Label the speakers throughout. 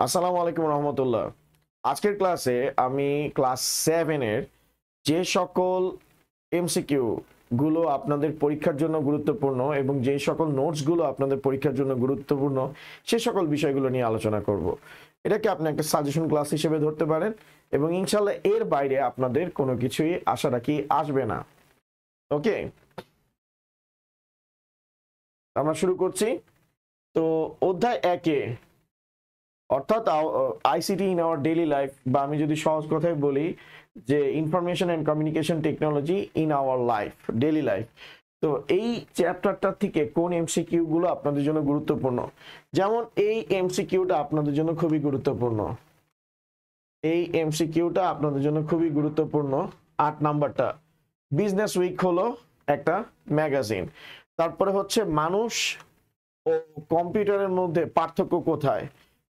Speaker 1: আসসালামু আলাইকুম রহমতুল্লাহ। আজকের ক্লাসে আমি ক্লাস 7 এর যে সকল এমসিকিউ গুলো আপনাদের পরীক্ষার জন্য গুরুত্বপূর্ণ এবং যে সকল নোটস গুলো আপনাদের পরীক্ষার জন্য গুরুত্বপূর্ণ সে সকল বিষয়গুলো নিয়ে আলোচনা করব। এটাকে আপনি একটা সাজেশন ক্লাস হিসেবে ধরতে পারেন এবং ইনশাআল্লাহ এর বাইরে আপনাদের কোনো কিছুই আশা রাখি আসবে না। ওকে, আমরা শুরু করছি। তো অধ্যায় 1-এ অর্থাৎ ICT in our daily life, বা আমি যদি সহজ কথায় বলি যে information and communication technology in our life, daily life. তো এই চ্যাপ্টারটা থেকে কোন এমসিকিউ গুলো আপনাদের জন্য গুরুত্বপূর্ণ, যেমন এই এমসিকিউটা আপনাদের জন্য খুবই গুরুত্বপূর্ণ। এই এমসিকিউটা আপনাদের জন্য খুবই গুরুত্বপূর্ণ। 8 নাম্বারটা, বিজনেস উইক হলো একটা ম্যাগাজিন। তারপরে হচ্ছে মানুষ ও কম্পিউটারের মধ্যে পার্থক্য কোথায়,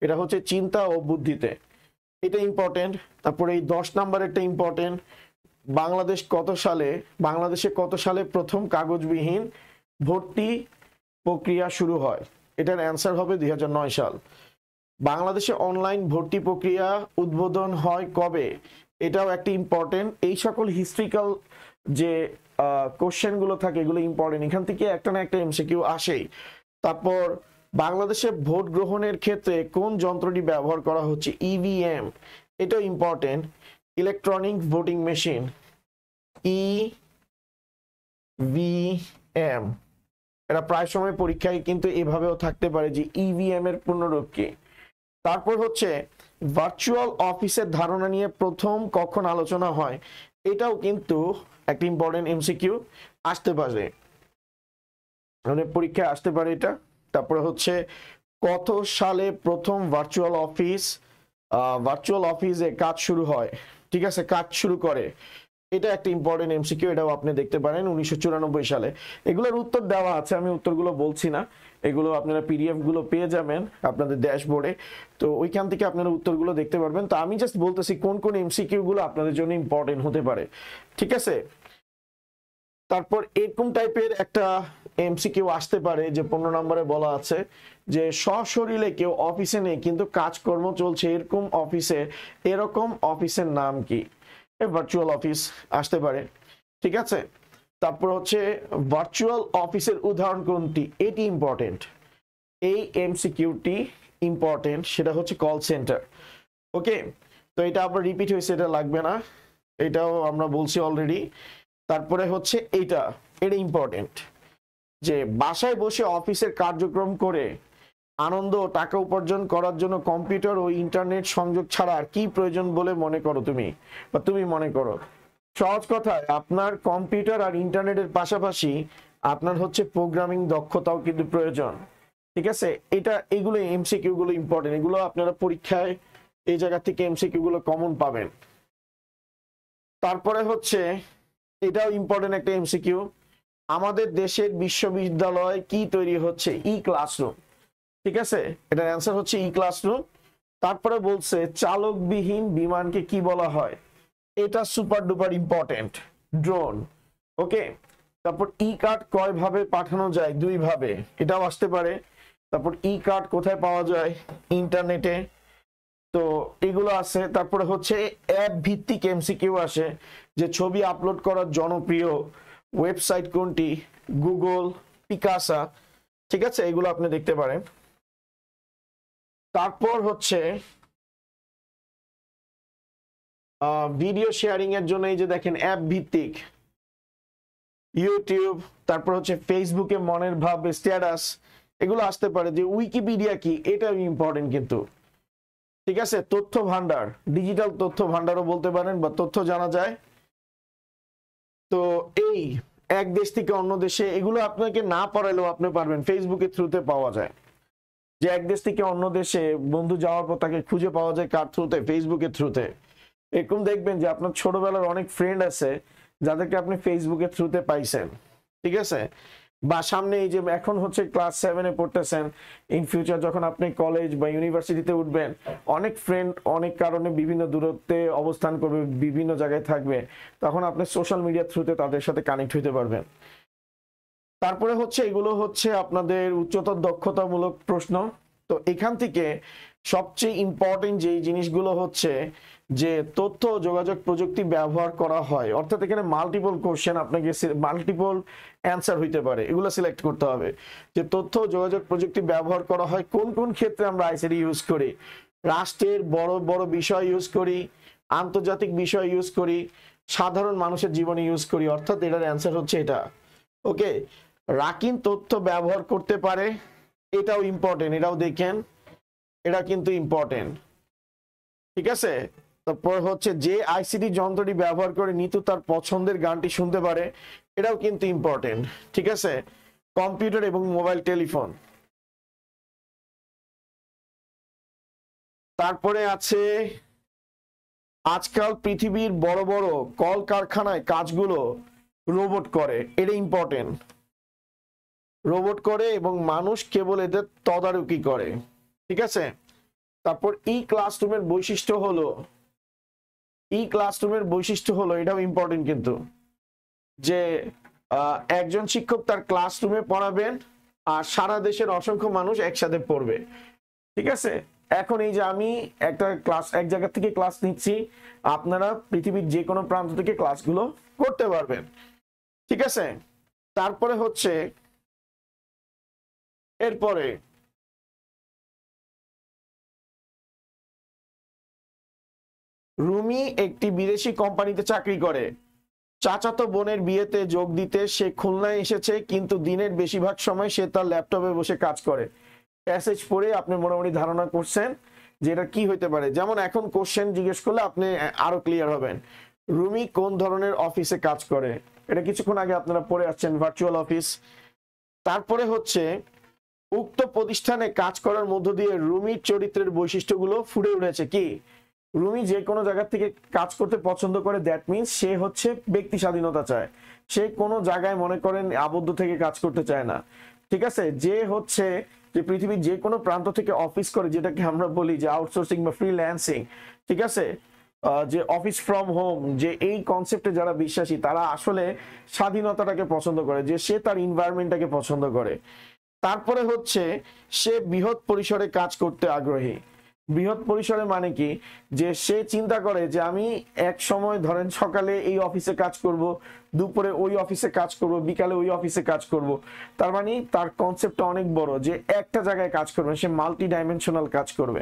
Speaker 1: এটা হচ্ছে চিন্তা ও বুদ্ধিতে, এটা ইম্পর্টেন্ট। তারপরে এই 10 নাম্বারেরটা ইম্পর্টেন্ট, বাংলাদেশে কত সালে প্রথম কাগজবিহীন ভর্তি প্রক্রিয়া শুরু হয়, এটার অ্যান্সার হবে 2009 সাল। বাংলাদেশে অনলাইন ভর্তি প্রক্রিয়া উদ্বোধন হয় কবে, এটাও একটা ইম্পর্টেন্ট। এই সকল হিস্ট্রিক্যাল যে কোশ্চেন গুলো থাকে এগুলো ইম্পর্টেন্ট, এখান থেকে একটা না একটা এমসিকিউ আসেই। তারপর বাংলাদেশে ভোট গ্রহণের ক্ষেত্রে কোন যন্ত্রটি ব্যবহার করা হচ্ছে, ইভিএম, এটাও important. Electronic voting machine, EVM, এটা প্রায় সময় পরীক্ষায় কিন্তু এভাবেও থাকতে পারে যে ইভিএম এর পূর্ণরূপ কি। তারপর হচ্ছে ভার্চুয়াল অফিসের ধারণা নিয়ে প্রথম কখন আলোচনা হয়, এটাও কিন্তু একটা ইম্পর্টেন্ট এমসিকিউ আসতে পারে, মানে পরীক্ষায় আসতে পারে এটা। তারপরে হচ্ছে কত সালে প্রথম ভার্চুয়াল অফিসে কাজ শুরু হয়, ঠিক আছে, কাজ শুরু করে, এটা একটা ইম্পর্টেন্ট এমসিকিউ, এটাও আপনি দেখতে পারেন 1994 সালে। এগুলোর উত্তর দেওয়া আছে, আমি উত্তরগুলো বলছি না, এগুলো আপনারা পিডিএফ গুলো পেয়ে যাবেন আপনাদের ড্যাশবোর্ডে, তো ওইখান থেকে আপনারা উত্তরগুলো দেখতে পারবেন। তো আমি জাস্ট বলতেছি কোন কোন এমসিকিউ গুলো আপনাদের জন্য ইম্পর্টেন্ট হতে পারে, ঠিক আছে। তারপর এরকম টাইপের একটা এমসিকিউ আসতে পারে যে 15 নম্বরে বলা আছে যে সশরীরে কেউ অফিসে নেই কিন্তু কাজকর্ম চলছে এরকম অফিসের নাম কি, ভার্চুয়াল অফিস আসতে পারে, ঠিক আছে। তারপর হচ্ছে ভার্চুয়াল অফিসের উদাহরণ কোনটি, এটি ইম্পর্টেন্ট, এই এমসিকিউটি ইম্পর্টেন্ট, সেটা হচ্ছে কল সেন্টার। ওকে, তো এটা আবার রিপিট হয়েছে, এটা লাগবে না, এটাও আমরা বলছি অলরেডি। তারপরে হচ্ছে এটা ইম্পর্টেন্ট যে বাসায় বসে অফিসের কার্যক্রম করে আনন্দ ও টাকা উপার্জন করার জন্য কম্পিউটার ও ইন্টারনেট সংযোগ ছাড়া আর কি প্রয়োজন বলে মনে করো তুমি মনে করো। সহজ কথায় আপনার কম্পিউটার আর ইন্টারনেটের পাশাপাশি আপনার হচ্ছে প্রোগ্রামিং দক্ষতাও কিন্তু প্রয়োজন, ঠিক আছে। এগুলো এমসিকিউ গুলো ইম্পর্টেন্ট, এগুলো আপনারা পরীক্ষায় এই জায়গা থেকে এমসিকিউ গুলো কমন পাবেন। তারপরে হচ্ছে এটাও ইম্পর্টেন্ট একটা এমসিকিউ, আমাদের দেশের বিশ্ববিদ্যালয় কি তৈরি হচ্ছে, ই ক্লাসরুম, ঠিক আছে, এটার অ্যান্সার হচ্ছে ই ক্লাসরুম। তারপরে বলছে চালকবিহীন বিমানকে কি বলা হয়, এটা সুপার ডুপার ইম্পর্টেন্ট, ড্রোন। ওকে, তারপর ই কার্ড কয় ভাবে পাঠানো যায়, 2 ভাবে, এটাও আসতে পারে। তারপর ই কার্ড কোথায় পাওয়া যায়, ইন্টারনেটে, তো এগুলো আছে। তারপরে হচ্ছে অ্যাপ ভিত্তিক এমসিকিউ আসে যে ছবি আপলোড করার জনপ্রিয় ওয়েবসাইট কোনটি, গুগল, পিকাসা, ঠিক আছে, এগুলো আপনি দেখতে পারেন। তারপর হচ্ছে ভিডিও শেয়ারিং এর জন্য এই যে দেখেন অ্যাপ ভিত্তিক ইউটিউব, তারপর হচ্ছে ফেসবুকে মনের ভাব স্ট্যাটাস, এগুলো আসতে পারে। যে উইকিপিডিয়া কি, এটা ইম্পর্টেন্ট কিন্তু, ঠিক আছে। তথ্য ভান্ডার, ডিজিটাল তথ্য ভান্ডারও বলতে পারেন বা তথ্য জানা যায়। তো এই এক দেশ থেকে অন্য দেশে, এগুলো আপনাকে না পড়াইলেও আপনি পারবেন, ফেসবুকের থ্রুতে পাওয়া যায়। যে এক দেশ থেকে অন্য দেশে বন্ধু যাওয়ার পর তাকে খুঁজে পাওয়া যায় কার থ্রুতে, ফেসবুকের থ্রুতে। এরকম দেখবেন যে আপনার ছোটবেলার অনেক ফ্রেন্ড আছে যাদেরকে আপনি ফেসবুকের থ্রুতে পাইছেন, ঠিক আছে। বা সামনে এই যে এখন হচ্ছে ক্লাস 7-এ পড়তেছেন, ইন ফিউচার যখন আপনি কলেজ বা ইউনিভার্সিটিতে উঠবেন, অনেক ফ্রেন্ড অনেক কারণে বিভিন্ন দূরত্বে অবস্থান করবে, বিভিন্ন জায়গায় থাকবে, তখন আপনি সোশ্যাল মিডিয়ার থ্রুতে তাদের সাথে কানেক্ট হইতে পারবেন। তারপরে হচ্ছে এগুলো হচ্ছে আপনাদের উচ্চতর দক্ষতামূলক প্রশ্ন। তো এখান থেকে সবচেয়ে ইম্পর্টেন্ট যে জিনিসগুলো হচ্ছে যে তথ্য ও যোগাযোগ প্রযুক্তি ব্যবহার করা হয়, অর্থাৎ এখানে মাল্টিপল কোশ্চেন, আপনাকে মাল্টিপল অ্যান্সার হইতে পারে, এগুলো সিলেক্ট করতে হবে। যে তথ্য ও যোগাযোগ প্রযুক্তি ব্যবহার করা হয় কোন কোন ক্ষেত্রে আমরা আইসিটি ইউজ করি? রাষ্ট্রের বড় বড় বিষয় ইউজ করি, আন্তর্জাতিক বিষয় ইউজ করি, সাধারণ মানুষের জীবনে ইউজ করি, অর্থাৎ এটার অ্যান্সার হচ্ছে এটা। ওকে, রাকিন তথ্য ব্যবহার করতে পারে, এটাও ইম্পর্টেন্ট, এটাও দেখেন, এটা কিন্তু ইম্পর্টেন্ট। ঠিক আছে, তারপর হচ্ছে যে আইসিটি যন্ত্রটি ব্যবহার করে নিতু তার পছন্দের গানটি শুনতে পারে, এটাও কিন্তু ইম্পর্টেন্ট। ঠিক আছে, কম্পিউটার এবং মোবাইল টেলিফোন। তারপরে আছে আজকাল পৃথিবীর বড় বড় কলকারখানায় কাজগুলো রোবট করে, এটা ইম্পর্টেন্ট। রোবট করে এবং মানুষ কেবল এদের তদারকি করে। ঠিক আছে, তারপর ই ক্লাসরুমের বৈশিষ্ট্য হলো, এটাও ইম্পর্টেন্ট কিন্তু, যে একজন শিক্ষক তার ক্লাসরুমে পড়াবেন আর সারা দেশের অসংখ্য মানুষ একসাথে পড়বে। ঠিক আছে, এখন এই যে আমি এক জায়গা থেকে ক্লাস নিচ্ছি, আপনারা পৃথিবীর যে কোনো প্রান্ত থেকে ক্লাসগুলো করতে পারবেন। ঠিক আছে, তারপরে হচ্ছে এরপরে রুমি একটি বিদেশি কোম্পানিতে চাকরি করে। চাচাতো বোনের বিয়েতে যোগ দিতে সে খুলনায় এসেছে, কিন্তু দিনের বেশিরভাগ সময় সে তার ল্যাপটপে বসে কাজ করে। প্যাসেজ পড়ে আপনি মোটামুটি ধারণা করছেন যে এটা কি হইতে পারে। যেমন এখন কোশ্চেন জিজ্ঞেস করলে আপনি আরো ক্লিয়ার হবেন। রুমি কোন ধরনের অফিসে কাজ করে, এটা কিছুক্ষণ আগে আপনারা পড়ে আসছেন, ভার্চুয়াল অফিস। তারপরে হচ্ছে উক্ত প্রতিষ্ঠানে কাজ করার মধ্য দিয়ে রুমির চরিত্রের বৈশিষ্ট্যগুলো ফুটে উঠেছে। কি, রুমি যে কোনো জায়গা থেকে কাজ করতে পছন্দ করে, দ্যাট মিনস সে হচ্ছে ব্যক্তি স্বাধীনতা চায়, সে কোনো জায়গায় মনে করেন আবদ্ধ থেকে কাজ করতে চায় না। ঠিক আছে, যে হচ্ছে যে পৃথিবীর যে কোনো প্রান্ত থেকে অফিস করে, যেটাকে আমরা বলি যে আউটসোর্সিং বা ফ্রিল্যান্সিং। ঠিক আছে, যে অফিস ফ্রম হোম, যে এই কনসেপ্টে যারা বিশ্বাসী তারা আসলে স্বাধীনতাটাকে পছন্দ করে, যে সে তার এনভায়রনমেন্টটাকে পছন্দ করে। তারপরে হচ্ছে সে বৃহৎ পরিসরে কাজ করতে আগ্রহী। বৃহৎ পরিসরে মানে কি, যে সে চিন্তা করে যে আমি এক সময় ধরেন সকালে এই অফিসে কাজ করব, দুপুরে ওই অফিসে কাজ করব, বিকালে ওই অফিসে কাজ করব। তার মানে তার কনসেপ্টটা অনেক বড়, যে একটা জায়গায় কাজ করবে, সে মাল্টি ডাইমেনশনাল কাজ করবে।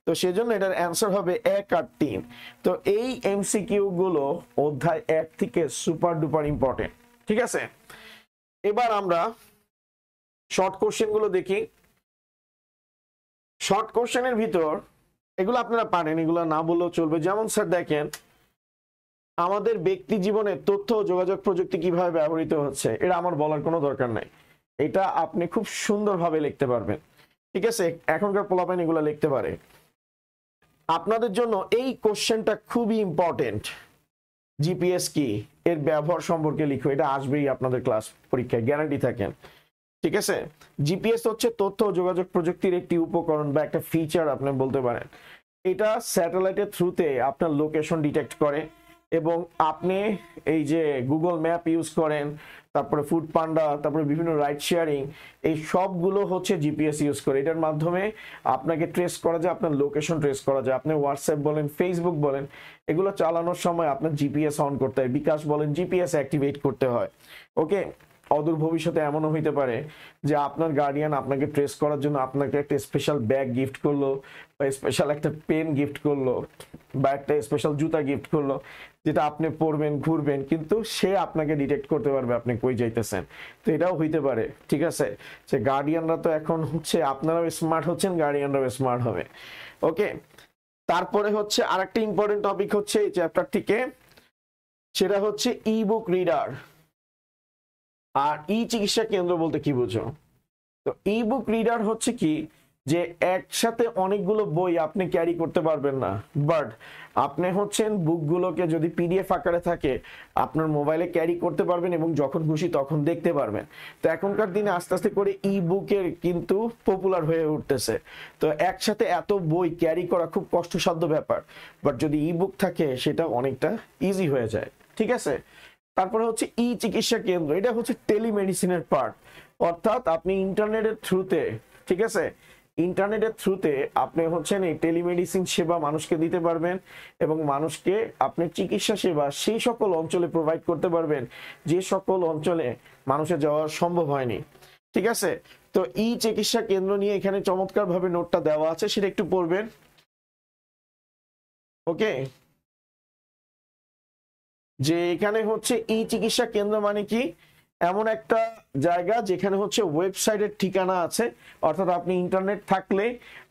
Speaker 1: তো সেজন্য এটার অ্যান্সার হবে 1 আর 3। তো এই এমসিকিউ গুলো অধ্যায় 1 থেকে সুপার ডুপার ইম্পর্টেন্ট। ঠিক আছে, এবার আমরা শর্ট কোশ্চেন গুলো দেখি। শর্ট কোশ্চেনের ভিতর এগুলো আপনারা পারেন, এগুলো না বললেও চলবে। যেমন স্যার দেখেন, আমাদের ব্যক্তি জীবনে তথ্য ও যোগাযোগ প্রযুক্তি কিভাবে ব্যবহৃত হচ্ছে, এটা আমার বলার কোনো দরকার নাই, এটা আপনি খুব সুন্দরভাবে লিখতে পারবেন। ঠিক আছে, এখনকার পোলাপাইন এগুলো লিখতে পারে। আপনাদের জন্য এই কোশ্চেনটা খুবই ইম্পর্টেন্ট, জিপিএস কি, এর ব্যবহার সম্পর্কে লিখো, এটা আসবেই আপনাদের ক্লাস পরীক্ষায়, গ্যারান্টি থাকেন। ঠিক আছে, জিপিএস হচ্ছে তথ্য ও যোগাযোগ প্রযুক্তির একটি উপকরণ বা একটা ফিচার আপনি বলতে পারেন। এটা স্যাটেলাইটের থ্রুতে আপনার লোকেশন ডিটেক্ট করে, এবং আপনি এই যে গুগল ম্যাপ ইউজ করেন, তারপরে ফুড পান্ডা, তারপরে বিভিন্ন রাইড শেয়ারিং, এই সবগুলো হচ্ছে জিপিএস ইউজ করে। এটার মাধ্যমে আপনাকে ট্রেস করা যায়, আপনার লোকেশন ট্রেস করা যায়। আপনি হোয়াটসঅ্যাপ বলেন, ফেসবুক বলেন, এগুলো চালানোর সময় আপনার জিপিএস অন করতে হয়, বিকাশ বলেন জিপিএস অ্যাক্টিভেট করতে হয়। ওকে, অদূর ভবিষ্যতে এমনও হইতে পারে যে আপনার গার্ডিয়ান আপনাকে ট্রেস করার জন্য আপনাকে একটা স্পেশাল ব্যাগ গিফট করলো, বা স্পেশাল একটা পেন গিফট করলো, বা একটা স্পেশাল জুতা গিফট করলো, যেটা আপনি পরবেন, ঘুরবেন, কিন্তু সে আপনাকে ডিটেক্ট করতে পারবে আপনি কই যাইতেছেন। তো এটাও হইতে পারে। ঠিক আছে, যে গার্ডিয়ানরা তো এখন হচ্ছে, আপনারাও স্মার্ট হচ্ছেন, গার্ডিয়ানরাও স্মার্ট হবে। ওকে, তারপরে হচ্ছে আরেকটা ইম্পর্টেন্ট টপিক হচ্ছে এই চ্যাপ্টার থেকে, সেটা হচ্ছে ই বুক রিডার। আর ই চিকিৎসা কেন্দ্র বলতে কি বুঝো? তো ই বুক রিডার হচ্ছে কি, যে একসাথে অনেকগুলো বই আপনি ক্যারি করতে পারবেন না, বাট আপনি হচ্ছেন বুকগুলোকে যদি পিডিএফ আকারে থাকে আপনার মোবাইলে ক্যারি করতে পারবেন, এবং যখন খুশি তখন দেখতে পারবেন। তো এখনকার দিনে আস্তে আস্তে করে ই বুকের কিন্তু পপুলার হয়ে উঠতেছে। তো একসাথে এত বই ক্যারি করা খুব কষ্টসাধ্য ব্যাপার, বাট যদি ই বুক থাকে সেটা অনেকটা ইজি হয়ে যায়। ঠিক আছে, তারপরে হচ্ছে ই চিকিৎসা কেন্দ্র, এটা হচ্ছে টেলিমেডিসিনের পার্ট, অর্থাৎ আপনি ইন্টারনেটের থ্রুতে, ঠিক আছে, ইন্টারনেটের থ্রুতে আপনি হচ্ছেন এই টেলিমেডিসিন সেবা মানুষকে দিতে পারবেন এবং মানুষকে আপনি চিকিৎসা সেবা সেই সকল অঞ্চলে প্রোভাইড করতে পারবেন যে সকল অঞ্চলে মানুষের যাওয়া সম্ভব হয়নি। ঠিক আছে, তো ই চিকিৎসা কেন্দ্র নিয়ে এখানে চমৎকার ভাবে নোটটা দেওয়া আছে, সেটা একটু পড়বেন। ওকে, যে এখানে হচ্ছে ই চিকিৎসা কেন্দ্র মানে কি, এমন একটা জায়গা যেখানে হচ্ছে ওয়েবসাইটের ঠিকানা আছে, অর্থাৎ আপনি ইন্টারনেট থাকলে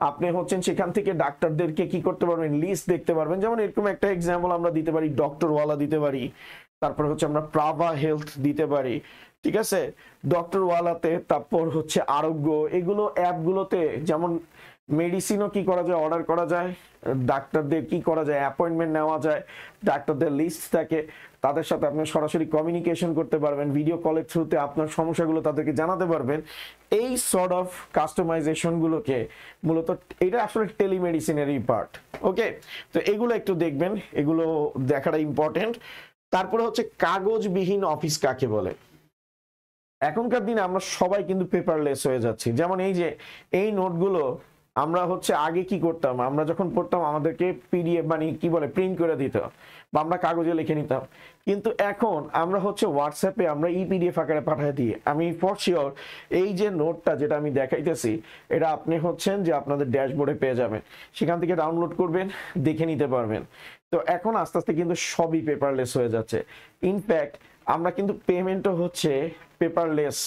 Speaker 1: আপনি হচ্ছেন সেখান থেকে ডাক্তারদেরকে কি করতে পারবেন, লিস্ট দেখতে পারবেন। যেমন এরকম একটা এক্সাম্পল আমরা দিতে পারি, ডক্টর ওয়ালা দিতে পারি, তারপর হচ্ছে আমরা প্রাভা হেলথ দিতে পারি। ঠিক আছে, ডক্টর ওয়ালাতে, তারপর হচ্ছে আরোগ্য, এগুলো অ্যাপগুলোতে যেমন মেডিসিনও কি করা যায়, অর্ডার করা যায়, ডাক্তারদের কি করা যায়, অ্যাপয়েন্টমেন্ট নেওয়া যায়, ডাক্তারদের লিস্ট থাকে, তাদের সাথে আপনি সরাসরি কমিউনিকেশন করতে পারবেন, ভিডিও কলের থ্রুতে আপনার সমস্যাগুলো তাদেরকে জানাতে পারবেন। এই সর্ট অফ কাস্টমাইজেশন গুলোকে মূলত, এটা আসলে টেলিমেডিসিনেরই পার্ট। ওকে, তো এগুলো একটু দেখবেন, এগুলো দেখাটা ইম্পর্টেন্ট। তারপরে হচ্ছে কাগজবিহীন অফিস কাকে বলে। এখনকার দিনে আমরা সবাই কিন্তু পেপারলেস হয়ে যাচ্ছি। যেমন এই যে এই নোটগুলো আমরা হচ্ছে আগে কি করতাম, আমরা যখন পড়তাম আমাদেরকে পিডিএফ মানে কি বলে প্রিন্ট করে দিত বা আমরা কাগজে লিখে নিতাম, কিন্তু এখন আমরা হচ্ছে হোয়াটসঅ্যাপে আমরা পিডিএফ আকারে পাঠিয়ে দিই। আমি ফর শিওর এই যে নোটটা যেটা আমি দেখাইতেছি, এটা আপনি হচ্ছেন যে আপনাদের ড্যাশবোর্ডে পেয়ে যাবেন, সেখান থেকে ডাউনলোড করবেন, দেখে নিতে পারবেন। তো এখন আস্তে আস্তে কিন্তু সবই পেপারলেস হয়ে যাচ্ছে। ইনফ্যাক্ট আমরা কিন্তু পেমেন্টও হচ্ছে পেপারলেস,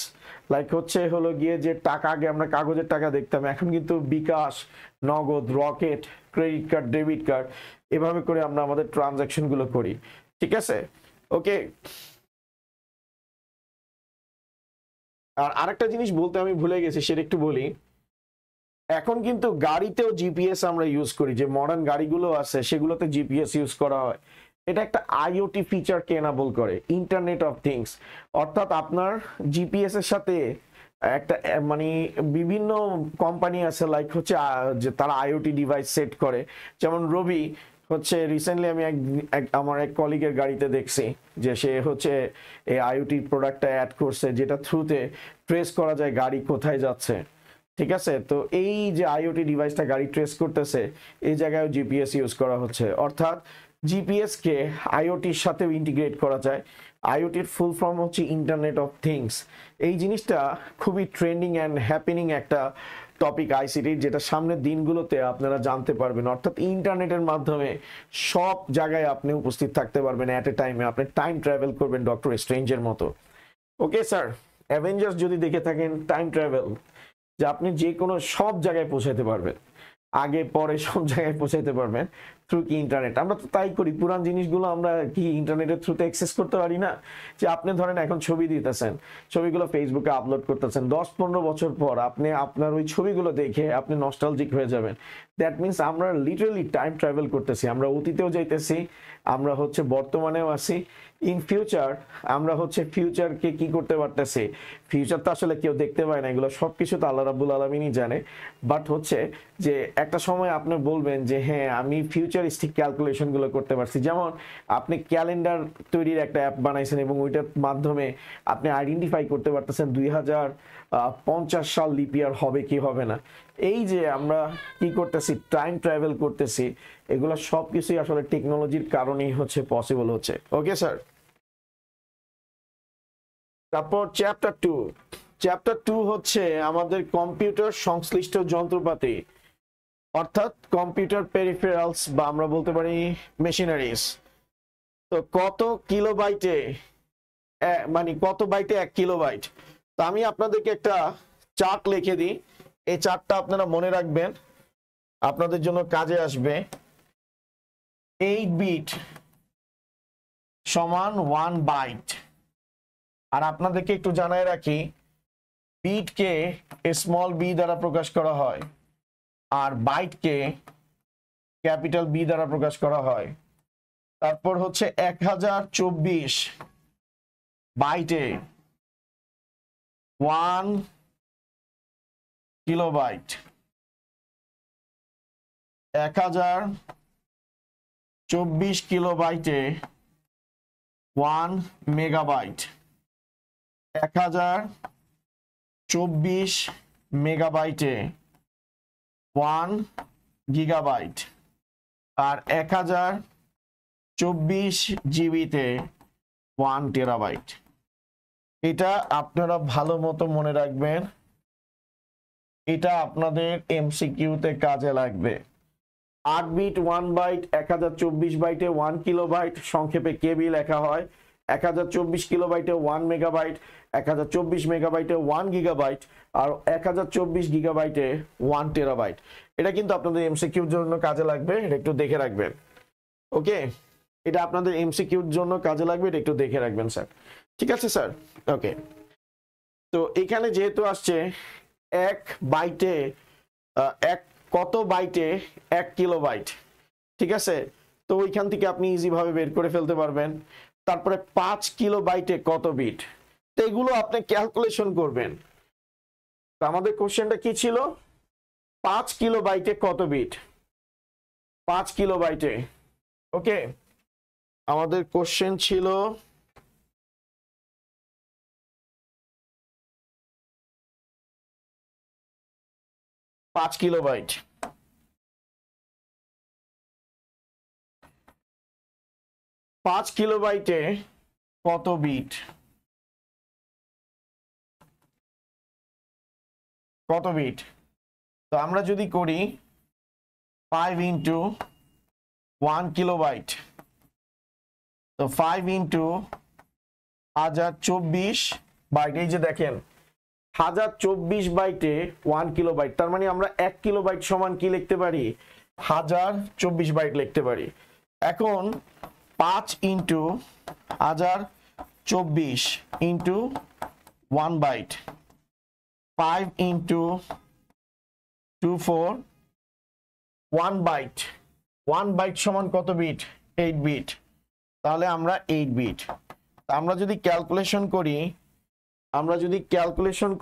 Speaker 1: লাইক হচ্ছে হলো গিয়ে যে টাকা আগে আমরা কাগজের টাকা দেখতাম, এখন কিন্তু বিকাশ, নগদ, rocket, credit card, debit card, এভাবে করে আমরা আমাদের ট্রানজাকশন গুলো করি। ঠিক আছে, ওকে। আর আরেকটা জিনিস বলতে আমি ভুলে গেছি, সেটা একটু বলি। এখন কিন্তু গাড়িতেও জিপিএস আমরা ইউজ করি, যে মডার্ন গাড়িগুলো আছে সেগুলোতে জিপিএস ইউজ করা হয়। এটা একটা আইওটি ফিচারকে এনাবল করে, ইন্টারনেট অফ থিংস। অর্থাৎ আপনার জিপিএস এর সাথে একটা মানে বিভিন্ন কোম্পানি আছে, লাইক হচ্ছে যে তারা আইওটি ডিভাইস সেট করে। যেমন রবি হচ্ছে রিসেন্টলি আমি আমার এক কলিগের গাড়িতে দেখছি যে সে হচ্ছে এই আইওটি প্রোডাক্টটা অ্যাড করছে, যেটা থ্রুতে ট্রেস করা যায় গাড়ি কোথায় যাচ্ছে। ঠিক আছে, তো এই যে আইওটি ডিভাইসটা গাড়ি ট্রেস করতেছে, এই জায়গায় জিপিএস ইউজ করা হচ্ছে। অর্থাৎ জিপিএস কে আইওটির সাথেও ইন্টিগ্রেট করা যায়। আইওটির ফুল ফর্ম হচ্ছে ইন্টারনেট অফ থিংস। এই জিনিসটা খুবই ট্রেন্ডিং অ্যান্ড হ্যাপেনিং একটা টপিক আইসিটির, যেটা সামনের দিনগুলোতে আপনারা জানতে পারবেন। অর্থাৎ ইন্টারনেটের মাধ্যমে সব জায়গায় আপনি উপস্থিত থাকতে পারবেন অ্যাট এ টাইমে, আপনি টাইম ট্রাভেল করবেন ডক্টর স্ট্রেঞ্জের মতো। ওকে স্যার, অ্যাভেঞ্জার্স যদি দেখে থাকেন, টাইম ট্রাভেল, যে আপনি যে কোনো সব জায়গায় পৌঁছাতে পারবেন, আগে পরে সব জায়গায় পৌঁছাতে পারবেন থ্রু কি ইন্টারনেট। আমরা তো তাই করি, পুরান জিনিসগুলো আমরা কি ইন্টারনেটের থ্রুতে অ্যাক্সেস করতে পারি না? যে আপনি ধরেন এখন ছবি দিতেছেন, ছবিগুলো ফেসবুকে আপলোড করতেছেন, 10-15 বছর পর আপনি আপনার ওই ছবিগুলো দেখে আপনি নস্টালজিক হয়ে যাবেন। দ্যাট মিনস আমরা লিটারালি টাইম ট্রাভেল করতেছি, আমরা অতীতেও যাইতেছি, আমরা হচ্ছে বর্তমানেও আছি। ইন ফিউচার আমরা হচ্ছে ফিউচারকে কি করতে পারতেছি, ফিউচার তো আসলে কেউ দেখতে পায় না, এগুলো সবকিছু তো আল্লাহ রাব্বুল আলামিনই জানে। বাট হচ্ছে যে একটা সময় আপনি বলবেন যে হ্যাঁ আমি ফিউচারিস্টিক ক্যালকুলেশন গুলো করতে পারছি। যেমন আপনি ক্যালেন্ডার তৈরির একটা অ্যাপ বানাইছেন এবং ওইটার মাধ্যমে আপনি আইডেন্টিফাই করতে পারতেছেন 2050 সাল লিপ ইয়ার হবে কি হবে না। এই যে আমরা কি করতেছি, টাইম ট্রাভেল করতেছি, এগুলো সবকিছুই আসলে টেকনোলজির কারণেই হচ্ছে পসিবল হচ্ছে। ওকে স্যার, তারপর চ্যাপ্টার 2 হচ্ছে আমাদের কম্পিউটার সংশ্লিষ্ট যন্ত্রপাতি, অর্থাৎ কম্পিউটার পেরিফেরালস বা আমরা বলতে পারি মেশিনারিজ। তো কত কিলোবাইটে মানে কত বাইটে 1 কিলোবাইট। তো আমি আপনাদেরকে একটা চার্ট লিখে দিই, এই চার্টটা আপনারা মনে রাখবেন, আপনাদের জন্য কাজে আসবে। 8 বিট সমান 1 বাইট। আর আপনাদেরকে একটু জানাই রাখি, বিটকে স্মল বি দ্বারা প্রকাশ করা হয় আর বাইটকে ক্যাপিটাল বি দ্বারা প্রকাশ করা হয়। তারপর হচ্ছে 1024 বাইটে 1 কিলোবাইট, 1024 কিলোবাইটে 1 মেগাবাইট, 1024 মেগাবাইটে 1 GB আর 1024 জিবিতে 1 TB। এটা আপনারা ভালো মতো মনে রাখবেন, এটা আপনাদের এমসিকিউতে কাজে লাগবে। 8 বিট 1 বাইট, 1024 বাইটে 1 কিলোবাইট, সংক্ষেপে কেবি লেখা হয়। 1024 কিলোবাইটে 1 মেগাবাইট, 1024 মেগাবাইটে 1 গিগাবাইট আর 1024 গিগাবাইটে 1 টেরাবাইট। এটা কিন্তু আপনাদের এমসিকিউর জন্য কাজে লাগবে, এটা একটু দেখে রাখবেন। ওকে, এটা আপনাদের এমসিকিউর জন্য কাজে লাগবে, এটা একটু দেখে রাখবেন স্যার। ঠিক আছে স্যার, ওকে। তো এখানে যেহেতু আসছে 1 বাইটে কত বাইটে 1 কিলোবাইট, ঠিক আছে, তো ওইখান থেকে আপনি ইজি ভাবে বের করে ফেলতে পারবেন। তারপরে 5 কিলোবাইটে কত বিট, তো এগুলো আপনি ক্যালকুলেশন করবেন। তো আমাদের কোশ্চেনটা কি ছিল, 5 কিলোবাইটে কত বিট, 5 কিলোবাইটে। ওকে, আমাদের কোশ্চেন ছিল 5 কিলোবাইট। 5 কিলোবাইটে কত বিট, কত বিট? তো আমরা যদি করি 5 ইন্টু 1 কিলোবাইট, তো 5 ইন্টু 1024 বাইট। এই যে দেখেন 1024 বাইটে 1 কিলোবাইট, তার মানে আমরা 1 কিলোবাইট সমান কি লিখতে পারি, 1024 বাইট লিখতে পারি। এখন 5 into 1024 into 1 byte, 5 into 24 1 byte, 1 byte সমান কত বিট, 8 বিট। তাহলে আমরা 8 বিট। আমরা যদি ক্যালকুলেশন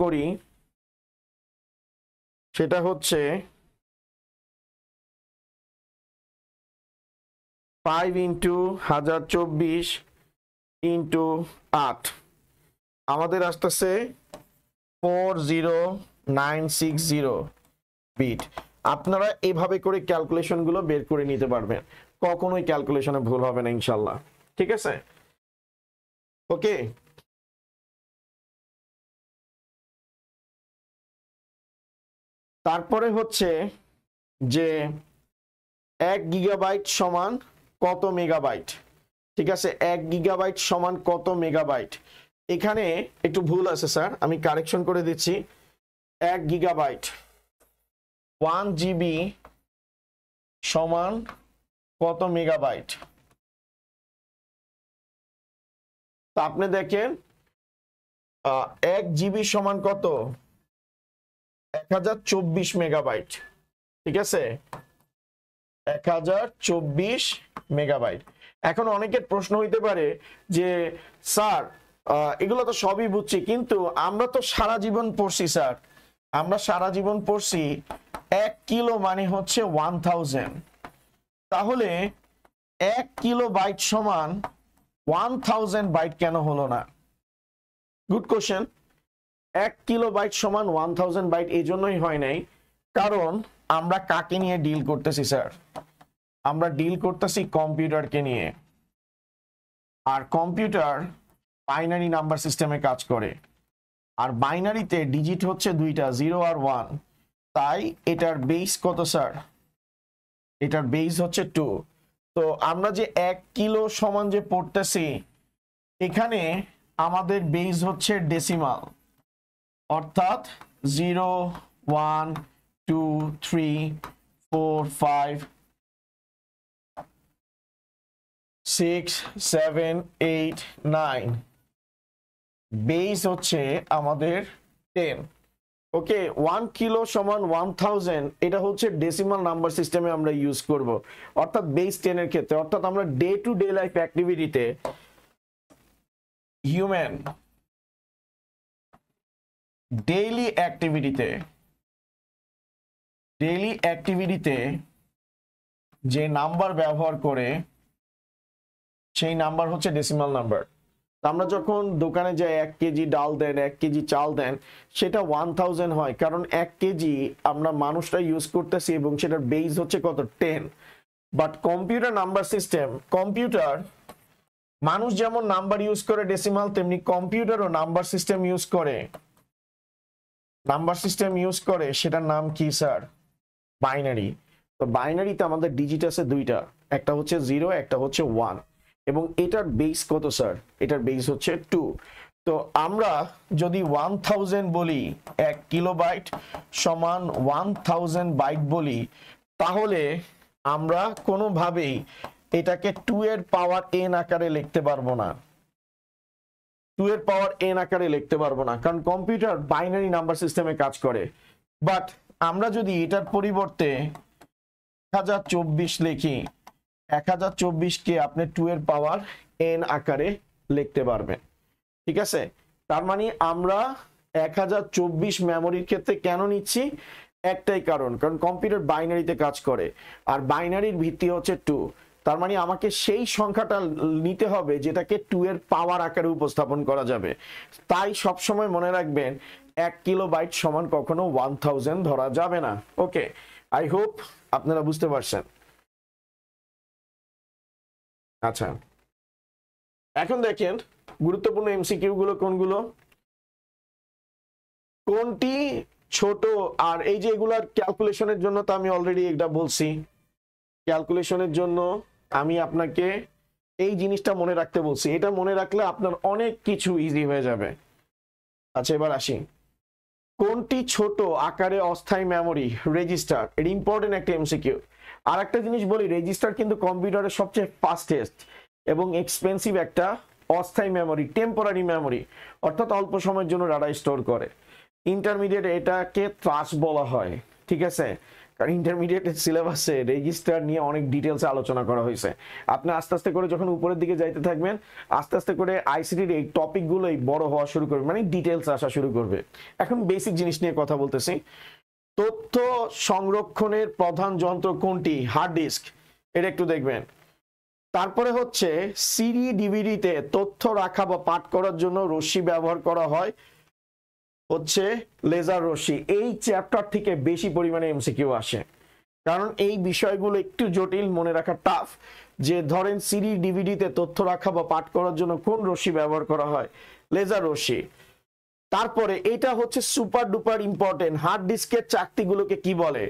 Speaker 1: করি, সেটা হচ্ছে 5 ইন্টু 1024 ইন্টু 8, আমাদের আসতেছে 40960 বিট। আপনারা এভাবে করে ক্যালকুলেশন গুলো বের করে নিতে পারবেন, কখনোই ক্যালকুলেশনে ভুল হবে না ইনশাল্লাহ। ঠিক আছে, ওকে। তারপরে হচ্ছে যে 1 গিগাবাইট সমান কত মেগাবাইট। ঠিক আছে, 1 গিগাবাইট সমান কত মেগাবাইট। এখানে একটু ভুল আছে স্যার, আমি কারেকশন করে দিচ্ছি। 1 গিগাবাইট 1 জিবি সমান কত মেগাবাইট। তো আপনি দেখেন 1 জিবি সমান কত, 1024 মেগাবাইট। ঠিক আছে, 1024 মেগাবাইট। এখন অনেকের প্রশ্ন হইতে পারে যে স্যার এগুলো তো সবই বুঝছি, কিন্তু আমরা তো সারা জীবন পড়ছি স্যার, আমরা সারা জীবন পড়ছি 1 কিলো মানে হচ্ছে 1000, তাহলে 1 কিলো বাইট সমান 1000 বাইট কেন হলো না? Good question. 1 কিলো বাইট সমান 1000 বাইট এই জন্যই হয় নাই, কারণ আমরা কাকে নিয়ে ডিল করতেছি স্যার, আমরা ডিল করতেছি কম্পিউটারকে নিয়ে। আর কম্পিউটার বাইনারি নাম্বার সিস্টেমে কাজ করে, আর বাইনারিতে ডিজিট হচ্ছে দুইটা, 0 আর 1। তাই এটার বেস কত স্যার, এটার বেস হচ্ছে 2। তো আমরা যে 1 কিলো সমান যে পড়তেছি, এখানে আমাদের বেস হচ্ছে ডেসিমাল, অর্থাৎ 0 1 2 3 4 5 6 7 8 9, বেস হচ্ছে আমাদের 10। ওকে, 1 কিলো সমান 1000, এটা হচ্ছে ডেসিমাল নাম্বার সিস্টেমে আমরা ইউজ করব, অর্থাৎ বেস 10 এর ক্ষেত্রে। অর্থাৎ আমরা ডে টু ডে লাইফ অ্যাক্টিভিটিতে, হিউম্যান ডেইলি অ্যাক্টিভিটিতে যে নাম্বার ব্যবহার করে, সেই নাম্বার হচ্ছে ডেসিমাল নাম্বার। আমরা যখন দোকানে যাই 1 কেজি ডাল দেন 1 কেজি চাল দেন সেটা 1000 হয়, কারণ 1 কেজি আমরা মানুষরা ইউজ করতেছি এবং সেটার বেস হচ্ছে কত 10। But computer number system, computer মানুষ যেমন নাম্বার ইউজ করে ডেসিমাল, তেমনি কম্পিউটারও নাম্বার সিস্টেম ইউজ করে। নাম্বার সিস্টেম ইউজ করে সেটার নাম কি স্যার? বাইনারি। তো বাইনারিতে আমাদের ডিজিট আছে দুইটা, একটা হচ্ছে 0, একটা হচ্ছে 1, এবং এটার বেস কত স্যার? এটার বেস হচ্ছে 2। তো আমরা যদি 1000 বলি, 1 কিলোবাইট সমান 1000 বাইট বলি, তাহলে আমরা কোনোভাবেই এটাকে 2 এর পাওয়ার n আকারে লিখতে পারবো না। 2 এর পাওয়ার n আকারে লিখতে পারবো না, কারণ কম্পিউটার বাইনারি নাম্বার সিস্টেমে কাজ করে। বাট আমরা যদি এটার পরিবর্তে 1024 লিখি, 1024 কে আপনি 2 এর পাওয়ার n আকারে লিখতে পারবেন। ঠিক আছে, তার মানে আমরা 1024 মেমোরির ক্ষেত্রে কেন নিচ্ছি? একটাই কারণ কম্পিউটার বাইনারিতে কাজ করে, আর বাইনারির ভিত্তি হচ্ছে 2। তার মানে আমাকে সেই সংখ্যাটা নিতে হবে যেটাকে 2 এর পাওয়ার আকারে উপস্থাপন করা যাবে। তাই সবসময় মনে রাখবেন 1 কিলোবাইট সমান কখনো 1000 ধরা যাবে না। ওকে, আই হোপ আপনারা বুঝতে পারছেন। আচ্ছা, এখন দেখেন গুরুত্বপূর্ণ এমসিকিউ গুলো কোনগুলো, কোনটি ছোট। আর এই যে এগুলার ক্যালকুলেশনের জন্য তো আমি অলরেডি এটা বলছি, ক্যালকুলেশনের জন্য আমি আপনাকে এই জিনিসটা মনে রাখতে বলছি, এটা মনে রাখলে আপনার অনেক কিছু ইজি হয়ে যাবে। আচ্ছা, এবার আসি, কোনটি ছোট আকারে অস্থায়ী মেমোরি? রেজিস্টার। এটা ইম্পর্টেন্ট একটা এমসিকিউ। আর একটা জিনিস বলি, রেজিস্টার কিন্তু কম্পিউটারের সবচেয়ে ফাস্টেস্ট এবং এক্সপেন্সিভ একটা অস্থায়ী মেমোরি, টেম্পোরারি মেমোরি, অর্থাৎ অল্প সময়ের জন্য ডাটা স্টোর করে। ইন্টারমিডিয়েট এটাকে ট্রাস্ট বলা হয়। ঠিক আছে, কারণ ইন্টারমিডিয়েট সিলেবাসে রেজিস্টার নিয়ে অনেক ডিটেলসে আলোচনা করা হয়েছে। আপনি আস্তে আস্তে করে যখন উপরের দিকে যাইতে থাকবেন, আস্তে আস্তে করে আইসিটির এই টপিকগুলোই বড় হওয়া শুরু করবে, মানে ডিটেলস আসা শুরু করবে। এখন বেসিক জিনিস নিয়ে কথা বলতেছি। তথ্য সংরক্ষণের প্রধান যন্ত্র কোনটি? Hard disk. এটা একটু দেখবেন। তারপরে হচ্ছে সিডি ডিভিডিতে তথ্য রাখা বা পাঠ করার জন্য রশ্মি ব্যবহার করা হয় হচ্ছে লেজার রশ্মি। এই চ্যাপ্টার থেকে বেশি পরিমাণে এমসিকিউ আসে, কারণ এই বিষয়গুলো একটু জটিল, মনে রাখা টাফ। যে ধরেন সিডি ডিভিডিতে তথ্য রাখা বা পাঠ করার জন্য কোন রশ্মি ব্যবহার করা হয়? লেজার রশ্মি। তারপরে এটা হচ্ছে সুপার ডুপার ইম্পর্টেন্ট, হার্ড ডিস্কের চাকতিগুলোকে কি বলে?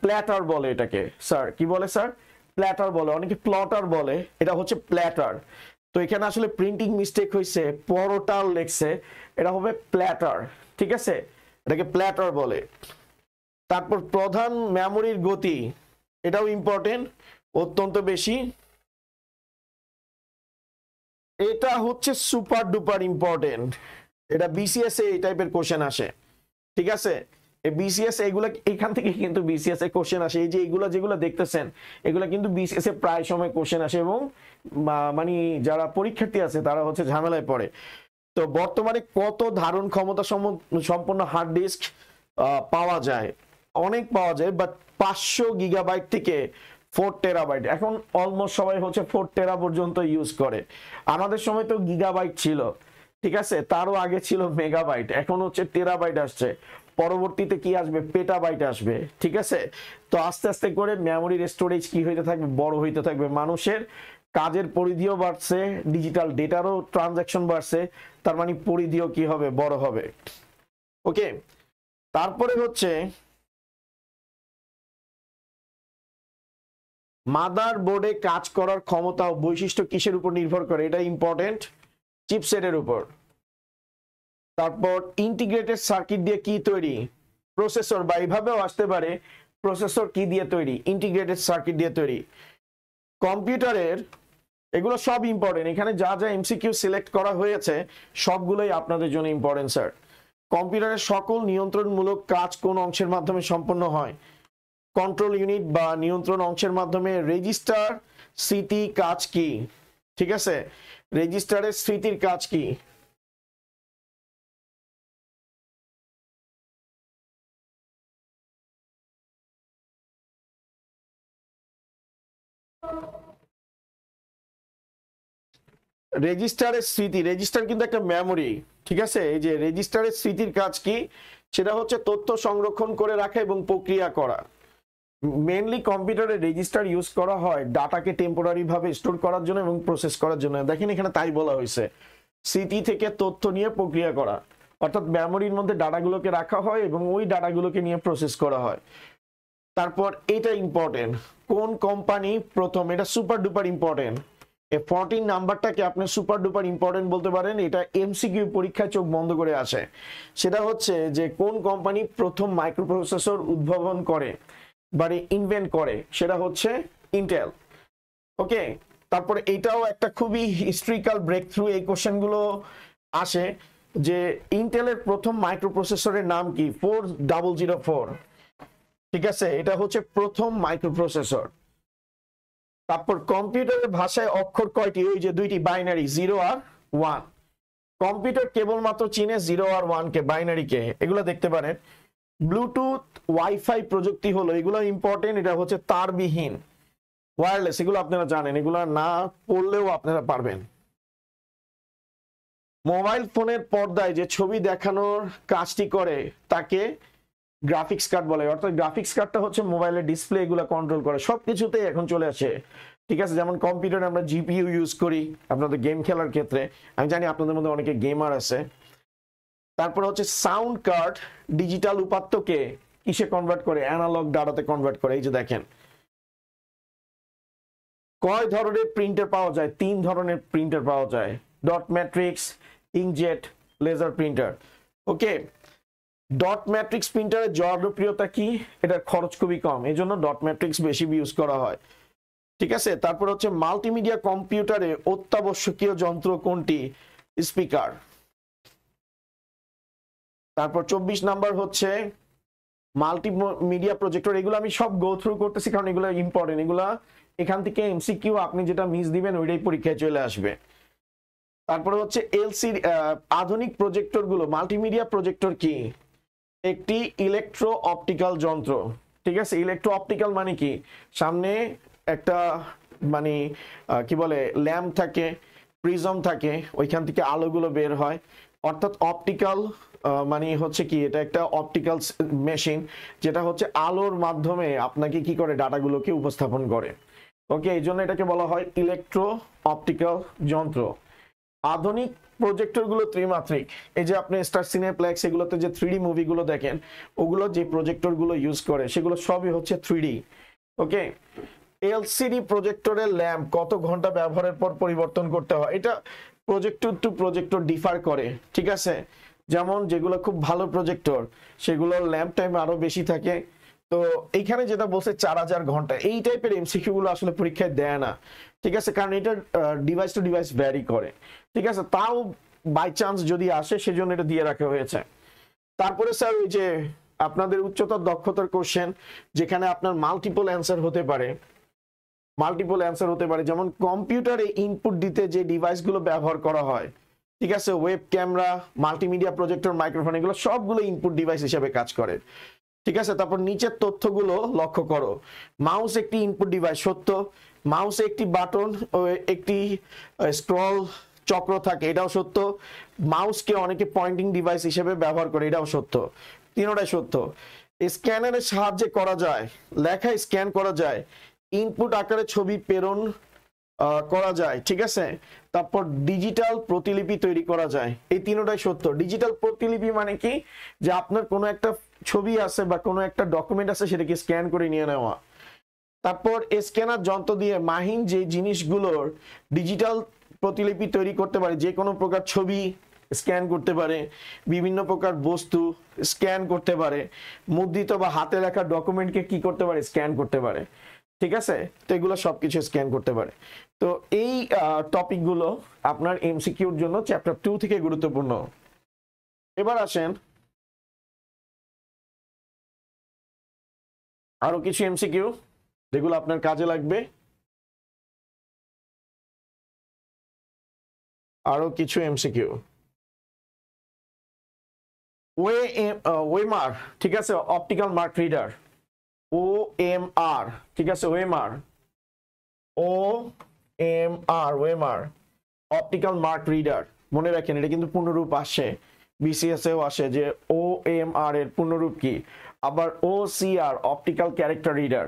Speaker 1: প্ল্যাটার বলে। এটাকে স্যার কি বলে? স্যার প্ল্যাটার বলে, অনেকে প্লটার বলে, এটা হচ্ছে প্ল্যাটার। তো এখানে আসলে প্রিন্টিং মিস্টেক হয়েছে, পরোটাল লেখছে, এটা হবে প্ল্যাটার। ঠিক আছে, এটাকে প্ল্যাটার বলে। তারপর প্রধান মেমোরির গতি, এটাও ইম্পর্টেন্ট, অত্যন্ত বেশি। এটা হচ্ছে সুপার ডুপার ইম্পর্টেন্ট, এটা বিসিএস এ এই টাইপের কোশ্চেন আসে। ঠিক আছে, এই বিসিএস এগুলা এখান থেকে কিন্তু বিসিএস এ কোশ্চেন আসে। এই যে এগুলা যেগুলো দেখতেছেন এগুলা কিন্তু বিসিএস এ প্রায় সময় কোশ্চেন আসে, এবং মানে যারা পরীক্ষার্থী আছে তারা হচ্ছে ঝামেলায় পড়ে। তো বর্তমানে কত ধারণ ক্ষমতা সম্পন্ন হার্ড ডিস্ক পাওয়া যায়? অনেক পাওয়া যায়, বাট 500 গিগাবাইট থেকে 4 টেরাবাইট। এখন অলমোস্ট সবাই হচ্ছে 4 টেরা পর্যন্ত ইউজ করে। আমাদের সময় তো গিগাবাইট ছিল, ঠিক আছে, তারও আগে ছিল মেগাবাইট, এখন হচ্ছে টেরাবাইট আসছে, পরবর্তীতে কি আসবে? পেটাবাইট আসবে। ঠিক আছে, তো আস্তে আস্তে করে মেমোরির স্টোরেজ কি হইতে থাকবে? বড় হইতে থাকবে। মানুষের কাজের পরিধিও বাড়ছে, ডিজিটাল ডেটারও ট্রানজাকশন বাড়ছে, তার মানে পরিধিও কি হবে? বড় হবে। ওকে, তারপরে হচ্ছে মাদার বোর্ডে কাজ করার ক্ষমতা ও বৈশিষ্ট্য কিসের উপর নির্ভর করে? এটা ইম্পর্টেন্ট, চিপসেটের উপর। তারপর ইন্টিগ্রেটেড সার্কিট দিয়ে কি তৈরি? প্রসেসর, বা এইভাবেও আসতে পারে প্রসেসর কি দিয়ে তৈরি? ইন্টিগ্রেটেড সার্কিট দিয়ে তৈরি। কম্পিউটারের, এগুলো সব ইম্পর্টেন্ট, এখানে যা যা এমসিকিউ সিলেক্ট করা হয়েছে সবগুলোই আপনাদের জন্য ইম্পর্টেন্ট স্যার। কম্পিউটারের সকল নিয়ন্ত্রণমূলক কাজ কোন অংশের মাধ্যমে সম্পন্ন হয়? কন্ট্রোল ইউনিট বা নিয়ন্ত্রণ অংশের মাধ্যমে। রেজিস্টার স্মৃতি কাজ কি? ঠিক আছে, রেজিস্টারের স্মৃতির কাজ কি? রেজিস্টারের স্মৃতি, রেজিস্টার কিন্তু একটা মেমোরি, ঠিক আছে। এই যে রেজিস্টারের স্মৃতির কাজ কি, সেটা হচ্ছে তথ্য সংরক্ষণ করে রাখা এবং প্রক্রিয়া করা। মেইনলি কম্পিউটারে রেজিস্টার ইউজ করা হয় ডাটাকে টেম্পোরারি ভাবে স্টোর করার জন্য এবং প্রসেস করার জন্য। দেখেন এখানে তাই বলা হয়েছে, স্মৃতি থেকে তথ্য নিয়ে প্রক্রিয়া করা, অর্থাৎ মেমোরির মধ্যে ডাটাগুলোকে রাখা হয় এবং ওই ডাটাগুলোকে নিয়ে প্রসেস করা হয়। তারপর এটা ইম্পর্টেন্ট, কোন কোম্পানি প্রথম, এটা সুপার ডুপার ইম্পর্টেন্ট। এই 14 নাম্বারটাকে আপনি সুপার ডুপার ইম্পর্টেন্ট বলতে পারেন, এটা এমসিকিউ পরীক্ষায় চোখ বন্ধ করে আসে। সেটা হচ্ছে যে কোন কোম্পানি প্রথম মাইক্রোপ্রসেসর উদ্ভাবন করে বা ইনভেন্ট করে, সেটা হচ্ছে ইন্টেল। ওকে, তারপরে এটাও একটা খুবই হিস্ট্রিক্যাল ব্রেক থ্রু, এই কোশ্চেনগুলো আসে যে ইন্টেলের প্রথম মাইক্রোপ্রসেসরের নাম কি, 4004, ঠিক আছে, এটা হচ্ছে প্রথম মাইক্রোপ্রসেসর। তারপর কম্পিউটারের ভাষায় অক্ষর কয়টি, ওই যে দুইটি বাইনারি 0 আর 1। কম্পিউটার কেবলমাত্র চিনে 0 আর 1 কে, বাইনারি কে, এগুলো দেখতে পারেন। ব্লুটুথ ওয়াইফাই প্রযুক্তি হলো, এগুলো ইম্পর্টেন্ট, এটা হচ্ছে তারবিহীন ওয়্যারলেস, এগুলো আপনারা জানেন, এগুলো না পড়লেও আপনারা পারবেন। মোবাইল ফোনের পর্দায় যে ছবি দেখানোর কাজটি করে তাকে গ্রাফিক্স কার্ড বলে, অর্থাৎ গ্রাফিক্স কার্ডটা হচ্ছে মোবাইলের ডিসপ্লে এগুলো কন্ট্রোল করে, সবকিছুতেই এখন চলে আসে, ঠিক আছে। যেমন কম্পিউটারে আমরা জিপিইউ ইউজ করি আপনাদের গেম খেলার ক্ষেত্রে, আমি জানি আপনাদের মধ্যে অনেকে গেমার আছে। তারপর হচ্ছে সাউন্ড কার্ড ডিজিটাল উপাত্তকে কিসে কনভার্ট করে, অ্যানালগ ডাটাতে কনভার্ট করে। এই যে দেখেন, কয় ধরনের প্রিন্টার পাওয়া যায়, 3 ধরনের প্রিন্টার পাওয়া যায়, dot matrix, inkjet, laser printer. Okay, dot matrix প্রিন্টারের জনপ্রিয়তা কি, এটার খরচ খুবই কম, এই জন্য ডট ম্যাট্রিক্স বেশি ইউজ করা হয়, ঠিক আছে। তারপর হচ্ছে মাল্টিমিডিয়া কম্পিউটারে অত্যাবশ্যকীয় যন্ত্র কোনটি, স্পিকার। তারপর 24 নাম্বার হচ্ছে মাল্টিমিডিয়া প্রজেক্টর, এগুলো আমি সব গো থ্রু করতেছি কারণ এগুলো ইম্পর্টেন্ট, এগুলা এখান থেকে এমসিকিউ আপনি যেটা মিস দিবেন ওইটাই পরীক্ষায় চলে আসবে। তারপরে হচ্ছে এলসিডি, আধুনিক প্রজেক্টর গুলো, মাল্টিমিডিয়া প্রজেক্টর কি, একটি ইলেকট্রো অপটিক্যাল যন্ত্র, ঠিক আছে। ইলেকট্রো অপটিক্যাল মানে কি, সামনে একটা মানে কি বলে ল্যাম্প থাকে, প্রিজম থাকে, ওইখান থেকে আলোগুলো বের হয়, অর্থাৎ অপটিক্যাল মানে হচ্ছে কি, এটা একটা অপটিক্যাল মেশিন যেটা হচ্ছে আলোর মাধ্যমে আপনাকে কি করে, ডাটাগুলোকে উপস্থাপন করে। ওকে, এই জন্য এটাকে বলা হয় ইলেকট্রো অপটিক্যাল যন্ত্র। আধুনিক প্রজেক্টর গুলো ত্রিমাত্রিক, এই যে আপনি স্টার সিনেপ্লেক্স এগুলোতে যে 3D মুভিগুলো দেখেন, ওগুলো যে প্রজেক্টর গুলো ইউজ করে সেগুলো সবই হচ্ছে 3D। ওকে, এলসিডি প্রজেক্টরের ল্যাম্প কত ঘন্টা ব্যবহারের পর পরিবর্তন করতে হয়, এটা প্রজেক্টর টু প্রজেক্টর ডিফার করে, ঠিক আছে। যেমন যেগুলো খুব ভালো প্রজেক্টর সেগুলোর ল্যাম্প টাইম আরো বেশি থাকে। তো এইখানে যেটা বলছে 4000 ঘন্টা, এই টাইপের এমসিকিউ গুলো আসলে পরীক্ষায় দেয় না, ঠিক আছে, কারণ এটা ডিভাইস টু ডিভাইস ভ্যারি করে, ঠিক আছে। তাও বাই চান্স যদি আসে সেজন্য এটা দিয়ে রাখা হয়েছে। তারপরে স্যার ওই যে আপনাদের উচ্চতর দক্ষতার কোশ্চেন, যেখানে আপনার মাল্টিপল অ্যান্সার হতে পারে, যেমন কম্পিউটারে ইনপুট দিতে যে ডিভাইসগুলো ব্যবহার করা হয়, ঠিক আছে, web camera, multimedia projector, microphone, এগুলো সবগুলো ইনপুট ডিভাইস হিসেবে কাজ করে, ঠিক আছে। তারপর নিচের তথ্যগুলো লক্ষ্য করো, মাউস একটি ইনপুট ডিভাইস, সত্য। মাউসে একটি বাটন ও একটি স্ক্রল চক্র থাকে, এটাও সত্য। মাউসকে অনেকে পয়েন্টিং ডিভাইস হিসেবে ব্যবহার করে, এটাও সত্য, তিনটাই সত্য। স্ক্যানারের সাহায্যে করা যায়, লেখা স্ক্যান করা যায়, ইনপুট আকারে ছবি প্রেরণ করা যায়, ঠিক আছে। তারপর ডিজিটাল প্রতিলিপি তৈরি করা যায়, এই তিনটাই সত্য। ডিজিটাল প্রতিলিপি মানে কি, যে আপনার কোনো একটা ছবি আছে বা কোনো একটা ডকুমেন্ট আছে সেটাকে স্ক্যান করে নিয়ে নেওয়া। তারপর স্ক্যানার যন্ত্র দিয়ে মাহিন যে জিনিসগুলোর ডিজিটাল প্রতিলিপি তৈরি করতে পারে, যে কোনো প্রকার ছবি স্ক্যান করতে পারে, বিভিন্ন প্রকার বস্তু স্ক্যান করতে পারে, মুদ্রিত বা হাতে লেখা ডকুমেন্টকে কি করতে পারে, স্ক্যান করতে পারে, ঠিক আছে। তো এগুলো সবকিছু স্ক্যান করতে পারে। তো এই টপিকগুলো আপনার এমসিকিউর জন্য চ্যাপ্টার 2 থেকে গুরুত্বপূর্ণ। এবার আসেন আরো কিছু এমসিকিউ যেগুলো আপনার কাজে লাগবে, আরো কিছু এমসিকিউ। ওএমআর, ঠিক আছে, অপটিক্যাল মার্ক রিডার, ওএমআর, ঠিক আছে, OMR, OMR optical mark reader, মনে রাখেন এটা কিন্তু পূর্ণরূপ আসে, বিসিএস এও আসে যে OMR এর পূর্ণরূপ কি। আবার OCR optical character reader,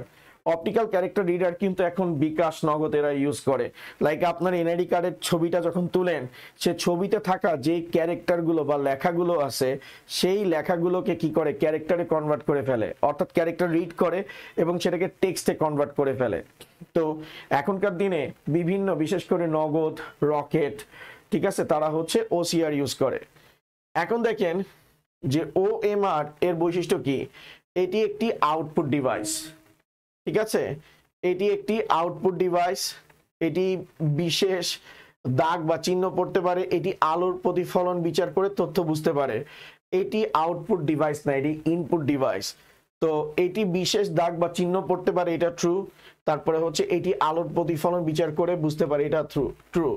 Speaker 1: optical character reader কিন্তু এখন বিকাশ নগদ এরা ইউজ করে। লাইক আপনার এনআইডি কার্ডের ছবিটা যখন তুলেন, সে ছবিতে থাকা যে ক্যারেক্টারগুলো বা লেখাগুলো আছে, সেই লেখাগুলোকে কি করে ক্যারেক্টারে কনভার্ট করে ফেলে, অর্থাৎ ক্যারেক্টার রিড করে এবং সেটাকে টেক্সটে কনভার্ট করে ফেলে। তো এখনকার দিনে বিভিন্ন, বিশেষ করে নগদ, রকেট, ঠিক আছে, তারা হচ্ছে OCR ইউজ করে। এখন দেখেন যে OMR এর বৈশিষ্ট্য কি, এটি একটি আউটপুট ডিভাইস, ঠিক আছে, এটি একটি আউটপুট ডিভাইস, এটি বিশেষ দাগ বা চিহ্ন পড়তে পারে, এটি আলোর প্রতিফলন বিচার করে তথ্য বুঝতে পারে। এটি আউটপুট ডিভাইস না, এটি ইনপুট ডিভাইস। তো এটি বিশেষ দাগ বা চিহ্ন পড়তে পারে, এটা ট্রু। তারপরে হচ্ছে এটি আলোর প্রতিফলন বিচার করে বুঝতে পারে, এটা ট্রু।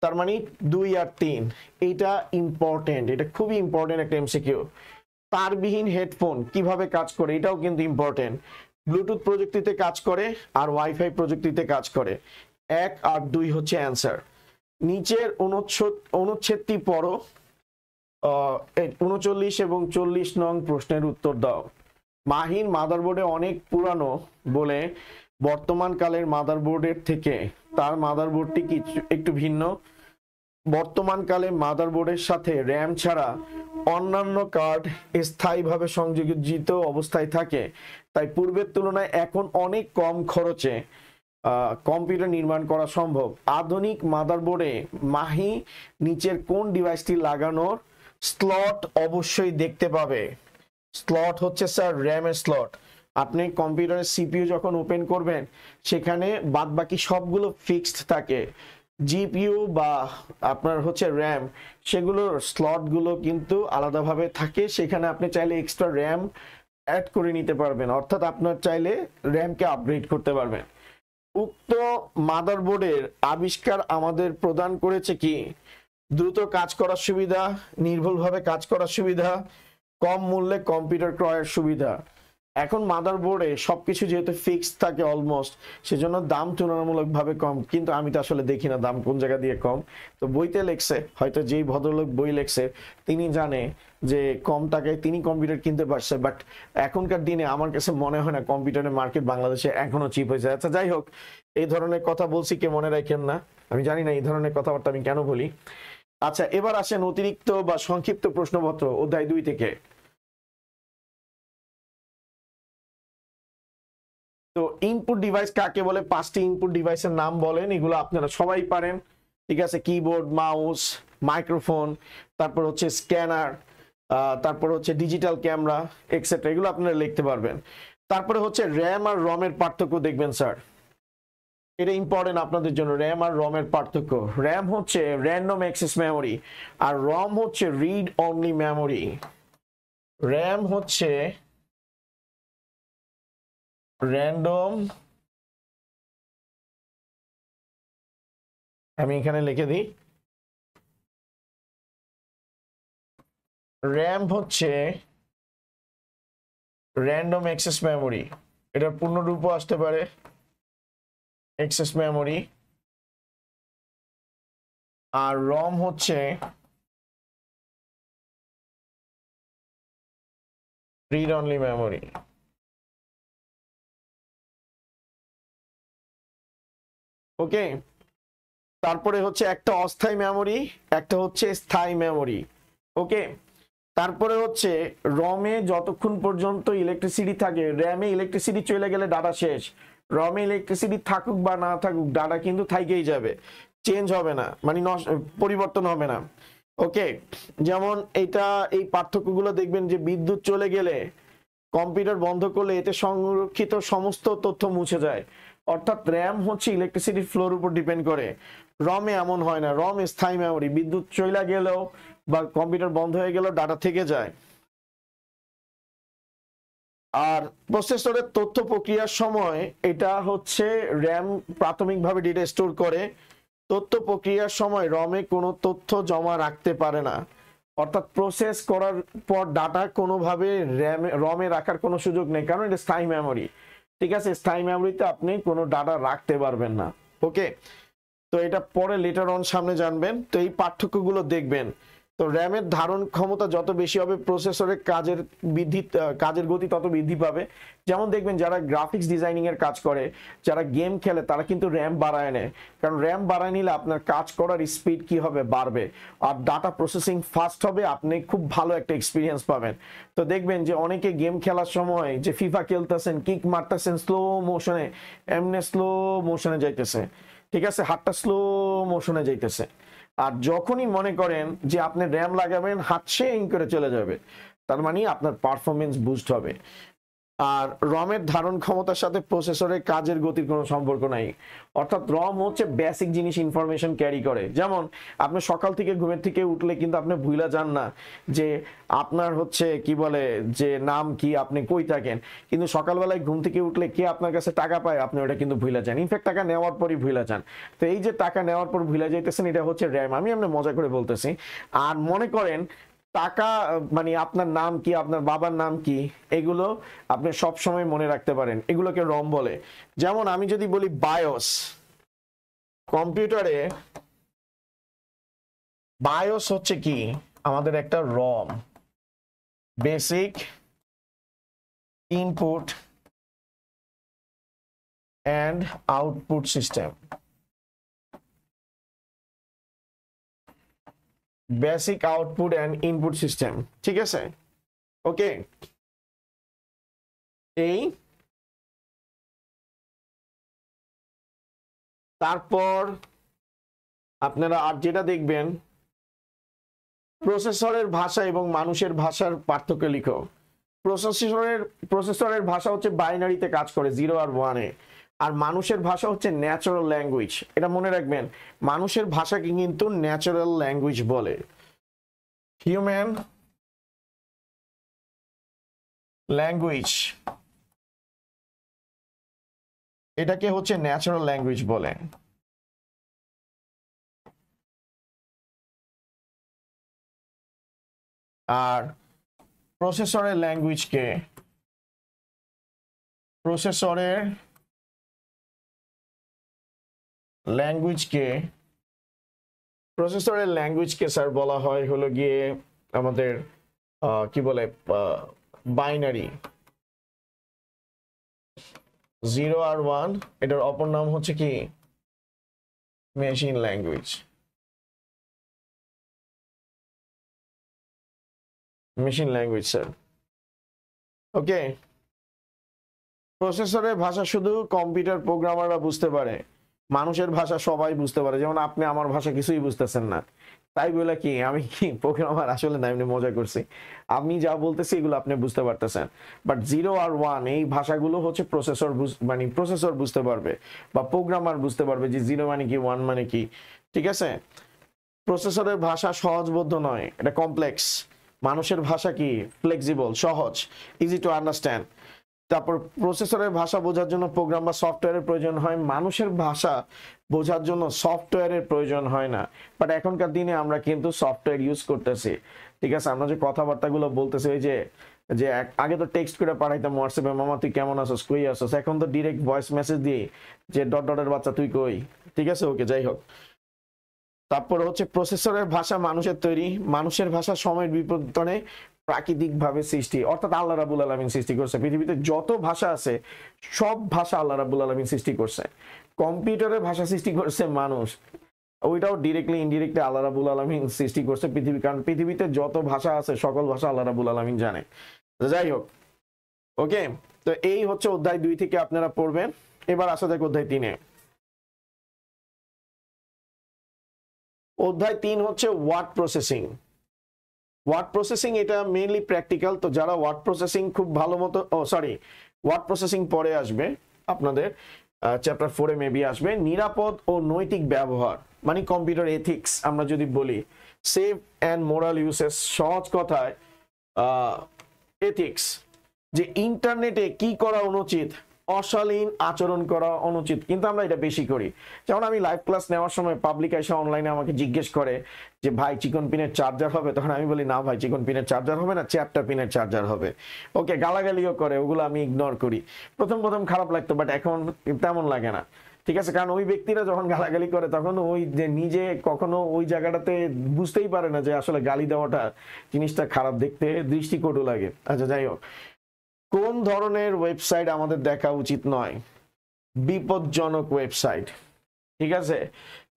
Speaker 1: তার মানে 2 আর 3, এটা ইম্পর্টেন্ট, এটা খুবই ইম্পর্টেন্ট একটা এমসিকিউ। তারবিহীন হেডফোন কিভাবে কাজ করে, এটাও কিন্তু ইম্পর্টেন্ট। ব্লুটুথ প্রযুক্তিতে কাজ করে আর ওয়াইফাই প্রযুক্তিতে কাজ করে। 1 আর 2 হচ্ছে অ্যান্সার। নিচের অনুচ্ছেদটি পড়ো, 39 এবং 40 নং প্রশ্নের উত্তর দাও। মাহির মাদারবোর্ডে অনেক পুরানো বলে বর্তমান কালের মাদারবোর্ডের থেকে তার মাদারবোর্ডটি কিছু একটু ভিন্ন। বর্তমান কালে মাদারবোর্ডের সাথে র্যাম ছাড়া অন্যান্য কার্ড স্থায়ীভাবে সংযোজিত অবস্থায় থাকে, তাই পূর্বের তুলনায় এখন অনেক কম খরচে কম্পিউটার নির্মাণ করা সম্ভব। আধুনিক মাদারবোর্ডে মাহি নিচের কোন ডিভাইসটি লাগানোর স্লট অবশ্যই দেখতে পাবে? স্লট হচ্ছে স্যার র্যামের স্লট। আপনি কম্পিউটারের সিপিইউ যখন ওপেন করবেন, সেখানে বাদবাকি সবগুলো ফিক্সড থাকে। জিপিইউ বা আপনার হচ্ছে র্যাম, সেগুলোর স্লটগুলো কিন্তু আলাদাভাবে থাকে। সেখানে আপনি চাইলে এক্সট্রা র্যাম অ্যাড করে নিতে পারবেন, অর্থাৎ আপনার চাইলে র্যামকে আপগ্রেড করতে পারবেন। উক্ত মাদারবোর্ডের আবিষ্কার আমাদের প্রদান করেছে কি? দ্রুত কাজ করার সুবিধা, নির্ভুলভাবে কাজ করার সুবিধা, কম মূল্যে কম্পিউটার ক্রয়ের সুবিধা। এখন মাদারবোর্ডে সবকিছু যেহেতু ফিক্সড থাকে অলমোস্ট, সেজন্য দাম তুলনামূলকভাবে কম, কিন্তু আমি তো আসলে দেখি না দাম কোন জায়গা দিয়ে কম। তো বইতে লেখছে, হয়তো যেই ভদ্রলোক বই লেখছে তিনি জানে যে কম টাকায় তিনি কম্পিউটার কিনতে পারছে, বাট এখনকার দিনে আমার কাছে মনে হয় না কম্পিউটারের মার্কেট বাংলাদেশে এখনো চিপ হয়েছে। আচ্ছা যাই হোক, এই ধরনের কথা বলছি কে মনে রাখেন না, আমি জানি না এই ধরনের কথাবার্তা আমি কেন বলি। আচ্ছা এবার আসেন অতিরিক্ত বা সংক্ষিপ্ত প্রশ্নপত্র অধ্যায় 2 থেকে। তো ইনপুট ডিভাইস কাকে বলে? 5টি ইনপুট ডিভাইসের নাম বলেন, এগুলো আপনারা সবাই পারেন, ঠিক আছে। কিবোর্ড, মাউস, মাইক্রোফোন, তারপর হচ্ছে স্ক্যানার, তারপর হচ্ছে ডিজিটাল ক্যামেরা, এক্সেট্রা, এগুলো আপনারা লিখতে পারবেন। তারপরে হচ্ছে র্যাম আর রমের পার্থক্য দেখবেন স্যার, এটা ইম্পর্টেন্ট আপনাদের জন্য। র্যাম আর রমের পার্থক্য, র্যাম হচ্ছে র্যান্ডম অ্যাক্সেস মেমোরি আর রম হচ্ছে রিড অনলি মেমোরি। র্যাম হচ্ছে র্যান্ডম, আমি এখানে লিখে দিই, র্যাম হচ্ছে র্যান্ডম অ্যাক্সেস মেমোরি, এটার পূর্ণরূপও আসতে পারে অ্যাক্সেস মেমোরি। আর রম হচ্ছে রিড অনলি মেমোরি। ওকে, তারপরে হচ্ছে একটা অস্থায়ী মেমোরি, একটা হচ্ছে স্থায়ী মেমোরি। ওকে, তারপরে হচ্ছে রমে যতক্ষণ পর্যন্ত ইলেকট্রিসিটি থাকে, র্যামে ইলেকট্রিসিটি চলে গেলে ডাটা শেষ। রমে ইলেকট্রিসিটি থাকুক বা না থাকুক, ডাটা কিন্তু থাইকেই যাবে, চেঞ্জ হবে না, মানে পরিবর্তন হবে না। ওকে, যেমন এটা, এই পার্থক্যগুলো দেখবেন যে বিদ্যুৎ চলে গেলে, কম্পিউটার বন্ধ করলে এতে সংরক্ষিত সমস্ত তথ্য মুছে যায়। অর্থাৎ র্যাম হচ্ছে ইলেকট্রিসিটি ফ্লোর উপর ডিপেন্ড করে, রমে এমন হয় না। রম স্থায়ী মেমোরি, বিদ্যুৎ চলে গেলেও বা কম্পিউটার বন্ধ হয়ে গেলেও ডাটা থেকে যায়। আর প্রসেসরের তথ্য প্রক্রিয়ার সময় এটা হচ্ছে র্যাম প্রাথমিকভাবে ডেটা স্টোর করে, তথ্য প্রক্রিয়ার সময় রমে কোনো তথ্য জমা রাখতে পারে না। অর্থাৎ প্রসেস করার পর ডাটা কোনোভাবে রমে রাখার কোনো সুযোগ নেই, কারণ এটা স্থায়ী মেমোরি, ঠিক আছে। স্থায়ী মেমোরিতে আপনি কোনো ডাটা রাখতে পারবেন না। ওকে, তো এটা পরে লেটার অন সামনে জানবেন। তো এই পার্থক্যগুলো দেখবেন। তো র্যামের ধারণ ক্ষমতা যত বেশি হবে প্রসেসরের কাজের গতি তত বৃদ্ধি পাবে। যেমন দেখবেন যারা গ্রাফিক্স ডিজাইনিং এর কাজ করে, যারা গেম খেলে, তারা কিন্তু র্যাম বাড়ায় নেয়, কারণ র্যাম বাড়ায় নিলে আপনার কাজ করার স্পিড কি হবে, বাড়বে, আর ডাটা প্রসেসিং ফাস্ট হবে, আপনি খুব ভালো একটা এক্সপিরিয়েন্স পাবেন। তো দেখবেন যে অনেকে গেম খেলার সময় যে ফিফা খেলতেছেন, কিক মারতেছেন স্লো মোশনে, এমনি স্লো মোশনে যাইতেছে, ঠিক আছে, হাতটা স্লো মোশনে যাইতেছে। আর যখনই মনে করেন যে আপনি র্যাম লাগাবেন, হাত শেইং করে চলে যাবে, তার মানে আপনার পারফরমেন্স বুস্ট হবে। আর রমের ধারণ ক্ষমতার সাথে প্রসেসরের কাজের গতির কোনো সম্পর্ক নাই। অর্থাৎ রম হচ্ছে বেসিক জিনিস, ইনফরমেশন ক্যারি করে। যেমন আপনি সকাল থেকে ঘুমের থেকে উঠলে কিন্তু আপনি ভুলা যান না যে আপনার হচ্ছে কি বলে যে নাম কি, আপনি কই থাকেন, কিন্তু সকালবেলায় ঘুম থেকে উঠলে কে আপনার কাছে টাকা পায় আপনি ওটা কিন্তু ভুলা যান, ইনফ্যাক্ট টাকা নেওয়ার পরই ভুলা যান। তো এই যে টাকা নেওয়ার পর ভুলা যাইতেছেন, এটা হচ্ছে র্যাম। আমি আপনার মজা করে বলতেছি। আর মনে করেন টাকা মানে আপনার নাম কি, আপনার বাবার নাম কি, এগুলো আপনি সব সময় মনে রাখতে পারেন, এগুলোকে রম বলে। যেমন আমি যদি বলি বায়োস, কম্পিউটারে বায়োস হচ্ছে কি আমাদের একটা ROM, basic input and output system, basic output and input system, ঠিক আছে, ওকে। এই তারপর আপনারা আর যেটা দেখবেন, প্রসেসরের ভাষা এবং মানুষের ভাষার পার্থক্য লিখো। প্রসেসরের ভাষা হচ্ছে বাইনারিতে কাজ করে, 0 আর 1-এ। আর মানুষের ভাষা হচ্ছে ন্যাচারাল ল্যাঙ্গুয়েজ। এটা মনে রাখবেন, মানুষের ভাষাকে কিন্তু ন্যাচারাল ল্যাঙ্গুয়েজ বলে, হিউম্যান ল্যাঙ্গুয়েজ, এটাকে হচ্ছে ন্যাচারাল ল্যাঙ্গুয়েজ বলে। আর প্রসেসরের ল্যাঙ্গুয়েজকে স্যার বলা হয় হলো গিয়ে আমাদের কি বলে বাইনারি, 0 আর 1, এটার অপর নাম হচ্ছে কি মেশিন ল্যাঙ্গুয়েজ, স্যার, ওকে। প্রসেসরের ভাষা শুধু কম্পিউটার প্রোগ্রামাররা বুঝতে পারে, মানুষের ভাষা সবাই বুঝতে পারে। যেমন আপনি আমার ভাষা কিছুই বুঝতেছেন না, তাই বলে কি আমি কি প্রোগ্রামার? আসলে না, এমনি মজা করছি। আমি যা বলতেছি এগুলো আপনি বুঝতে পারতেছেন, বাট 0 আর 1 এই ভাষাগুলো হচ্ছে প্রসেসর বুঝতে পারবে, বা প্রোগ্রামার বুঝতে পারবে যে 0 মানে কি, 1 মানে কি, ঠিক আছে। প্রসেসরের ভাষা সহজবোধ্য নয়, এটা কমপ্লেক্স। মানুষের ভাষা কি ফ্লেক্সিবল, সহজ, ইজি টু আন্ডারস্ট্যান্ড। তারপর প্রসেসরের ভাষা বোঝার জন্য প্রোগ্রাম বা সফটওয়্যারের প্রয়োজন হয়, মানুষের ভাষা বোঝার জন্য সফটওয়্যারের প্রয়োজন হয় না। বাট এখনকার দিনে আমরা কিন্তু সফটওয়্যার ইউজ করতেছি, ঠিক আছে। আমরা যে কথাবার্তাগুলো বলতেছি, ওই যে আগে তো টেক্সট করে পাঠাইতাম হোয়াটসঅ্যাপে, মামা তুই কেমন আছিস, কই আছিস, এখন তো ডিরেক্ট ভয়েস মেসেজ দিয়ে যে ডটের বাচ্চা তুই কই, ঠিক আছে, ওকে, যাই হোক। তারপর হচ্ছে প্রসেসরের ভাষা মানুষের তৈরি, মানুষের ভাষা সময়ের বিবর্তনে প্রাকৃতিকভাবে সৃষ্টি, অর্থাৎ আল্লাহ রাব্বুল আলামিন সৃষ্টি করছে। পৃথিবীতে যত ভাষা আছে সব ভাষা আল্লাহ রাব্বুল আলামিন সৃষ্টি করছে। কম্পিউটারের ভাষা সৃষ্টি করছে মানুষ, ওইটাও ডিরেক্টলি ইনডিরেক্টলি আল্লাহ রাব্বুল আলামিন সৃষ্টি করছে পৃথিবী, কারণ পৃথিবীতে যত ভাষা আছে সকল ভাষা আল্লাহ রাব্বুল আলামিন জানে। যাই হোক, ওকে। তো এই হচ্ছে অধ্যায় 2 থেকে আপনারা পড়বেন। এবার আসা যাক অধ্যায় 3-এ। অধ্যায় 3 হচ্ছে ওয়ার্ড প্রসেসিং। ওয়ার্ড প্রসেসিং এটা মেইনলি প্র্যাকটিক্যাল। তো যারা ওয়ার্ড প্রসেসিং খুব ভালো মতো, ওয়ার্ড প্রসেসিং পরে আসবে আপনাদের চ্যাপ্টার 4-এ মেবি আসবে। নিরাপদ ও নৈতিক ব্যবহার মানে কম্পিউটার এথিক্স আমরা যদি বলি, সেফ অ্যান্ড মোরাল ইউসেস, সহজ কথায় এথিক্স, যে ইন্টারনেটে কি করা অনুচিত, অশালীন আচরণ করা অনুচিত, কিন্তু আমরা এটা বেশি করি। যেমন আমি লাইভ ক্লাস নেওয়ার সময় পাবলিক এসে অনলাইনে আমাকে জিজ্ঞেস করে যে ভাই চিকন পিনের চার্জার হবে, তখন আমি বলি না ভাই চিকন পিনের চার্জার হবে না, চ্যাপ্টার পিনের চার্জার হবে। ওকে, গালাগালিও করে, ওগুলো আমি ইগনোর করি। প্রথম খারাপ লাগতো, বাট এখন তেমন লাগে না। ঠিক আছে, কারণ ওই ব্যক্তিরা যখন গালাগালি করে তখন ওই যে নিজে কখনো ওই জায়গাটাতে বুঝতেই পারে না যে আসলে গালি দেওয়াটা জিনিসটা খারাপ, দেখতে দৃষ্টিকটু লাগে। আচ্ছা যাই হোক, কোন ধরনের ওয়েবসাইট আমাদের দেখা উচিত নয়? বিপজ্জনক ওয়েবসাইট। ঠিক আছে,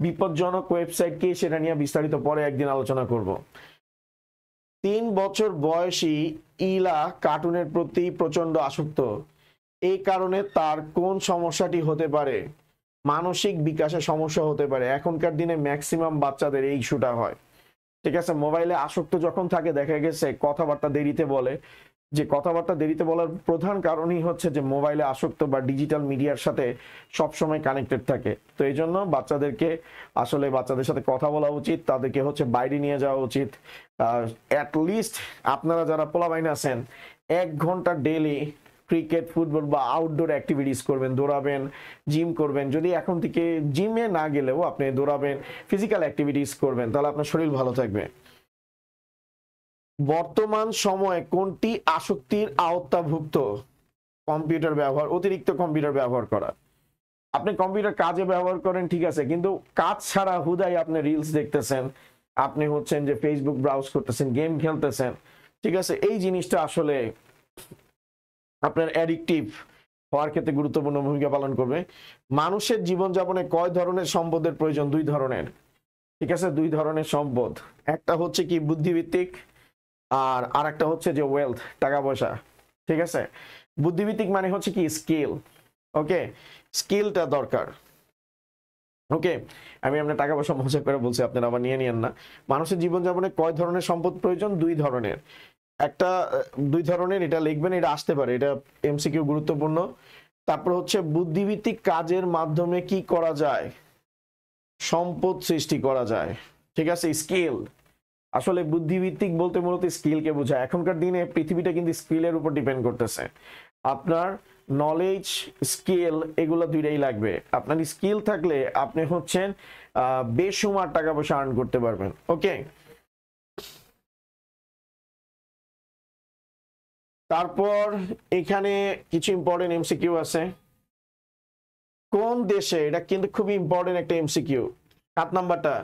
Speaker 1: বিপজ্জনক ওয়েবসাইট কি সেটা নিয়ে বিস্তারিত পরে একদিন আলোচনা করব। 3 বছর বয়সী ইলা কার্টুনের প্রতি প্রচন্ড আসক্ত, এই কারণে তার কোন সমস্যাটি হতে পারে? মানসিক বিকাশে সমস্যা হতে পারে। এখনকার দিনে ম্যাক্সিমাম বাচ্চাদের এই ইস্যুটা হয়। ঠিক আছে, মোবাইলে আসক্ত যখন থাকে দেখা গেছে কথাবার্তা দেরিতে বলে, যে কথাবার্তা দেরিতে বলার প্রধান কারণই হচ্ছে যে মোবাইলে আসক্ত বা ডিজিটাল মিডিয়ার সাথে সবসময় কানেক্টেড থাকে। তো এই জন্য বাচ্চাদেরকে আসলে বাচ্চাদের সাথে কথা বলা উচিত, তাদেরকে হচ্ছে বাইরে নিয়ে যাওয়া উচিত। অ্যাটলিস্ট আপনারা যারা পোলাপাইন আছেন 1 ঘন্টা ডেইলি ক্রিকেট, ফুটবল বা আউটডোর অ্যাক্টিভিটিস করবেন, দৌড়াবেন, জিম করবেন। যদি এখন থেকে জিমে না গেলেও আপনি দৌড়াবেন, ফিজিক্যাল অ্যাক্টিভিটিস করবেন, তাহলে আপনার শরীর ভালো থাকবে। বর্তমান সময়ে কোনটি আসক্তির আওতাভুক্ত? কম্পিউটার ব্যবহার, অতিরিক্ত কম্পিউটার ব্যবহার করা। আপনি কম্পিউটার কাজে ব্যবহার করেন ঠিক আছে, কিন্তু কাজ ছাড়া হুদাই আপনি রিলস দেখতেছেন, আপনি হচ্ছেন যে ফেসবুক ব্রাউজ করতেছেন, গেম খেলতেছেন। ঠিক আছে, এই জিনিসটা আসলে আপনার অ্যাডিকটিভ হওয়ার ক্ষেত্রে গুরুত্বপূর্ণ ভূমিকা পালন করবে। মানুষের জীবনযাপনে কয় ধরনের সম্পদের প্রয়োজন? 2 ধরনের। ঠিক আছে, 2 ধরনের সম্পদ। একটা হচ্ছে কি বুদ্ধিভিত্তিক, আর আরেকটা হচ্ছে যে ওয়েলথ, টাকা পয়সা। ঠিক আছে, বুদ্ধিভিত্তিক মানে হচ্ছে কি স্কিল। ওকে, স্কিলটা দরকার। ওকে, আমি আপনার টাকা পয়সা মজা করে বলছি, আপনারা আবার নিয়ে নিয়েন না। মানুষের জীবনযাপনে কয় ধরনের সম্পদ প্রয়োজন? 2 ধরনের। একটা 2 ধরনের, এটা লিখবেন, এটা আসতে পারে, এটা এমসিকিউ গুরুত্বপূর্ণ। তারপর হচ্ছে বুদ্ধিভিত্তিক কাজের মাধ্যমে কি করা যায়? সম্পদ সৃষ্টি করা যায়। ঠিক আছে, স্কিল। আসলে বুদ্ধিভিত্তিক বলতে মূলত স্কিলকে বোঝায়। এখনকার দিনে পৃথিবীটা কিন্তু স্কিলের উপর ডিপেন্ড করতেছে। আপনার নলেজ, স্কিল, এগুলো দুইটাই লাগবে। আপনার স্কিল থাকলে আপনি হচ্ছেন বেসুমার টাকা পয়সা আর্ন করতে পারবেন। ওকে, তারপর এখানে কিছু ইম্পর্টেন্ট এমসিকিউ আছে। কোন দেশে, এটা কিন্তু খুবই ইম্পর্টেন্ট একটা এমসিকিউ, 7 নাম্বারটা,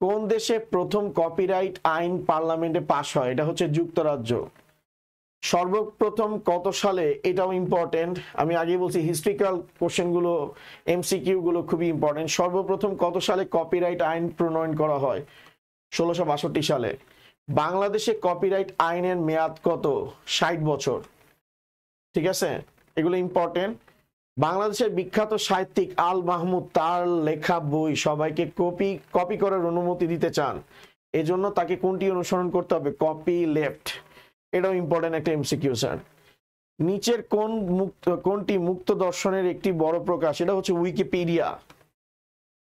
Speaker 1: কোন দেশে প্রথম কপিরাইট আইন পার্লামেন্টে পাশ হয়? এটা হচ্ছে যুক্তরাজ্য। সর্বপ্রথম কত সালে? এটাও ইম্পর্টেন্ট। আমি আগে বলছি হিস্ট্রিক্যাল কোশ্চেনগুলো, এমসিকিউ গুলো খুবই ইম্পর্টেন্ট। সর্বপ্রথম কত সালে কপিরাইট আইন প্রণয়ন করা হয়? 1662 সালে। বাংলাদেশে কপিরাইট আইনের মেয়াদ কত? 60 বছর। ঠিক আছে, এগুলো ইম্পর্টেন্ট। বাংলাদেশের বিখ্যাত সাহিত্যিক আল মাহমুদ তার লেখা বই সবাইকে কপি করার অনুমতি দিতে চান, এজন্য তাকে কোনটি অনুসরণ করতে হবে? Copy left. এটাও ইম্পর্টেন্ট একটা এমসিকিউ স্যার। নিচের কোনটি মুক্ত দর্শনের একটি বড় প্রকাশ? এটা হচ্ছে উইকিপিডিয়া।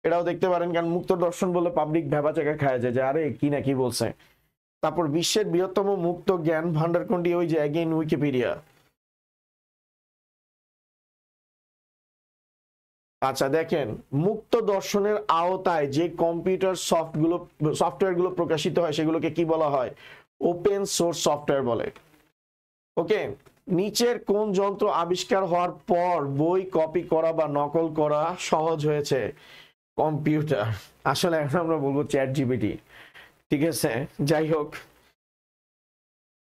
Speaker 1: এটাও দেখতে পারেন, কারণ মুক্ত দর্শন বলে পাবলিক ভেবাচাকা খায় যায় যে আরে কি না কি বলছে। তারপর বিশ্বের বৃহত্তম মুক্ত জ্ঞান ভান্ডার কোনটি? ওই যে অ্যাগেইন উইকিপিডিয়া। আচ্ছা দেখেন, মুক্ত দর্শনের আওতায় যে কম্পিউটার সফটওয়্যারগুলো প্রকাশিত হয় সেগুলোকে কি বলা হয়? ওপেন সোর্স সফটওয়্যার বলে। ওকে, নিচের কোন যন্ত্র আবিষ্কার হওয়ার পর বই কপি করা বা নকল করা সহজ হয়েছে? কম্পিউটার। আসলে এখন আমরা বলবো চ্যাট জিপিটি। ঠিক আছে, যাই হোক,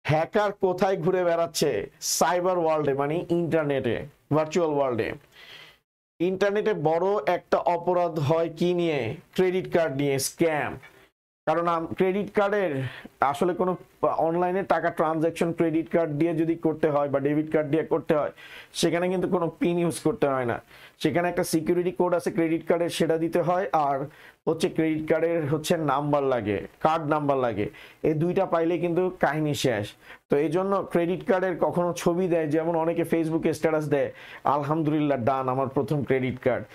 Speaker 1: হ্যাকার কোথায় ঘুরে বেড়াচ্ছে? সাইবার ওয়ার্ল্ডে, মানে ইন্টারনেটে, ভার্চুয়াল ওয়ার্ল্ডে। ইন্টারনেটে বড় একটা অপরাধ হয় কি নিয়ে? ক্রেডিট কার্ড নিয়ে, স্ক্যাম। কারণ ক্রেডিট কার্ডের আসলে কোনো অনলাইনে টাকা ট্রানজ্যাকশন ক্রেডিট কার্ড দিয়ে যদি করতে হয় বা ডেবিট কার্ড দিয়ে করতে হয়, সেখানে কিন্তু কোনো পিন ইউজ করতে হয় না। সেখানে একটা সিকিউরিটি কোড আছে ক্রেডিট কার্ডের, সেটা দিতে হয়। আর হচ্ছে ক্রেডিট কার্ডের হচ্ছে নাম্বার লাগে, কার্ড নাম্বার লাগে। এই দুইটা পাইলে কিন্তু কাহিনী শেষ। তো এই জন্য ক্রেডিট কার্ডের কখনো ছবি দেয়, যেমন অনেকে ফেসবুকে স্ট্যাটাস দেয়, আলহামদুলিল্লাহ ডান আমার প্রথম ক্রেডিট কার্ড।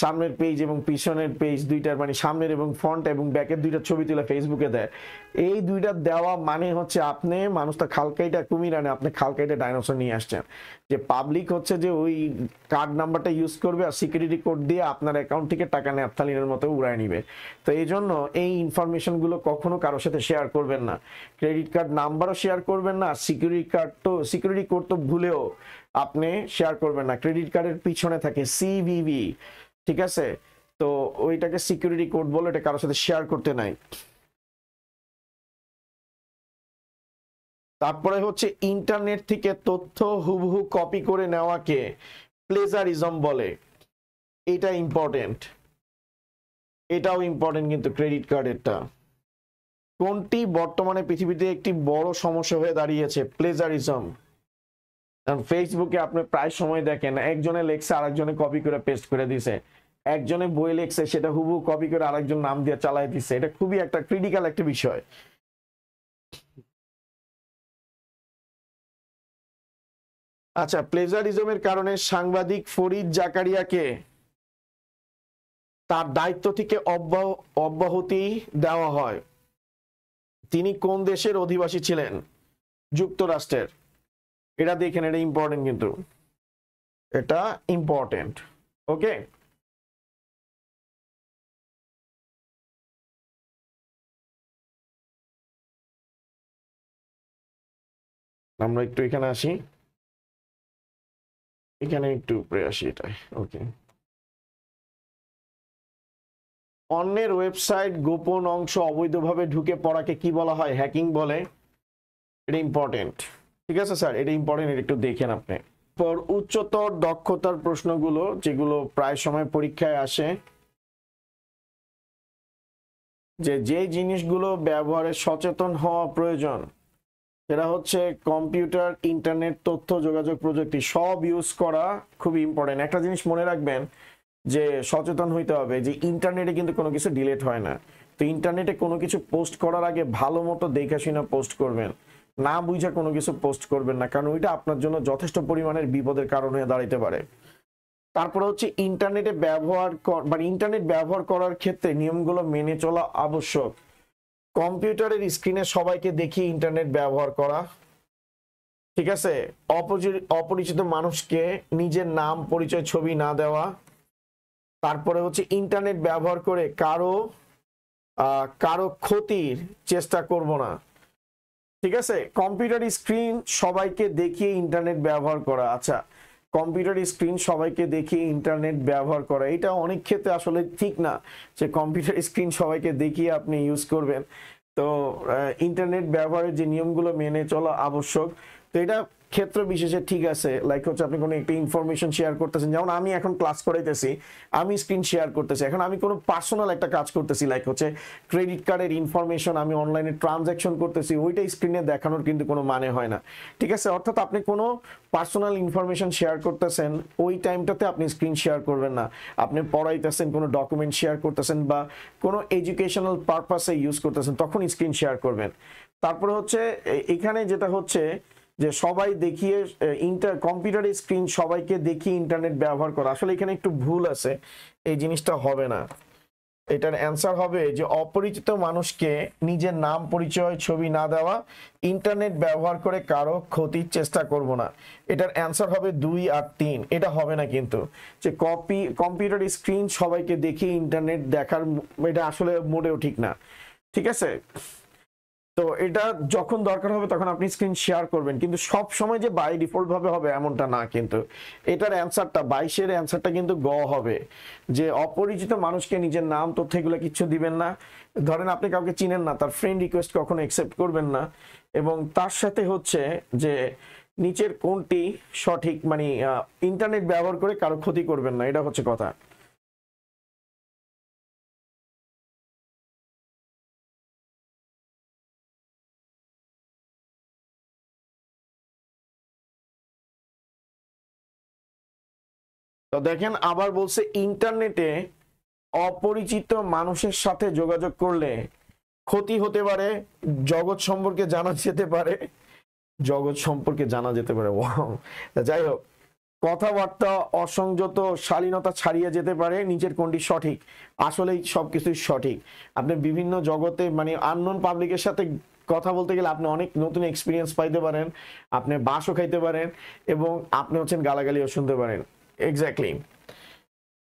Speaker 1: সামনের পেজ এবং পিছনের পেজ দুইটার, মানে সামনের এবং ফ্রন্ট এবং ব্যাকের দুইটা ছবি তুলে ফেসবুকে দেয়। এই দুইটা দেওয়া মানে হচ্ছে আপনি মানুষটা খালকাইটা কুমির আনে, আপনি খালকাইটা ডাইনোসর নিয়ে আসছেন। যে পাবলিক হচ্ছে যে ওই কার্ড নাম্বারটা ইউজ করবে আর সিকিউরিটি কোড দিয়ে আপনার অ্যাকাউন্ট থেকে টাকা ন্যাপথালিনের মতো উড়ায় নিবে। তো এই জন্য এই ইনফরমেশনগুলো কখনো কারোর সাথে শেয়ার করবেন না। ক্রেডিট কার্ড নাম্বারও শেয়ার করবেন না, সিকিউরিটি কোড তো ভুলেও আপনি শেয়ার করবেন না। ক্রেডিট কার্ডের পিছনে থাকে সিভিভি, ঠিক আছে, তো ওইটাকে সিকিউরিটি কোড বলে, এটা কারোর সাথে শেয়ার করতে নাই। তারপরে হচ্ছে ইন্টারনেট থেকে তথ্য হুবহু কপি করে নেওয়াকে প্লেজারিজম বলে। এটা ইম্পর্টেন্ট, এটাও ইম্পর্টেন্ট কিন্তু ক্রেডিট কার্ডেরটা। কোনটি বর্তমানে পৃথিবীতে একটি বড় সমস্যা হয়ে দাঁড়িয়েছে? প্লেজারিজম। কারণ ফেসবুকে আপনি প্রায় সময় দেখেন একজনে লেখছে আরেকজনে কপি করে পেস্ট করে দিছে, একজনে বই লেখছে সেটা হুবহু কপি করে আরেকজন নাম দিয়ে চালাই দিছে। এটা খুবই একটা ক্রিটিক্যাল একটা বিষয়। আচ্ছা, প্লেজারিজমের কারণে সাংবাদিক ফরিদ জাকারিয়াকে তার দায়িত্ব থেকে অব্যাহতি দেওয়া হয়। তিনি কোন দেশের অধিবাসী ছিলেন? যুক্তরাষ্ট্রের। এটা দেখেন, এটা ইম্পর্টেন্ট কিন্তু, এটা ইম্পর্টেন্ট। ওকে, আমরা একটু এখানে আসি, এখানে একটু উপরে আসি, এটাই ওকে। অন্যের ওয়েবসাইট গোপন অংশ অবৈধভাবে ঢুকে পড়াকে কি বলা হয়? হ্যাকিং বলে। এটা ইম্পর্টেন্ট, ঠিক আছে স্যার, এটা ইম্পর্টেন্ট, এটা একটু দেখেন আপনি। পর উচ্চতর দক্ষতার প্রশ্নগুলো যেগুলো প্রায় সময় পরীক্ষায় আসে, যে জিনিসগুলো ব্যবহারে সচেতন হওয়া প্রয়োজন, সেটা হচ্ছে কম্পিউটার, ইন্টারনেট, তথ্য যোগাযোগ প্রযুক্তি সব ইউজ করা খুবই ইম্পর্টেন্ট। একটা জিনিস মনে রাখবেন যে সচেতন হইতে হবে যে ইন্টারনেটে কিন্তু কোনো কিছু ডিলিট হয় না। তো ইন্টারনেটে কোনো কিছু পোস্ট করার আগে ভালো মতো দেখে শুনে পোস্ট করবেন, না বুঝে কোনো কিছু পোস্ট করবেন না, কারণ ওইটা আপনার জন্য যথেষ্ট পরিমাণের বিপদের কারণ হয়ে দাঁড়াইতে পারে। তারপরে হচ্ছে ইন্টারনেটে ইন্টারনেট ব্যবহার করার ক্ষেত্রে নিয়মগুলো মেনে চলা আবশ্যক। কম্পিউটারের স্ক্রিনে সবাইকে দেখিয়ে ইন্টারনেট ব্যবহার করা, ঠিক আছে। অপরিচিত মানুষকে নিজের নাম, পরিচয়, ছবি না দেওয়া। তারপরে হচ্ছে ইন্টারনেট ব্যবহার করে কারো ক্ষতির চেষ্টা করব না, ঠিক আছে। কম্পিউটার স্ক্রিন সবাইকে দেখিয়ে ইন্টারনেট ব্যবহার করা। আচ্ছা, কম্পিউটার স্ক্রিন সবাইকে দেখিয়ে ইন্টারনেট ব্যবহার করা, এটা অনেক ক্ষেত্রে আসলে ঠিক না যে কম্পিউটার স্ক্রিন সবাইকে দেখিয়ে আপনি ইউজ করবেন। তো ইন্টারনেট ব্যবহারের যে নিয়মগুলো মেনে চলা আবশ্যক, তো এটা ক্ষেত্র বিশেষে ঠিক আছে। লাইক হচ্ছে আপনি কোনো একটা ইনফরমেশন শেয়ার করতেছেন, যেমন আমি এখন ক্লাস করাইতেছি, আমি স্ক্রিন শেয়ার করতেছি, এখন আমি কোনো পার্সোনাল একটা কাজ করতেছি, লাইক হচ্ছে ক্রেডিট কার্ডের ইনফরমেশন আমি অনলাইনে ট্রানজ্যাকশন করতেছি, ওইটা স্ক্রিনে দেখানোর কিন্তু কোনো মানে হয় না, ঠিক আছে। অর্থাৎ আপনি কোনো পার্সোনাল ইনফরমেশন শেয়ার করতেছেন, ওই টাইমটাতে আপনি স্ক্রিন শেয়ার করবেন না। আপনি পড়াইতেছেন, কোনো ডকুমেন্ট শেয়ার করতেছেন বা কোনো এডুকেশনাল পারপাসে ইউজ করতেছেন, তখন স্ক্রিন শেয়ার করবেন। তারপরে হচ্ছে এখানে যেটা হচ্ছে যে সবাই দেখিয়ে কম্পিউটারের স্ক্রিন সবাইকে দেখিয়ে ইন্টারনেট ব্যবহার করা, আসলে এখানে একটু ভুল আছে, এই জিনিসটা হবে না। এটার অ্যান্সার হবে যে অপরিচিত মানুষকে নিজের নাম, পরিচয়, ছবি না দেওয়া, ইন্টারনেট ব্যবহার করে কারো ক্ষতির চেষ্টা করব না। এটার অ্যান্সার হবে 2 আর 3। এটা হবে না কিন্তু, যে কম্পিউটার স্ক্রিন সবাইকে দেখিয়ে ইন্টারনেট দেখার, এটা আসলে মোটেও ঠিক না, ঠিক আছে। তো এটা যখন দরকার হবে তখন আপনি স্ক্রিন শেয়ার করবেন, কিন্তু সব সময় যে বাই ডিফল্ট ভাবে হবে এমনটা না কিন্তু। এটার অ্যান্সারটা 22-এর অ্যান্সারটা কিন্তু গ হবে, যে অপরিচিত মানুষকে নিজের নাম, তথ্য এগুলো কিচ্ছু দিবেন না। ধরেন আপনি কাউকে চিনেন না, তার ফ্রেন্ড রিকোয়েস্ট কখনো অ্যাকসেপ্ট করবেন না, এবং তার সাথে হচ্ছে যে নিচের কোনটি সঠিক, মানে ইন্টারনেট ব্যবহার করে কারো ক্ষতি করবেন না, এটা হচ্ছে কথা। তো দেখেন আবার বলছে ইন্টারনেটে অপরিচিত মানুষের সাথে যোগাযোগ করলে ক্ষতি হতে পারে, জগৎ সম্পর্কে জানা যেতে পারে, জগৎ সম্পর্কে জানা যেতে পারে। যাই হোক, কথাবার্তা অসংযত, শালীনতা ছাড়িয়ে যেতে পারে, নিচের কোনটি সঠিক? আসলেই সবকিছুই সঠিক। আপনি বিভিন্ন জগতে, মানে আননোন পাবলিকের সাথে কথা বলতে গেলে আপনি অনেক নতুন এক্সপিরিয়েন্স পাইতে পারেন, আপনি বাসও খাইতে পারেন, এবং আপনি হচ্ছেন গালাগালিও শুনতে পারেন। এক্স্যাক্টলি।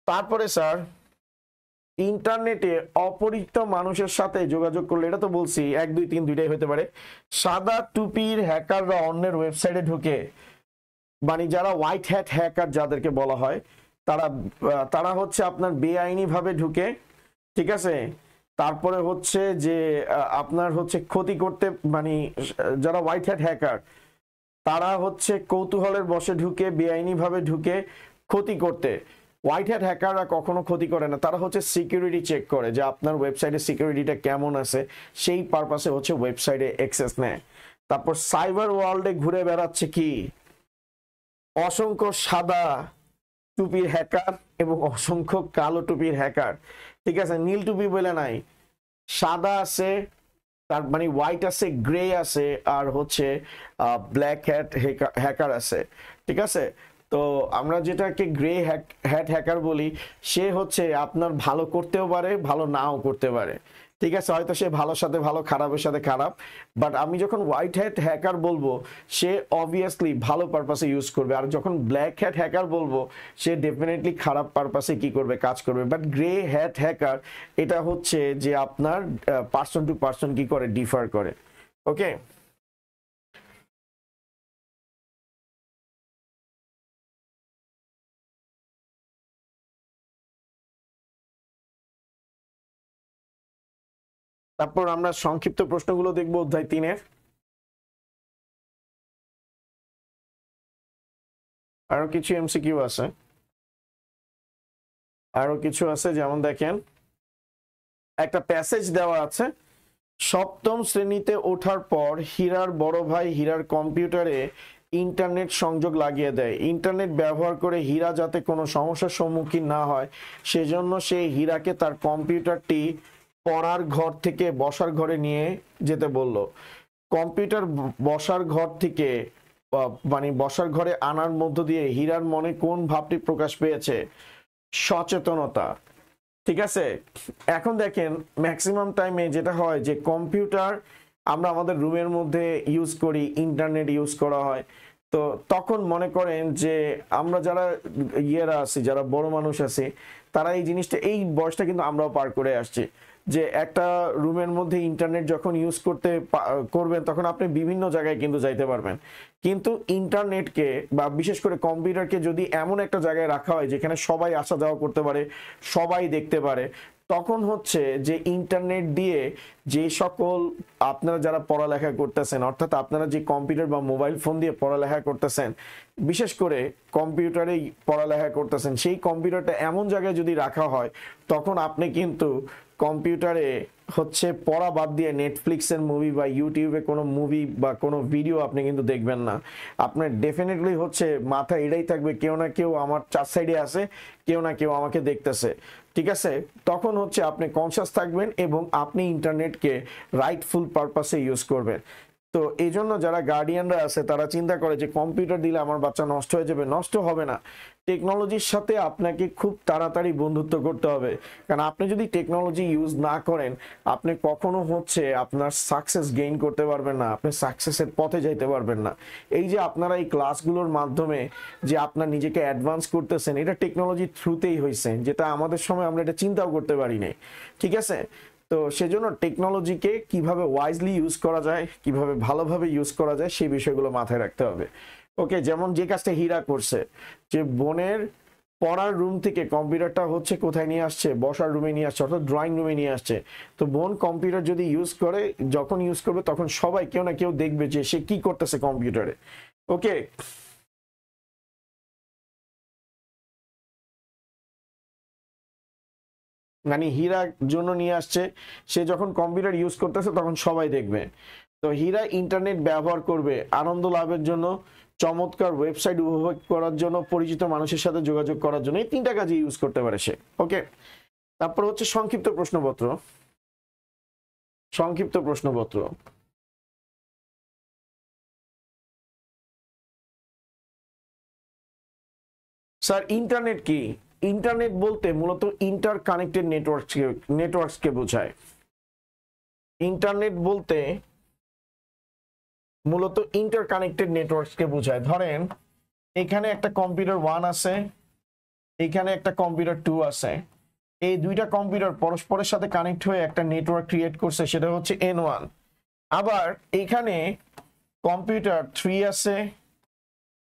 Speaker 1: তারপরে স্যার, ইন্টারনেটে অপরিচিত মানুষের সাথে যোগাযোগ করলে, এটা তো বলছি 1, 2, 3 দুইটাই হতে পারে। সাদা টুপির হ্যাকাররা অন্যের ওয়েবসাইটে ঢুকে, মানে যারা হোয়াইট হ্যাট হ্যাকার যাদেরকে বলা হয়, তারা তারা হচ্ছে আপনার বেআইনি ভাবে ঢুকে, ঠিক আছে। তারপরে হচ্ছে যে আপনার হচ্ছে ক্ষতি করতে, মানে যারা হোয়াইট হ্যাট হ্যাকার তারা হচ্ছে কৌতূহলের বশে ঢুকে, বেআইনি ভাবে ঢুকে ক্ষতি করতে। হোয়াইট হ্যাট হ্যাকাররা কখনো ক্ষতি করে না, তারা হচ্ছে সিকিউরিটি চেক করে যে আপনার ওয়েবসাইটের সিকিউরিটিটা কেমন আছে, সেই পারপাসে হচ্ছে ওয়েবসাইটে অ্যাক্সেস নেয়। তারপর সাইবার ওয়ার্ল্ডে ঘুরে বেড়াচ্ছে কি অসংখ্য সাদা টুপির হ্যাকার এবং অসংখ্য কালো টুপির হ্যাকার, ঠিক আছে। নীল টুপি বলে নাই, সাদা আছে, তার মানে হোয়াইট আছে, গ্রে আছে, আর হচ্ছে ব্ল্যাক হ্যাট হ্যাকার আছে, ঠিক আছে। তো আমরা যেটাকে গ্রে হ্যাট হ্যাকার বলি, সে হচ্ছে আপনার ভালো করতেও পারে, ভালো নাও করতে পারে, ঠিক আছে। হয়তো সে ভালোর সাথে ভালো, খারাপের সাথে খারাপ, বাট আমি যখন হোয়াইট হ্যাট হ্যাকার বলবো সে অবভিয়াসলি ভালো পারপাসে ইউজ করবে, আর যখন ব্ল্যাক হ্যাট হ্যাকার বলবো সে ডেফিনেটলি খারাপ পারপাসে কি করবে, কাজ করবে। বাট গ্রে হ্যাট হ্যাকার এটা হচ্ছে যে আপনার পার্সন টু পার্সন কি করে, ডিফার করে। ওকে, তারপর আমরা সংক্ষিপ্ত প্রশ্নগুলো দেখবো অধ্যায় 3-এর। আরো কিছু এমসিকিউ আছে, আরো কিছু আছে, যেমন দেখেন একটা প্যাসেজ দেওয়া আছে, সপ্তম শ্রেণীতে ওঠার পর হীরার বড় ভাই হীরার কম্পিউটারে ইন্টারনেট সংযোগ লাগিয়ে দেয়। ইন্টারনেট ব্যবহার করে হীরা যাতে কোনো সমস্যার সম্মুখীন না হয় সেজন্য সে হীরাকে তার কম্পিউটারটি পড়ার ঘর থেকে বসার ঘরে নিয়ে যেতে বলল। কম্পিউটার বসার ঘর থেকে মানে বসার ঘরে আনার মধ্য দিয়ে হীরার মনে কোন ভাবটি প্রকাশ পেয়েছে? সচেতনতা, ঠিক আছে। এখন দেখেন ম্যাক্সিমাম টাইমে যেটা হয় যে কম্পিউটার আমরা আমাদের রুমের মধ্যে ইউজ করি, ইন্টারনেট ইউজ করা হয়, তো তখন মনে করেন যে আমরা যারা ইয়েরা আছি, যারা বড় মানুষ আছি, তারা এই জিনিসটা, এই বয়সটা কিন্তু আমরাও পার করে আসছি, যে একটা রুমের মধ্যে ইন্টারনেট যখন ইউজ করবেন তখন আপনি বিভিন্ন জায়গায় কিন্তু যাইতে পারবেন। কিন্তু ইন্টারনেটকে বা বিশেষ করে কম্পিউটারকে যদি এমন একটা জায়গায় রাখা হয় যেখানে সবাই আসা যাওয়া করতে পারে, সবাই দেখতে পারে, তখন হচ্ছে যে ইন্টারনেট দিয়ে যে সকল আপনারা যারা পড়ালেখা করতেছেন, অর্থাৎ আপনারা যে কম্পিউটার বা মোবাইল ফোন দিয়ে পড়ালেখা করতেছেন, বিশেষ করে কম্পিউটারেই পড়ালেখা করতেছেন, সেই কম্পিউটারটা এমন জায়গায় যদি রাখা হয় তখন আপনি কিন্তু কম্পিউটারে হচ্ছে পড়া বাদ দিয়ে নেটফ্লিক্সের মুভি বা ইউটিউবে কোনো মুভি বা কোনো ভিডিও আপনি কিন্তু দেখবেন না। আপনার ডেফিনেটলি হচ্ছে মাথায় এটাই থাকবে, কেউ না কেউ আমার চার সাইডে আছে, কেউ না কেউ আমাকে দেখতেছে, ঠিক আছে। তখন হচ্ছে আপনি কনসিয়াস থাকবেন এবং আপনি ইন্টারনেটকে রাইটফুল পারপাসে ইউজ করবেন। তো এই জন্য যারা গার্ডিয়ানরা আছে তারা চিন্তা করে যে কম্পিউটার দিলে আমার বাচ্চা নষ্ট হয়ে যাবে। নষ্ট হবে না, টেকনোলজির সাথে আপনাকে খুব তাড়াতাড়ি বন্ধুত্ব করতে হবে, কারণ আপনি যদি টেকনোলজি ইউজ না করেন আপনি কখনো হচ্ছে আপনার সাকসেস গেইন করতে পারবেন না, আপনি সাকসেসের পথে যাইতে পারবেন না। এই যে আপনারা এই ক্লাসগুলোর মাধ্যমে যে আপনার নিজেকে অ্যাডভান্স করতেছেন, এটা টেকনোলজির থ্রুতেই হয়েছে, যেটা আমাদের সময় আমরা এটা চিন্তাও করতে পারি নাই, ঠিক আছে। তো সেজন্য টেকনোলজিকে কিভাবে ওয়াইজলি ইউজ করা যায়, কিভাবে ভালোভাবে ইউজ করা যায়, সেই বিষয়গুলো মাথায় রাখতে হবে। ওকে, যেমন যে কাজটা হীরা করছে, যে বোনের পড়ার রুম থেকে কম্পিউটারটা হচ্ছে কোথায় নিয়ে আসছে, বসার রুমে নিয়ে আসছে, অর্থাৎ ড্রয়িং রুমে নিয়ে আসছে। তো বোন কম্পিউটার যদি ইউজ করে, যখন ইউজ করবে তখন সবাই কেউ না কেউ দেখবে যে সে কি করতেছে কম্পিউটারে। ওকে, মানে হীরার জন্য নিয়ে আসছে, সে যখন কম্পিউটার ইউজ করতেছে তখন সবাই দেখবে। তো হীরা ইন্টারনেট ব্যবহার করবে আনন্দ লাভের জন্য, চমৎকার ওয়েবসাইট উপভোগ করার জন্য, পরিচিত মানুষের সাথে যোগাযোগ করার জন্য, এই তিনটা কাজে ইউজ করতে পারে সে। ওকে, তারপর হচ্ছে সংক্ষিপ্ত প্রশ্নপত্র। সংক্ষিপ্ত প্রশ্নপত্র, স্যার ইন্টারনেট কি? ইন্টারনেট বলতে মূলত ইন্টার কানেক্টেড নেটওয়ার্কসকে বোঝায়। ইন্টারনেট বলতে মূলত ইন্টার কানেক্টেড নেটওয়ার্কসকে বোঝায়। ধরেন এখানে একটা কম্পিউটার 1 আছে, এখানে একটা কম্পিউটার 2 আছে, এই দুইটা কম্পিউটার পরস্পরের সাথে কানেক্ট হয়ে একটা নেটওয়ার্ক ক্রিয়েট করছে, সেটা হচ্ছে N1। আবার এখানে কম্পিউটার 3 আছে,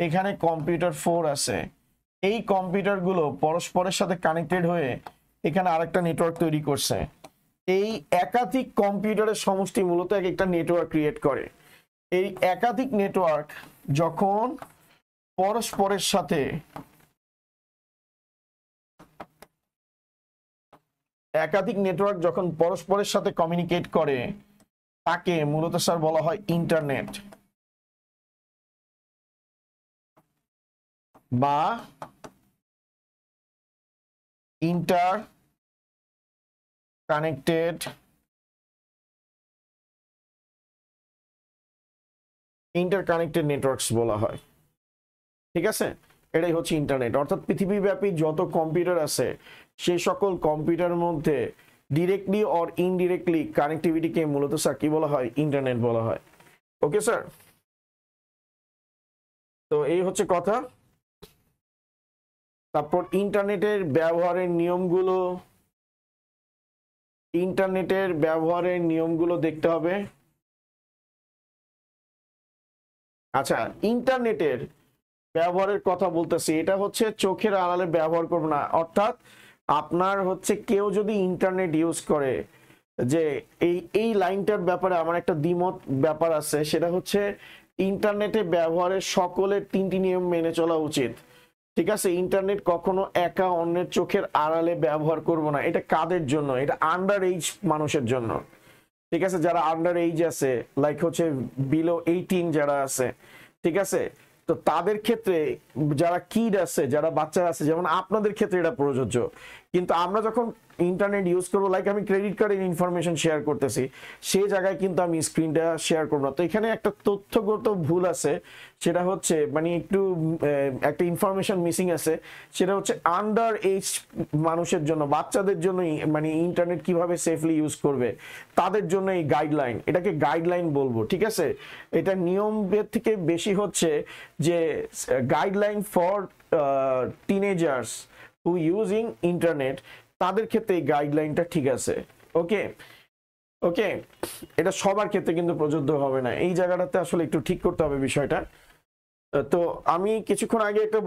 Speaker 1: এখানে কম্পিউটার 4 আছে, এই কম্পিউটারগুলো পরস্পরের সাথে কানেক্টেড হয়ে এখানে আরেকটা নেটওয়ার্ক তৈরি করছে। এই একাধিক কম্পিউটারের সমষ্টি মূলত এক একটা নেটওয়ার্ক ক্রিয়েট করে। এই একাধিক নেটওয়ার্ক যখন পরস্পরের সাথে কমিউনিকেট করে তাকে মূলত স্যার বলা হয় ইন্টারনেট বা ইন্টার কানেক্টেড নেটওয়ার্কস বলা হয়। ঠিক আছে, এটাই হচ্ছে ইন্টারনেট। অর্থাৎ পৃথিবীব্যাপী যত কম্পিউটার আছে সেই সকল কম্পিউটারের মধ্যে ডিরেক্টলি অর ইনডিরেক্টলি কানেক্টিভিটিকে মূলত স্যার কি বলা হয়? ইন্টারনেট বলা হয়। ওকে স্যার, তো এই হচ্ছে কথা। তারপর ইন্টারনেটের ব্যবহারের নিয়মগুলো দেখতে হবে। আচ্ছা, ইন্টারনেটের ব্যবহারের কথা বলতেছি, এটা হচ্ছে চোখের আড়ালে ব্যবহার করব না। অর্থাৎ আপনার হচ্ছে কেউ যদি ইন্টারনেট ইউজ করে, যে এই লাইনটার ব্যাপারে আমার একটা দ্বিমত ব্যাপার আছে, সেটা হচ্ছে ইন্টারনেটে ব্যবহারের সকলের 3টি নিয়ম মেনে চলা উচিত। ঠিক আছে, ইন্টারনেট কখনো একা অন্যের চোখের আড়ালে ব্যবহার করব না। এটা কাদের জন্য? এটা আন্ডার এজ মানুষের জন্য। ঠিক আছে, যারা আন্ডার এজ আছে, লাইক হচ্ছে বিলো 18 যারা আছে, ঠিক আছে, তো তাদের ক্ষেত্রে, যারা কিড আছে, যারা বাচ্চা আছে, যেমন আপনাদের ক্ষেত্রে এটা প্রযোজ্য। কিন্তু আমরা যখন ইন্টারনেট ইউজ করবো, লাইক আমি ক্রেডিট কার্ডের ইনফরমেশন শেয়ার করতেছি, সেই জায়গায় কিন্তু আমি স্ক্রিনটা শেয়ার করবো না। তো এখানে একটা তথ্যগত ভুল আছে, সেটা হচ্ছে মানে একটু একটা ইনফরমেশন মিসিং আছে। সেটা হচ্ছে আন্ডার এজ মানুষের জন্য, বাচ্চাদের জন্য মানে ইন্টারনেট কিভাবে সেফলি ইউজ করবে তাদের জন্য এই গাইডলাইন, এটাকে গাইডলাইন বলবো। ঠিক আছে, এটা নিয়মের থেকে বেশি হচ্ছে যে guideline for teenagers who using internet, তাদের ক্ষেত্রে এই গাইডলাইনটা ঠিক আছে। ওকে ওকে, এটা সবার ক্ষেত্রে কিন্তু প্রযোজ্য হবে না। এই জায়গাটাতে আসলে একটু ঠিক করতে হবে বিষয়টা। তো আমি কিছুক্ষণ আগে এখানে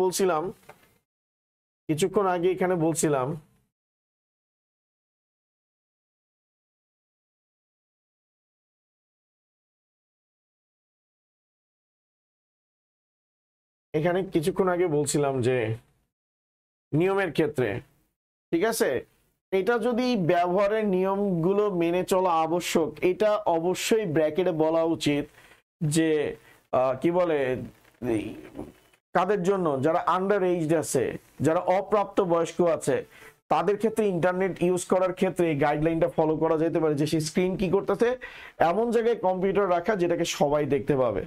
Speaker 1: বলছিলাম যে নিয়মের ক্ষেত্রে, ঠিক আছে, এটা যদি ব্যবহারের নিয়মগুলো মেনে চলা আবশ্যক, এটা অবশ্যই ব্র্যাকেটে বলা উচিত যে কি বলে, কাদের জন্য? যারা আন্ডার এজড আছে, যারা অপ্রাপ্ত বয়স্ক আছে, তাদের ক্ষেত্রে ইন্টারনেট ইউজ করার ক্ষেত্রে এই গাইডলাইনটা ফলো করা যেতে পারে যে সেই স্ক্রিন কি করতেছে, এমন জায়গায় কম্পিউটার রাখা যেটাকে সবাই দেখতে পাবে।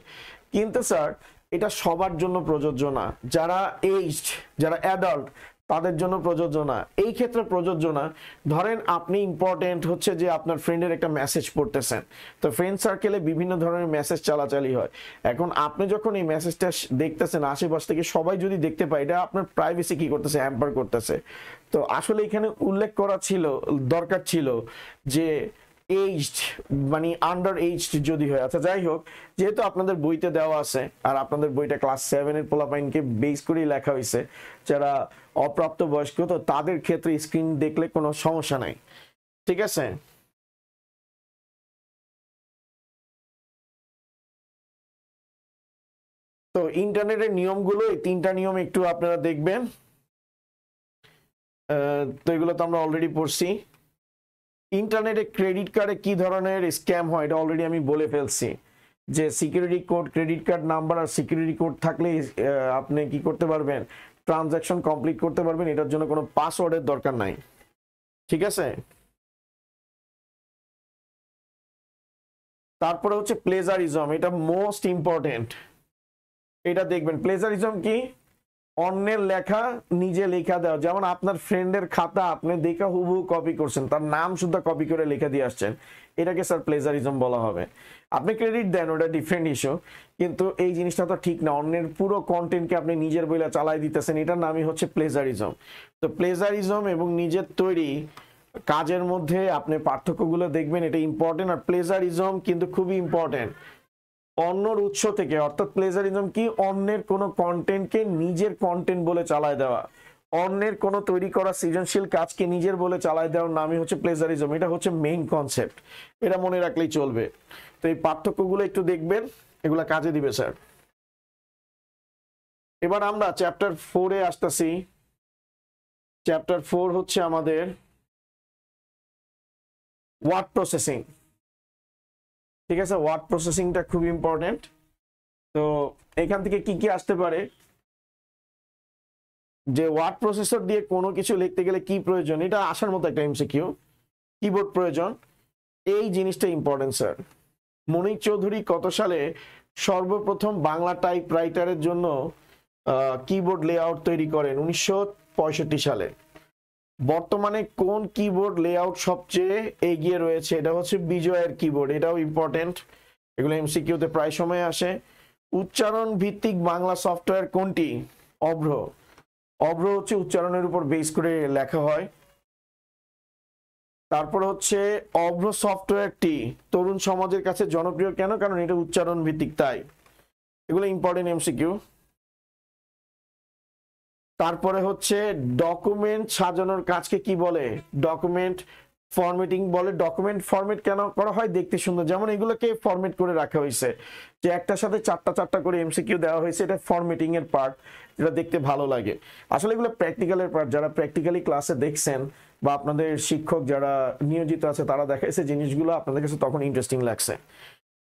Speaker 1: কিন্তু স্যার এটা সবার জন্য প্রযোজ্য না। যারা এজড, যারা অ্যাডাল্ট, তাদের জন্য প্রযোজ্য না। এই ক্ষেত্রে প্রযোজ্য না। ধরেন আপনি ইম্পর্টেন্ট হচ্ছে যে আপনার ফ্রেন্ডের একটা মেসেজ পড়তেছেন, তো ফ্রেন্ড সার্কেলে বিভিন্ন ধরনের মেসেজ চালাচালি হয়। এখন আপনি যখন এই মেসেজটা দেখতেছেন, আশেপাশ থেকে সবাই যদি দেখতে পায়, এটা আপনার প্রাইভেসি কি করতেছে? হ্যাম্পার করতেছে। তো আসলে এখানে উল্লেখ করা দরকার ছিল যে এজড মানে আন্ডার এজড যদি হয়। আচ্ছা যাই হোক, যেহেতু আপনাদের বইতে দেওয়া আছে, আর আপনাদের বইটা ক্লাস 7 এর পোলাপাইনকে বেস করেই লেখা হয়েছে, যারা অপ্রাপ্ত বয়স্ক, তো তাদের ক্ষেত্রে স্ক্রিন দেখলে কোনো সমস্যা নাই। ঠিক আছে, তো ইন্টারনেটের নিয়মগুলো, এই 3টা নিয়ম একটু আপনারা দেখবেন। তো এগুলো তো আমরা অলরেডি পড়ছি। ইন্টারনেটে ক্রেডিট কার্ডে কি ধরনের স্ক্যাম হয় এটা অলরেডি আমি বলে ফেলছি, যে security code, credit card number আর সিকিউরিটি কোড থাকলে আপনি কি করতে পারবেন? ট্রানজাকশন কমপ্লিট করতে পারবেন। এটার জন্য কোনো পাসওয়ার্ডের দরকার নাই। ঠিক আছে, তারপরে হচ্ছে প্লেজারিজম, এটা মোস্ট ইম্পর্টেন্ট। এটা দেখবেন, প্লেজারিজম কি? অন্যের লেখা নিজে লেখা দেওয়া। যেমন আপনার ফ্রেন্ডের খাতা আপনি দেখা হুবহু কপি করছেন, তার নাম শুদ্ধ কপি করে লিখে দিয়ে আসছেন, এটাকে স্যার প্লেজারিজম বলা হবে। আপনি ক্রেডিট দেন, ওটা ডিফারেন্ট ইস্যু, কিন্তু এই জিনিসটা তো ঠিক না। অন্যের পুরো কন্টেন্টকে আপনি নিজের বইলা চালাই দিতেছেন, এটার নামই হচ্ছে প্লেজারিজম। তো প্লেজারিজম এবং নিজের তৈরি কাজের মধ্যে আপনি পার্থক্যগুলো দেখবেন, এটা ইম্পর্টেন্ট। আর প্লেজারিজম কিন্তু খুবই ইম্পর্টেন্ট। অন্যর উৎস থেকে, অর্থাৎ প্লেজারিজম কি, অন্যের কোনো কন্টেন্টকে নিজের কন্টেন্ট বলে চালায় দেওয়া, অন্যের কোনো তৈরি করা সৃজনশীল কাজকে নিজের বলে চালায় দেওয়ার নামই হচ্ছে প্লেজারিজম। এটা হচ্ছে মেইন কনসেপ্ট, এটা মনে রাখলেই চলবে। তো এই পার্থক্যগুলো একটু দেখবেন, এগুলা কাজে দিবে স্যার। এবার আমরা চ্যাপ্টার 4-এ আসতেছি। চ্যাপ্টার 4 হচ্ছে আমাদের ওয়ার্ড প্রসেসিং। ঠিক আছে, ওয়ার্ড প্রসেসিংটা খুব ইম্পর্টেন্ট। তো এখান থেকে কি কি আসতে পারে, যে ওয়ার্ড প্রসেসর দিয়ে কোনো কিছু লিখতে গেলে কি প্রয়োজন, এটা আসার মতো একটা এমসিকিউ। কিবোর্ড প্রয়োজন, এই জিনিসটা ইম্পর্টেন্ট স্যার। মনিক চৌধুরী কত সালে সর্বপ্রথম বাংলা টাইপরাইটারের জন্য কিবোর্ড লেআউট তৈরি করেন? 1965 সালে। বর্তমানে কোন কিবোর্ড লেআউট সবচেয়ে এগিয়ে রয়েছে? এটা হচ্ছে বিজয়ের কিবোর্ড, এটাও ইম্পর্টেন্ট, এগুলো এমসিকিউতে প্রায় সময় আসে। উচ্চারণ ভিত্তিক বাংলা সফটওয়্যার কোনটি? অভ্র। অভ্র হচ্ছে উচ্চারণের উপর বেস করে লেখা হয়। তারপর হচ্ছে অভ্র সফটওয়্যারটি তরুণ সমাজের কাছে জনপ্রিয় কেন? কারণ এটা উচ্চারণ ভিত্তিক, তাই। এগুলো ইম্পর্টেন্ট এমসিকিউ। তারপরে হচ্ছে ডকুমেন্ট সাজানোর কাজকে কি বলে? ডকুমেন্ট ফরম্যাটিং বলে। ডকুমেন্ট ফরম্যাট কেন করা হয়? দেখতে সুন্দর, যেমন এগুলোকে ফরম্যাট করে রাখা হয়েছে, যে একটার সাথে চারটা চারটা করে এমসিকিউ দেওয়া হয়েছে, এটা ফরম্যাটিং এর পার্ট, যেটা দেখতে ভালো লাগে। আসলে এগুলো প্র্যাকটিক্যালের পার্ট, যারা প্র্যাকটিক্যালি ক্লাসে দেখছেন বা আপনাদের শিক্ষক যারা নিয়োজিত আছে তারা দেখাইছে জিনিসগুলো, আপনাদের কাছে তখন ইন্টারেস্টিং লাগছে।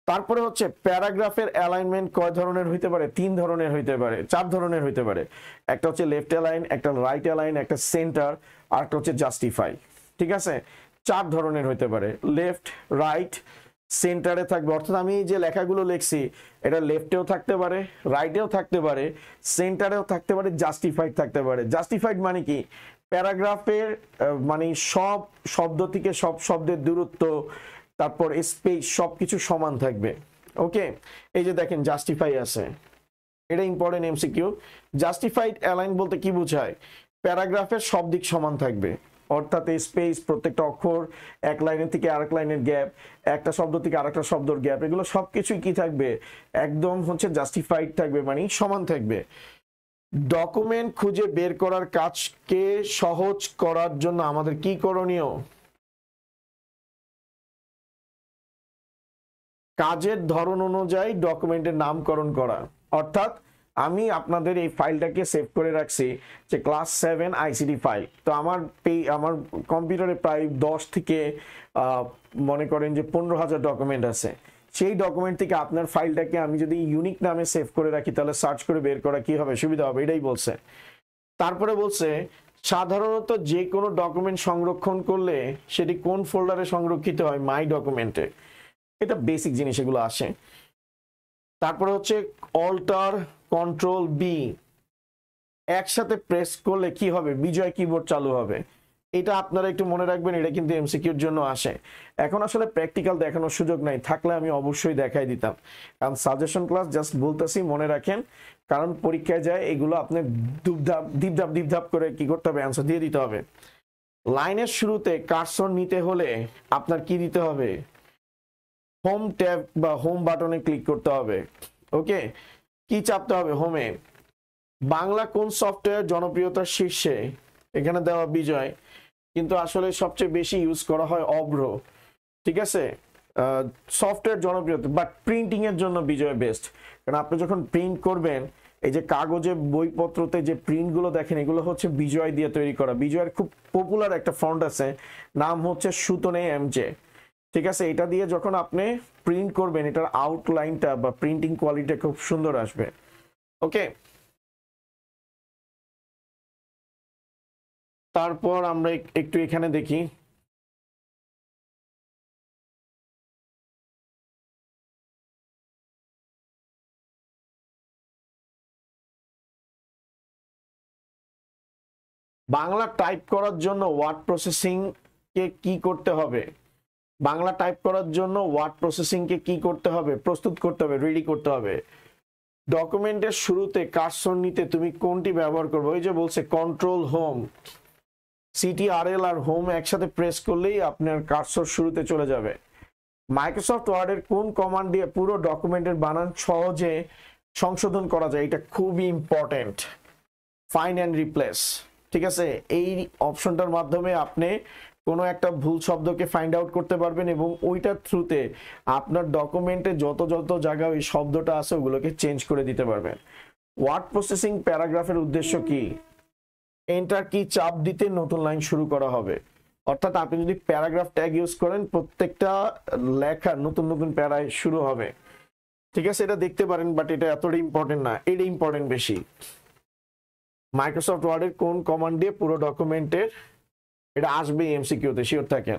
Speaker 1: তারপরে হচ্ছে প্যারাগ্রাফের অ্যালাইনমেন্ট কয় ধরনের হইতে পারে? 3 ধরনের হইতে পারে, 4 ধরনের হইতে পারে। একটা হচ্ছে লেফট অ্যালাইন, একটা রাইট অ্যালাইন, একটা সেন্টার, আর একটা হচ্ছে জাস্টিফাই। ঠিক আছে, 4 ধরনের হইতে পারে। লেফট, রাইট, সেন্টারে থাকবে, অর্থাৎ আমি যে লেখাগুলো লিখছি এটা লেফটেও থাকতে পারে, রাইটেও থাকতে পারে, সেন্টারেও থাকতে পারে, জাস্টিফাইড থাকতে পারে। জাস্টিফাইড মানে কি? প্যারাগ্রাফের মানে সব শব্দ থেকে সব শব্দের দূরত্ব, তারপর স্পেস, সবকিছু সমান থাকবে। ওকে, এই যে দেখেন জাস্টিফাই আছে, এটা ইম্পর্টেন্ট এমসিকিউ। জাস্টিফাইড অ্যালাইন বলতে কি বোঝায়? প্যারাগ্রাফের সব দিক সমান থাকবে, অর্থাৎ স্পেস, প্রত্যেকটা অক্ষর, এক লাইনের থেকে আরেক লাইনের গ্যাপ, একটা শব্দ থেকে আরেকটা শব্দের গ্যাপ, এগুলো সবকিছুই কি থাকবে? একদম হচ্ছে জাস্টিফাইড থাকবে, মানে সমান থাকবে। ডকুমেন্ট খুঁজে বের করার কাজকে সহজ করার জন্য আমাদের কি করণীয়? কাজের ধরন অনুযায়ী ডকুমেন্টের নামকরণ করা। অর্থাৎ আমি আপনাদের এই ফাইলটাকে সেভ করে রাখছি যে ক্লাস 7 আইসিটি ফাইল। তো আমার কম্পিউটারে প্রায় 10 থেকে মনে করেন যে 15,000 ডকুমেন্ট আছে। সেই ডকুমেন্ট থেকে আপনার ফাইলটাকে আমি যদি ইউনিক নামে সেভ করে রাখি, তাহলে সার্চ করে বের করা কি হবে? সুবিধা হবে, এটাই বলছে। তারপরে বলছে সাধারণত যে কোনো ডকুমেন্ট সংরক্ষণ করলে সেটি কোন ফোল্ডারে সংরক্ষিত হয়? মাই ডকুমেন্টে। এটা বেসিক জিনিস, এগুলো আসে। তারপরে হচ্ছে অল্টার কন্ট্রোল বি একসাথে প্রেস করলে কি হবে? বিজয় কিবোর্ড চালু হবে। এটা আপনারা একটু মনে রাখবেন, এটা কিন্তু এমসিকিউর জন্য আসে। এখন আসলে প্র্যাকটিক্যাল দেখানোর সুযোগ নাই, থাকলে আমি অবশ্যই দেখাই দিতাম, কারণ সাজেশন ক্লাস জাস্ট বলতেছি, মনে রাখেন, কারণ পরীক্ষায় যায় এগুলো আপনি দীপধাপ করে কি করতে হবে? অ্যান্সার দিয়ে দিতে হবে। লাইনের শুরুতে কার্সর নিতে হলে আপনার কি দিতে হবে? হোম ট্যাব বা হোম বাটনে ক্লিক করতে হবে। ওকে, কি চাপতে হবে? হোমে। বাংলা কোন সফটওয়্যার জনপ্রিয়তার শীর্ষে? এখানে দেওয়া বিজয়, কিন্তু আসলে সবচেয়ে বেশি ইউজ করা হয় অভ্র। ঠিক আছে, সফটওয়্যার জনপ্রিয়তা, বাট প্রিন্টিং এর জন্য বিজয় বেস্ট। কারণ আপনি যখন প্রিন্ট করবেন, এই যে কাগজে বইপত্রতে যে প্রিন্টগুলো দেখেন, এগুলো হচ্ছে বিজয় দিয়ে তৈরি করা। বিজয়ের খুব পপুলার একটা ফন্ট আছে, নাম হচ্ছে সুতনে এমজে। ঠিক আছে, এটা দিয়ে যখন আপনি প্রিন্ট করবেন, এটার আউটলাইনটা বা প্রিন্টিং কোয়ালিটি খুব সুন্দর আসবে। ওকে, তারপর আমরা একটু এখানে দেখি, বাংলা টাইপ করার জন্য ওয়ার্ড প্রসেসিং কে কি করতে হবে? বাংলা টাইপ করার জন্য ওয়ার্ড প্রসেসিং কে কি করতে হবে? প্রস্তুত করতে হবে, রেডি করতে হবে। ডকুমেন্টের শুরুতে কার্সর নিতে তুমি কোনটি ব্যবহার করবে? ওই যে বলছে কন্ট্রোল হোম, CTRL আর হোম একসাথে প্রেস করলেই আপনার কার্সর শুরুতে চলে যাবে। মাইক্রোসফট ওয়ার্ডের কোন কমান্ড দিয়ে পুরো ডকুমেন্টের বানান সহজে সংশোধন করা যায়, এটা খুবই ইম্পর্টেন্ট। ফাইন্ড অ্যান্ড রিপ্লেস, ঠিক আছে, এই অপশনটার মাধ্যমে আপনি কোনো একটা ভুল শব্দকে ফাইন্ড আউট করতে পারবেন এবং ওইটার থ্রুতে আপনার ডকুমেন্টে যত যত জায়গায় ওই শব্দটা আছে ওগুলোকে চেঞ্জ করে দিতে পারবেন। ওয়ার্ড প্রসেসিং প্যারাগ্রাফের উদ্দেশ্য কি? এন্টার কি চাপ দিতে নতুন লাইন শুরু করা হবে। অর্থাৎ আপনি যদি প্যারাগ্রাফ ট্যাগ ইউজ করেন প্রত্যেকটা লেখা নতুন নতুন প্যারায় শুরু হবে, ঠিক আছে, এটা দেখতে পারেন, বাট এটা এতটা ইম্পর্টেন্ট না, এটা ইম্পর্টেন্ট বেশি। মাইক্রোসফট ওয়ার্ডের কোন কমান্ড দিয়ে পুরো ডকুমেন্টের, এটা আসবে এমসিকিউতে, শিওর থাকেন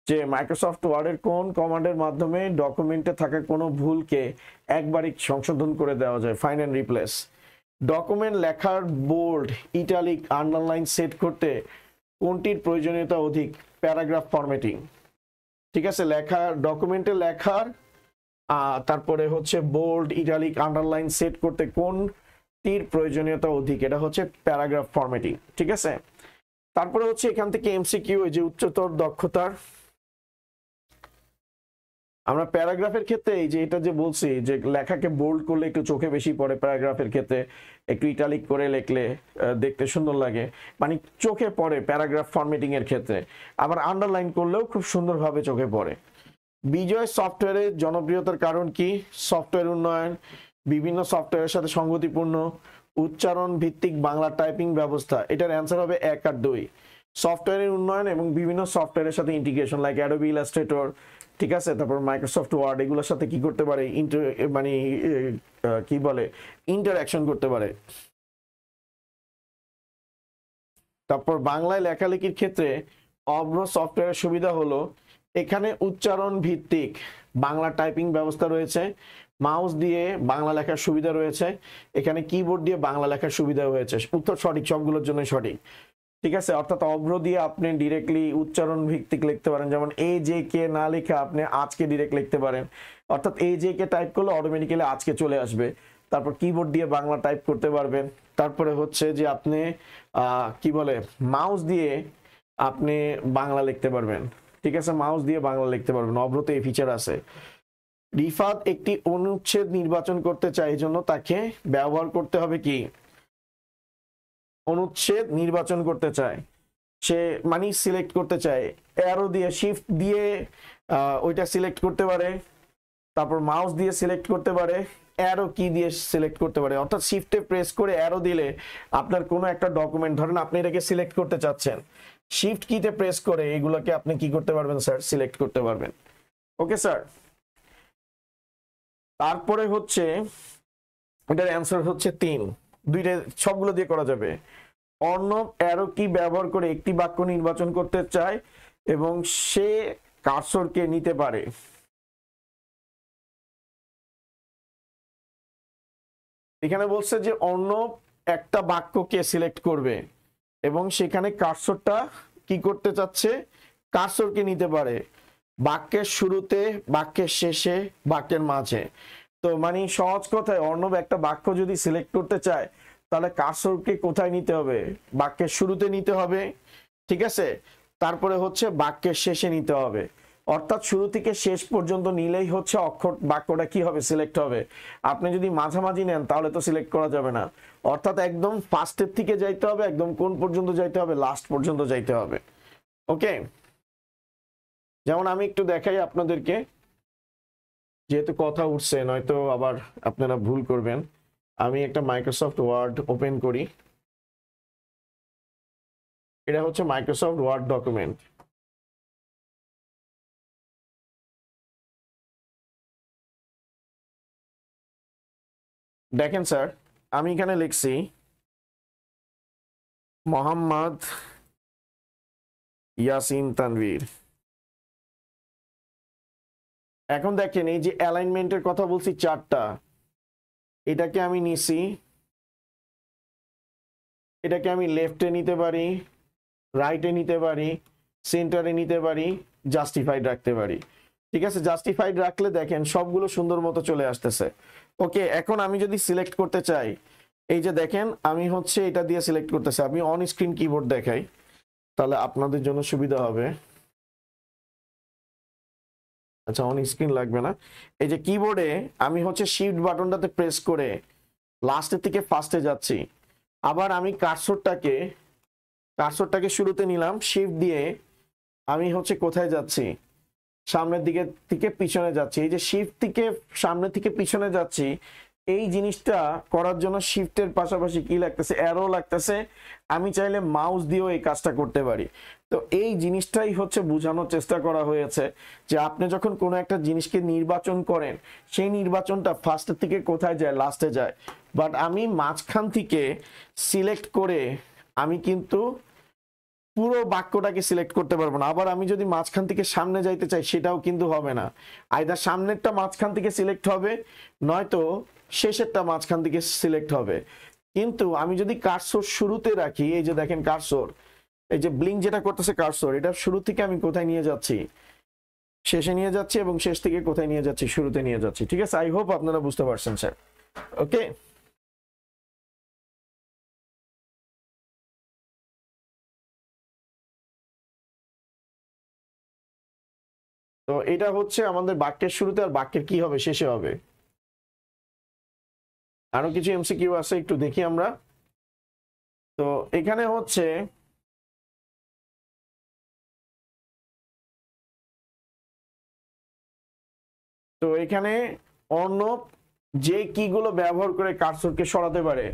Speaker 1: যে মাইক্রোসফট ওয়ার্ডের কোন কমান্ডের মাধ্যমে ডকুমেন্টে থাকা কোনো ভুলকে একবারই সংশোধন করে দেওয়া যায়। Find and replace. ডকুমেন্ট লেখার বোল্ড, ইটালিক, আন্ডারলাইন সেট করতে কোনটির প্রয়োজনীয়তা অধিক? প্যারাগ্রাফ ফরম্যাটিং, ঠিক আছে, লেখার ডকুমেন্টে লেখার তারপরে হচ্ছে বোল্ড, ইটালিক, আন্ডারলাইন সেট করতে কোনটির প্রয়োজনীয়তা অধিক? এটা হচ্ছে প্যারাগ্রাফ ফরম্যাটিং, ঠিক আছে। তারপরে হচ্ছে এখান থেকে এমসিকিউ, যে উচ্চতর দক্ষতার, আমরা প্যারাগ্রাফের ক্ষেত্রে এই যে এটা যে বলছি যে লেখাকে বোল্ড করলে একটু চোখে বেশি পড়ে, প্যারাগ্রাফের ক্ষেত্রে একটু ইটালিক করে লিখলে দেখতে সুন্দর লাগে, মানে চোখে পড়ে প্যারাগ্রাফ ফরম্যাটিং এর ক্ষেত্রে। আবার আন্ডারলাইন করলেও খুব সুন্দরভাবে চোখে পড়ে। বিজয় সফটওয়্যারের জনপ্রিয়তার কারণ কি? সফটওয়্যার উন্নয়ন, বিভিন্ন সফটওয়্যারের সাথে সঙ্গতিপূর্ণ, উচ্চারণ ভিত্তিক বাংলা টাইপিং ব্যবস্থা। এটার অ্যান্সার হবে 1 আর 2। সফটওয়্যারের উন্নয়ন এবং বিভিন্ন সফটওয়্যারের সাথে ইন্টিগ্রেশন, লাইক অ্যাডোবি ইলাস্ট্রেটর, ঠিক আছে, তারপর মাইক্রোসফট ওয়ার্ড, এগুলোর সাথে কি করতে পারে, মানে কি বলে, ইন্টারঅ্যাকশন করতে পারে। তারপর বাংলায় লেখালেখির ক্ষেত্রে অভ্র সফটওয়্যারের সুবিধা হলো এখানে উচ্চারণ ভিত্তিক বাংলা টাইপিং ব্যবস্থা রয়েছে, মাউস দিয়ে বাংলা লেখার সুবিধা রয়েছে, এখানে কিবোর্ড দিয়ে বাংলা লেখার সুবিধা হয়েছে। উত্তর সঠিক, সবগুলোর জন্য সঠিক, ঠিক আছে। অর্থাৎ অভ্র দিয়ে আপনি ডিরেক্টলি উচ্চারণ ভিত্তিক লিখতে পারেন, যেমন এ জে কে না লিখে আপনি আজকে ডিরেক্ট লিখতে পারেন, অর্থাৎ এ জে কে টাইপ করলে অটোমেটিক্যালি আজকে চলে আসবে। তারপর কিবোর্ড দিয়ে বাংলা টাইপ করতে পারবেন। তারপরে হচ্ছে যে আপনি কি বলে, মাউস দিয়ে আপনি বাংলা লিখতে পারবেন, ঠিক আছে, মাউস দিয়ে বাংলা লিখতে পারবেন, অভ্রতে এই ফিচার আছে। রিফাত একটি অনুচ্ছেদ নির্বাচন করতে চায়, এই জন্য তাকে ব্যবহার করতে হবে কি? অনুচ্ছেদ নির্বাচন করতে চায়, সে মানে সিলেক্ট করতে চায়, অ্যারো দিয়ে শিফট দিয়ে ওইটা সিলেক্ট করতে পারে, তারপর মাউস দিয়ে সিলেক্ট করতে পারে, অ্যারো কি দিয়ে সিলেক্ট করতে পারে। অর্থাৎ শিফটে প্রেস করে অ্যারো দিলে আপনার কোনো একটা ডকুমেন্ট, ধরেন আপনি এটাকে সিলেক্ট করতে চাচ্ছেন, শিফট কিতে প্রেস করে এগুলোকে আপনি কি করতে পারবেন স্যার? সিলেক্ট করতে পারবেন। Okay sir. তারপরে হচ্ছে এটার অ্যান্সার হচ্ছে 3, দুইটা সবগুলো দিয়ে করা যাবে। অর্ণব অ্যারো কি ব্যবহার করে একটি বাক্য নির্বাচন করতে চায় এবং সে কার্সরকে নিতে পারে। এখানে বলছে যে অর্ণব একটা বাক্যকে সিলেক্ট করবে এবং সেখানে কার্সরটা কি করতে চাচ্ছে? কার্সরকে নিতে পারে বাক্যের শুরুতে, বাক্যের শেষে, বাক্যের মাঝে। তো মানে সহজ কথায় অর্ণব একটা বাক্য যদি সিলেক্ট করতে চায় তাহলে কার্সরকে কোথায় নিতে হবে? বাক্যের শুরুতে নিতে হবে, ঠিক আছে, তারপরে হচ্ছে বাক্যের শেষে নিতে হবে। অর্থাৎ শুরু থেকে শেষ পর্যন্ত নিলেই হচ্ছে অক্ষর বাক্যটা কি হবে? সিলেক্ট হবে। আপনি যদি মাঝামাঝি নেন তাহলে তো সিলেক্ট করা যাবে না। অর্থাৎ একদম ফার্স্টের থেকে যাইতে হবে, একদম কোন পর্যন্ত যাইতে হবে? লাস্ট পর্যন্ত যাইতে হবে। ওকে, যেমন আমি একটু দেখাই আপনাদেরকে, যেহেতু কথা উঠছে, নয়তো আবার আপনারা ভুল করবেন। আমি একটা মাইক্রোসফট ওয়ার্ড ওপেন করি, এটা হচ্ছে মাইক্রোসফট ওয়ার্ড ডকুমেন্ট। দেখেন স্যার, আমি এখানে লিখছি মোহাম্মদ ইয়াসিন তানভীর। এখন দেখেন এই যে অ্যালাইনমেন্টের কথা বলছি 4টা, এটাকে আমি নিছি, এটাকে আমি লেফটে নিতে পারি, রাইটে নিতে পারি, সেন্টারে নিতে পারি, জাস্টিফাইড রাখতে পারি, ঠিক আছে। জাস্টিফাইড রাখলে দেখেন সবগুলো সুন্দর মতো চলে আসতেছে। ওকে, এখন আমি যদি সিলেক্ট করতে চাই, এই যে দেখেন আমি হচ্ছে এটা দিয়ে সিলেক্ট করতেছি। আমি অন স্ক্রিন কিবোর্ড দেখাই তাহলে আপনাদের জন্য সুবিধা হবে। আচ্ছা অন স্ক্রিন লাগবে না। এই যে কিবোর্ডে আমি হচ্ছে শিফট বাটনটাতে প্রেস করে লাস্টের থেকে ফার্স্টে যাচ্ছি, আবার আমি কার্সরটাকে শুরুতে নিলাম, শিফট দিয়ে আমি হচ্ছে কোথায় যাচ্ছি, সামনের দিকে থেকে পিছনে যাচ্ছি। এই যে শিফট থেকে সামনে থেকে পিছনে যাচ্ছি, এই জিনিসটা করার জন্য শিফটের পাশাপাশি কি লাগতেছে, অ্যারো লাগতেছে। আমি চাইলে মাউস দিয়েও এই কাজটা করতে পারি। তো এই জিনিসটাই হচ্ছে বোঝানোর চেষ্টা করা হয়েছে যে আপনি যখন কোনো একটা জিনিসকে নির্বাচন করেন, সেই নির্বাচনটা ফার্স্টের থেকে কোথায় যায়, লাস্টে যায়। বাট আমি মাঝখান থেকে সিলেক্ট করে আমি কিন্তু পুরো বাক্যটাকে সিলেক্ট করতে পারবো না। আবার আমি যদি মাঝখান থেকে সামনে যাইতে চাই সেটাও কিন্তু হবে না। আইদার সামনেরটা মাঝখান থেকে সিলেক্ট হবে, নয়তো শেষেরটা মাঝখান থেকে সিলেক্ট হবে। কিন্তু আমি যদি কার্সর শুরুতে রাখি, এই যে দেখেন কার্সর, এই যে ব্লিঙ্ক যেটা করতেছে কার্সর, এটা শুরু থেকে আমি কোথায় নিয়ে যাচ্ছি, শেষে নিয়ে যাচ্ছি, এবং শেষ থেকে কোথায় নিয়ে যাচ্ছি, শুরুতে নিয়ে যাচ্ছি। ঠিক আছে, আই হোপ আপনারা বুঝতে পারছেন স্যার। ওকে, তো এটা হচ্ছে আমাদের বাক্যের শুরুতে, আর বাক্যের কি হবে, শেষে হবে। আরো কিছু এমসিকিউ আছে, একটু দেখি আমরা। তো এখানে হচ্ছে তো এখানে অর্ণব যে কিগুলো ব্যবহার করে কার্সরকে সরাতে পারে,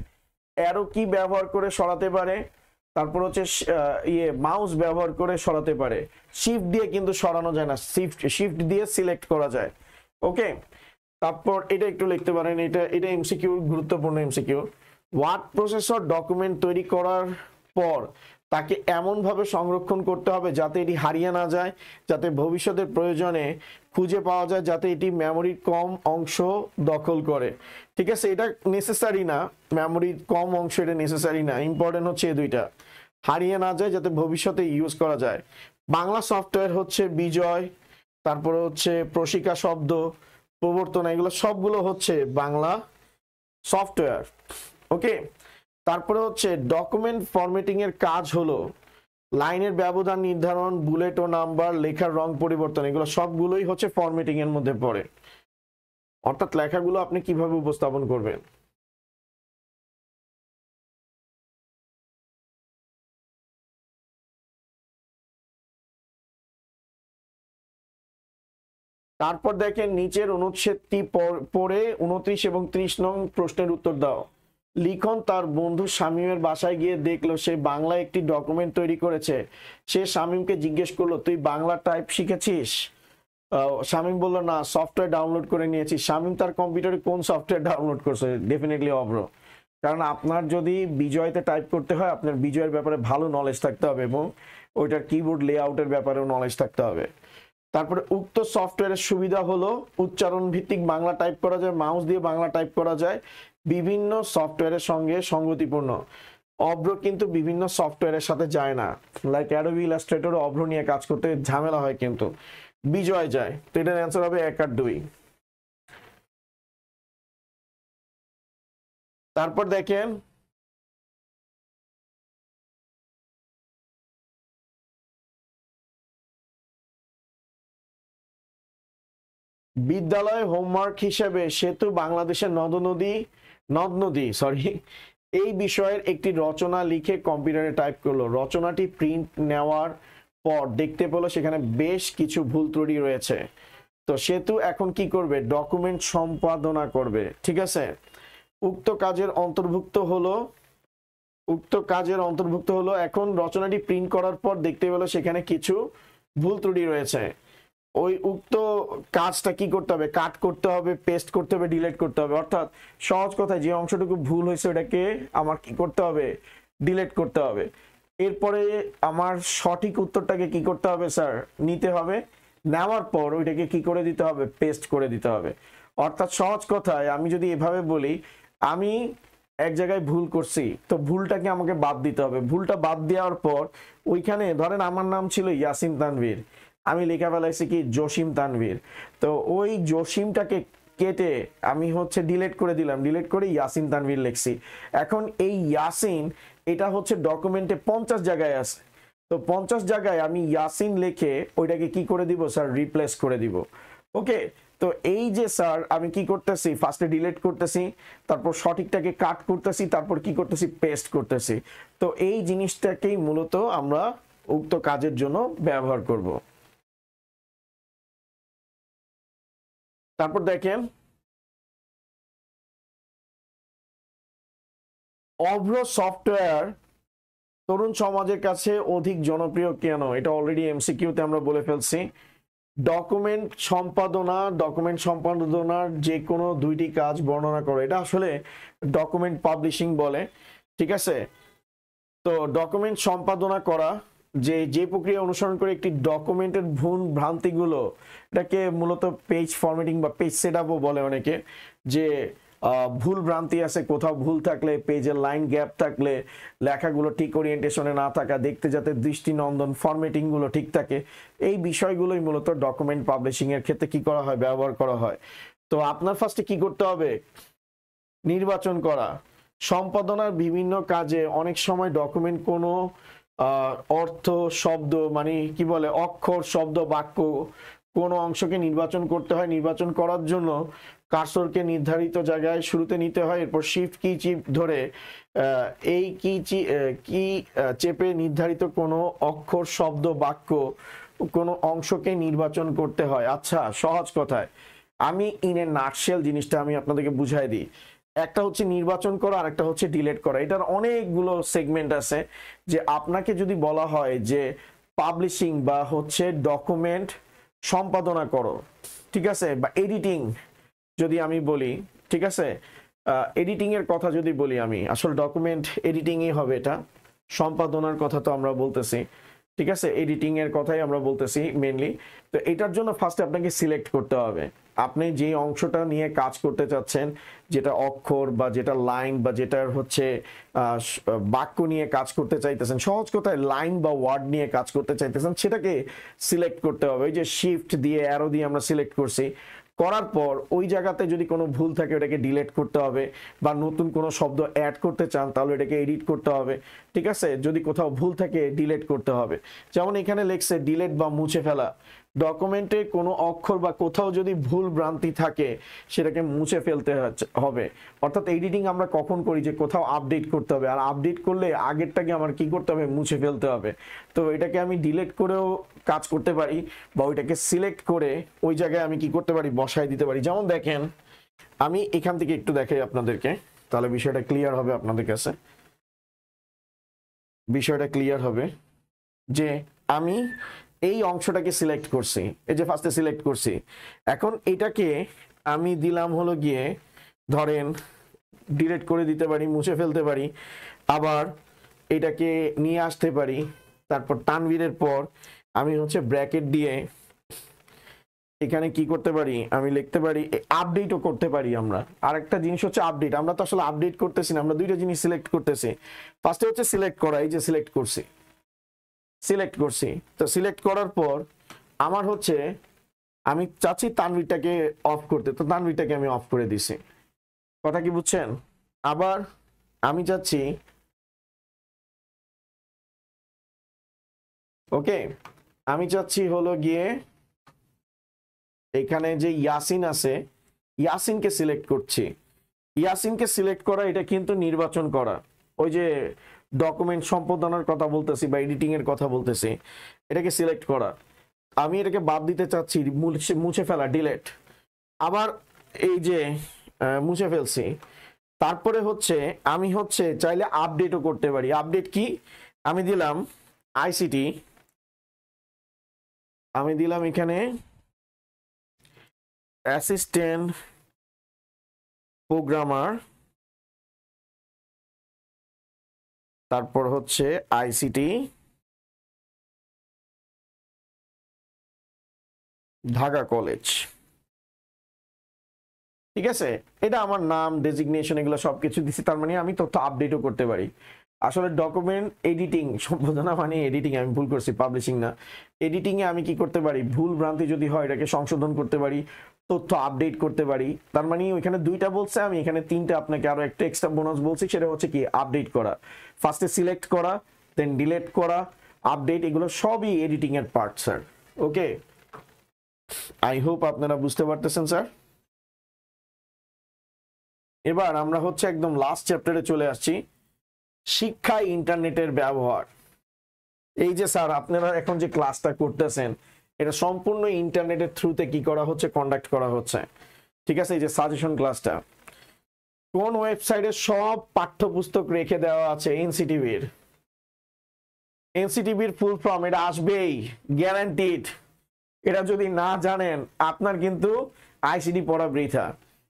Speaker 1: অ্যারো কি ব্যবহার করে সরাতে পারে, তারপর হচ্ছে মাউস ব্যবহার করে সরাতে পারে। শিফট দিয়ে কিন্তু সরানো যায় না, শিফট দিয়ে সিলেক্ট করা যায়। ওকে, তারপর এটা একটু লিখতে পারেন, এটা এমসিকিউ, গুরুত্বপূর্ণ এমসিকিউ। ওয়ার্ড প্রসেসর ডকুমেন্ট তৈরি করার পর তাকে এমনভাবে সংরক্ষণ করতে হবে যাতে এটি হারিয়ে না যায়, যাতে ভবিষ্যতের প্রয়োজনে খুঁজে পাওয়া যায়, যাতে এটি মেমোরির কম অংশ দখল করে। ঠিক আছে, এটা নেসেসারি না, মেমোরির কম অংশ এটা নেসেসারি না, ইম্পর্টেন্ট হচ্ছে এই দুইটা, হারিয়ে না যায় যাতে ভবিষ্যতে ইউজ করা যায়। বাংলা সফটওয়্যার হচ্ছে বিজয়, তারপরে হচ্ছে প্রশিকা শব্দ, প্রবর্তন, এগুলো সবগুলো হচ্ছে বাংলা সফটওয়্যার। ওকে, তারপরে হচ্ছে ডকুমেন্ট ফরম্যাটিং এর কাজ হলো লাইনের ব্যবধান নির্ধারণ, বুলেট ও নাম্বার, লেখার রং পরিবর্তন, এগুলো সবগুলোই হচ্ছে ফরম্যাটিং এর মধ্যে পড়ে। অর্থাৎ লেখাগুলো আপনি কিভাবে উপস্থাপন করবেন। তারপর দেখেন নিচের অনুচ্ছেদটি পড়ে 29 এবং 30 নং প্রশ্নের উত্তর দাও। লিখন তার বন্ধু শামীমের বাসায় গিয়ে দেখলো সে বাংলা একটি ডকুমেন্ট তৈরি করেছে। সে শামীমকে জিজ্ঞেস করলো, তুই বাংলা টাইপ শিখেছিস? শামীম বলল, না, সফটওয়্যার ডাউনলোড করে নিয়েছি। শামীম তার কম্পিউটারে কোন সফটওয়্যার ডাউনলোড করছে? ডেফিনেটলি অভ্র। কারণ আপনার যদি বিজয়তে টাইপ করতে হয়, আপনার বিজয়ের ব্যাপারে ভালো নলেজ থাকতে হবে এবং ওইটার কিবোর্ড লেআউটের ব্যাপারেও নলেজ থাকতে হবে। তারপরে উক্ত সফটওয়্যারের সুবিধা হলো উচ্চারণ ভিত্তিক বাংলা টাইপ করা যায়, মাউস দিয়ে বাংলা টাইপ করা যায়, বিভিন্ন সফটওয়্যারের সঙ্গে সঙ্গতিপূর্ণ। অভ্র কিন্তু বিভিন্ন সফটওয়্যারের সাথে যায় না, লাইক অ্যাডোবি ইলাস্ট্রেটর অভ্র নিয়ে কাজ করতে ঝামেলা হয়, কিন্তু বিজয় যায়। তো এটার অ্যান্সার হবে 1 আর 2। তারপর দেখেন বিদ্যালয় হোমওয়ার্ক হিসেবে সেতু বাংলাদেশের নদ নদী এই বিষয়ের একটি রচনা লিখে কম্পিউটারে টাইপ করলো। রচনাটি প্রিন্ট নেওয়ার পর দেখতে পেলো সেখানে বেশ কিছু ভুল ত্রুটি রয়েছে। তো সেতু এখন কি করবে? ডকুমেন্ট সম্পাদনা করবে। ঠিক আছে, উক্ত কাজের অন্তর্ভুক্ত হলো এখন রচনাটি প্রিন্ট করার পর দেখতে পেলো সেখানে কিছু ভুল ত্রুটি রয়েছে। ওই উক্ত কাজটা কি করতে হবে? কাট করতে হবে, পেস্ট করতে হবে, ডিলিট করতে হবে। অর্থাৎ সহজ কথায় যে অংশটুকু ভুল হয়েছে ওটাকে আমার কি করতে হবে? ডিলিট করতে হবে। এরপরে আমার সঠিক উত্তরটাকে কি করতে হবে স্যার? নিতে হবে। নেওয়ার পর ওইটাকে কি করে দিতে হবে? পেস্ট করে দিতে হবে। অর্থাৎ সহজ কথায় আমি যদি এভাবে বলি, আমি এক জায়গায় ভুল করছি, তো ভুলটাকে আমাকে বাদ দিতে হবে। ভুলটা বাদ দেওয়ার পর ওইখানে ধরেন আমার নাম ছিল ইয়াসিন তানভীর, আমি লেখা ফেলাইছি কি জসিম তানভীর, তো ওই জসিমটাকে কেটে আমি হচ্ছে ডিলিট করে দিলাম, ডিলিট করে ইয়াসিন তানভীর লিখছি। এখন এই ইয়াসিন এটা হচ্ছে ডকুমেন্টে 50 জায়গায় আছে, তো 50 জায়গায় আমি ইয়াসিন লিখে ওইটাকে কি করে দিব স্যার? রিপ্লেস করে দিব। ওকে, তো এই যে স্যার আমি কি করতেছি, ফার্স্টে ডিলিট করতেছি, তারপর সঠিকটাকে কাট করতেছি, তারপর কি করতেছি, পেস্ট করতেছি। তো এই জিনিসটাকেই মূলত আমরা উক্ত কাজের জন্য ব্যবহার করব। তারপর দেখেন অভ্র সফটওয়্যার তরুণ সমাজের কাছে অধিক জনপ্রিয় কেন, এটা অলরেডি এমসিকিউতে আমরা বলে ফেলছি। ডকুমেন্ট সম্পাদনার যে কোনো দুইটি কাজ বর্ণনা করো, এটা আসলে ডকুমেন্ট পাবলিশিং বলে, ঠিক আছে। তো ডকুমেন্ট সম্পাদনা করা, যে প্রক্রিয়া অনুসরণ করে একটি ডকুমেন্টের ভুল ভ্রান্তিগুলো, এটাকে মূলত পেজ ফরম্যাটিং বা পেজ সেটআপও বলে অনেকে, যে ভুল ভ্রান্তি আছে, কোথাও ভুল থাকলে, পেজের লাইন গ্যাপ থাকলে, লেখাগুলো ঠিক ওরিয়েন্টেশনে না থাকা, দেখতে যাতে দৃষ্টিনন্দন, ফরম্যাটিং গুলো ঠিক থাকে, এই বিষয়গুলোই মূলত ডকুমেন্ট পাবলিশিং এর ক্ষেত্রে কি করা হয়, ব্যবহার করা হয়। তো আপনার ফার্স্টে কি করতে হবে, নির্বাচন করা। সম্পাদনার বিভিন্ন কাজে অনেক সময় ডকুমেন্ট কোনো অর্থ, শব্দ, মানে কি বলে, অক্ষর, শব্দ, বাক্য কোনো অংশকে নির্বাচন করতে হয়। নির্বাচন করার জন্য কার্সরকে নির্ধারিত জায়গায় শুরুতে নিতে হয়, এরপর শিফট কি চিপ ধরে এই কি চেপে নির্ধারিত কোনো অক্ষর, শব্দ, বাক্য কোনো অংশকে নির্বাচন করতে হয়। আচ্ছা, সহজ কথায় আমি ইন এ নাটশেল জিনিসটা আমি আপনাদেরকে বুঝাই দিই। একটা হচ্ছে নির্বাচন করা আর একটা হচ্ছে ডিলিট করা। এটার অনেকগুলো সেগমেন্ট আছে। যে আপনাকে যদি বলা হয় যে পাবলিশিং বা হচ্ছে ডকুমেন্ট সম্পাদনা করো, ঠিক আছে, বা এডিটিং যদি আমি বলি, ঠিক আছে, এডিটিং এর কথা যদি বলি, আমি আসলে ডকুমেন্ট এডিটিংই হবে, এটা সম্পাদনার কথা তো আমরা বলতেছি, ঠিক আছে, এডিটিং এর কথাই আমরা বলতেছি মেইনলি। তো এটার জন্য ফার্স্টে আপনাকে সিলেক্ট করতে হবে আপনি যে অংশটা নিয়ে কাজ করতে চাচ্ছেন, যেটা অক্ষর বা যেটা লাইন বা যেটার হচ্ছে বাক্য নিয়ে কাজ করতে চাইতেছেন, সহজ কথায় লাইন বা ওয়ার্ড নিয়ে কাজ করতে চাইতেছেন, সেটাকে সিলেক্ট করতে হবে। ওই যে শিফট দিয়ে, অ্যারো দিয়ে আমরা সিলেক্ট করছি, করার পর ওই জায়গাতে যদি কোনো ভুল থাকে ওটাকে ডিলিট করতে হবে, বা নতুন কোনো শব্দ অ্যাড করতে চান তাহলে এটাকে এডিট করতে হবে, ঠিক আছে। যদি কোথাও ভুল থাকে ডিলিট করতে হবে। যেমন এখানে লেখছে ডিলিট বা মুছে ফেলা। ডকুমেন্টে কোনো অক্ষর বা কোথাও যদি ভুল ভ্রান্তি থাকে সেটাকে মুছে ফেলতে হবে। অর্থাৎ এডিটিং আমরা কখন করি, যে কোথাও আপডেট করতে হবে, আর আপডেট করলে আগেরটাকে আমার কি করতে হবে, মুছে ফেলতে হবে। তো এটাকে আমি ডিলিট করেও কাজ করতে পারি, বা ওইটাকে সিলেক্ট করে ওই জায়গায় আমি কি করতে পারি, বসায় দিতে পারি। যেমন দেখেন আমি এখান থেকে একটু দেখাই আপনাদেরকে, তাহলে বিষয়টা ক্লিয়ার হবে আপনাদের কাছে। বিষয়টা ক্লিয়ার হবে যে আমি এই অংশটাকে সিলেক্ট করছি, এই যে ফার্স্টে সিলেক্ট করছি, এখন এটাকে আমি দিলাম হলো গিয়ে, ধরেন ডিলিট করে দিতে পারি, মুছে ফেলতে পারি, আবার এটাকে নিয়ে আসতে পারি, তারপর তানভীরের পর আমি হচ্ছে ব্র্যাকেট দিয়ে এখানে কি করতে পারি, আমি লিখতে পারি, আপডেটও করতে পারি। আমরা আরেকটা জিনিস হচ্ছে আপডেট, আমরা তো আসলে আপডেট করতেছি না, আমরা দুইটা জিনিস সিলেক্ট করতেছি। ফার্স্টে হচ্ছে সিলেক্ট করা, এই যে সিলেক্ট করছি, তো সিলেক্ট করার পর আমার হচ্ছে আমি চাচ্ছি তানভীরটাকে অফ করতে, তো তানভীরটাকে আমি অফ করে দিছি। কথা কি বুঝছেন? আবার আমি চাচ্ছি, ওকে, আমি চাচ্ছি হলো গিয়ে এখানে যে ইয়াসিন আছে, ইয়াসিনকে সিলেক্ট করছি। ইয়াসিনকে সিলেক্ট করা এটা কিন্তু নির্বাচন করা। ওই যে ডকুমেন্ট সম্পাদনার কথা বলতেছি বা এডিটিং এর কথা বলতেছি, এটাকে সিলেক্ট করা। আমি এটাকে বাদ দিতে চাচ্ছি, মুছে ফেলা, ডিলিট। আবার এই যে মুছে ফেলছি। তারপরে হচ্ছে আমি হচ্ছে চাইলে আপডেটও করতে পারি। আপডেট কি, আমি দিলাম আইসিটি, আমি দিলাম এখানে অ্যাসিস্ট্যান্ট প্রোগ্রামার, তারপর হচ্ছে আইসিটি ঢাকা কলেজ, ঠিক আছে। এটা আমার নাম, ডেজিগনেশন, এগুলো সবকিছু দিচ্ছি, তার মানে আমি তথ্য আপডেটও করতে পারি। আসলে ডকুমেন্ট এডিটিং, সম্পাদনা মানে এডিটিং, আমি ভুল করছি, পাবলিশিং না। এডিটিং এ আমি কি করতে পারি, ভুল ভ্রান্তি যদি হয় এটাকে সংশোধন করতে পারি, তথ্য আপডেট করতে পারি। তার মানে ওইখানে দুইটা বলছে, আমি এখানে তিনটা আপনাকে আরো একটা এক্সট্রা বোনাস বলছি, সেটা হচ্ছে কি আপডেট করা। ফার্স্টে সিলেক্ট করা, দেন ডিলিট করা, আপডেট, এগুলো সবই এডিটিং এর part sir. Okay, I hope আপনারা বুঝতে পারতেছেন স্যার। এবার আমরা হচ্ছে একদম লাস্ট চ্যাপ্টারে চলে আসছি, শিক্ষায় ইন্টারনেটের ব্যবহার। এই যে স্যার আপনারা এখন যে ক্লাসটা করতেছেন এটা সম্পূর্ণ ইন্টারনেটের থ্রুতে কি করা হচ্ছে, কন্ডাক্ট করা হচ্ছে। ঠিক আছে, এই যে সাজেশন ক্লাসটা কোন ওয়েবসাইটে সব পাঠ্যপুস্তক রেখে দেওয়া আছে এনসিটিভির। এনসিটিভির ফুল ফর্ম এটা আসবেই, গ্যারান্টিড। এটা যদি না জানেন আপনার কিন্তু আইসিডি পড়া বৃথা,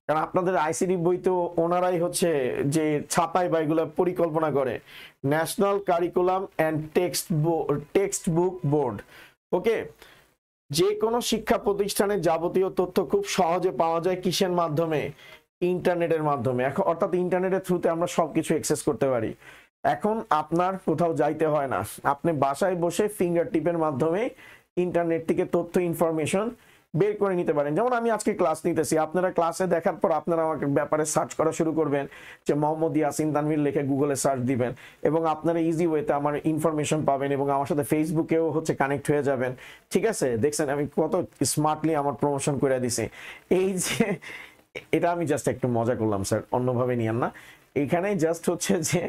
Speaker 1: কারণ আপনাদের আইসিডি বই তো ওনারাই হচ্ছে যে ছাপায় বা এগুলো পরিকল্পনা করে, national curriculum and textbook board. Okay, যে কোনো শিক্ষা প্রতিষ্ঠানের যাবতীয় তথ্য খুব সহজে পাওয়া যায় কিসের মাধ্যমে, ইন্টারনেটের মাধ্যমে। এখন অর্থাৎ ইন্টারনেটের থ্রুতে আমরা সবকিছু অ্যাক্সেস করতে পারি। এখন আপনার কোথাও যাইতে হয় না, আপনি বাসায় বসে ফিঙ্গার টিপের মাধ্যমে ইন্টারনেট থেকে তথ্য ইনফরমেশন বের করে নিতে পারেন। যেমন আমি আজকে ক্লাস নিতেছি, আপনারা ক্লাসে দেখার পর আপনারা আমাকে ব্যাপারে সার্চ করা শুরু করবেন, যে মোহাম্মদ ইয়াসিন তানভীর লিখে গুগলে সার্চ দিবেন এবং আপনারা ইজি ওয়েতে আমার ইনফরমেশন পাবেন এবং আমার সাথে ফেসবুকেও হচ্ছে কানেক্ট হয়ে যাবেন। ঠিক আছে, দেখছেন আমি কত স্মার্টলি আমার প্রমোশন করে দিছি। এই যে এটা আমি জাস্ট একটু মজা করলাম স্যার, অন্যভাবে নিয়েন না। এইখানে জাস্ট হচ্ছে যে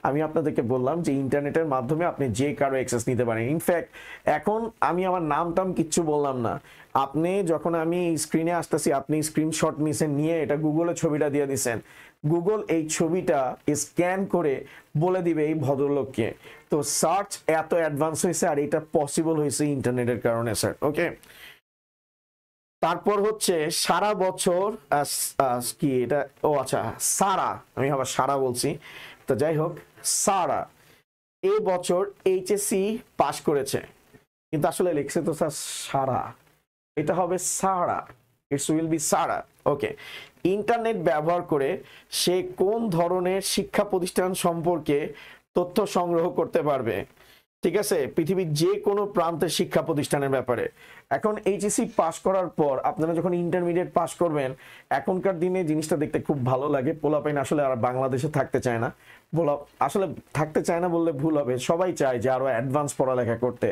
Speaker 1: আমি আপনাদেরকে বললাম যে ইন্টারনেটের মাধ্যমে আপনি যে কারো অ্যাক্সেস নিতে পারেন। ইনফ্যাক্ট এখন আমি আমার নাম টাম কিচ্ছু বললাম না, আপনি যখন আমি স্ক্রিনে আসতেছি আপনি স্ক্রিনশট নিছেন, নিয়ে এটা গুগলে ছবিটা দিয়ে দিছেন, গুগল এই ছবিটা স্ক্যান করে বলে দিবে এই ভদ্রলোককে। তো সার্চ এত অ্যাডভান্স হয়েছে আর এটা পসিবল হয়েছে ইন্টারনেটের কারণে স্যার। ওকে, তারপর হচ্ছে সারা বছর কি এটা, ও আচ্ছা সারা, আমি আবার সারা বলছি, তো যাই হোক, সারা এই বছর এইচএসসি পাশ করেছে, কিন্তু আসলে লিখছে তো স্যার সারা, এটা হবে সারা, ইটস উইল বি সারা। ওকে, ইন্টারনেট ব্যবহার করে সে কোন ধরনের শিক্ষা প্রতিষ্ঠান সম্পর্কে তথ্য সংগ্রহ করতে পারবে। ঠিক আছে, পৃথিবীর যে কোনো প্রান্তের শিক্ষা প্রতিষ্ঠানের ব্যাপারে। এখন এইচএসসি পাস করার পর আপনারা যখন ইন্টারমিডিয়েট পাস করবেন, এখনকার দিনে জিনিসটা দেখতে খুব ভালো লাগে, পোলাপাইন আসলে আর বাংলাদেশে থাকতে চায় না, আসলে থাকতে চায় না বললে ভুল হবে, সবাই চায় যে আরো অ্যাডভান্স পড়ালেখা করতে।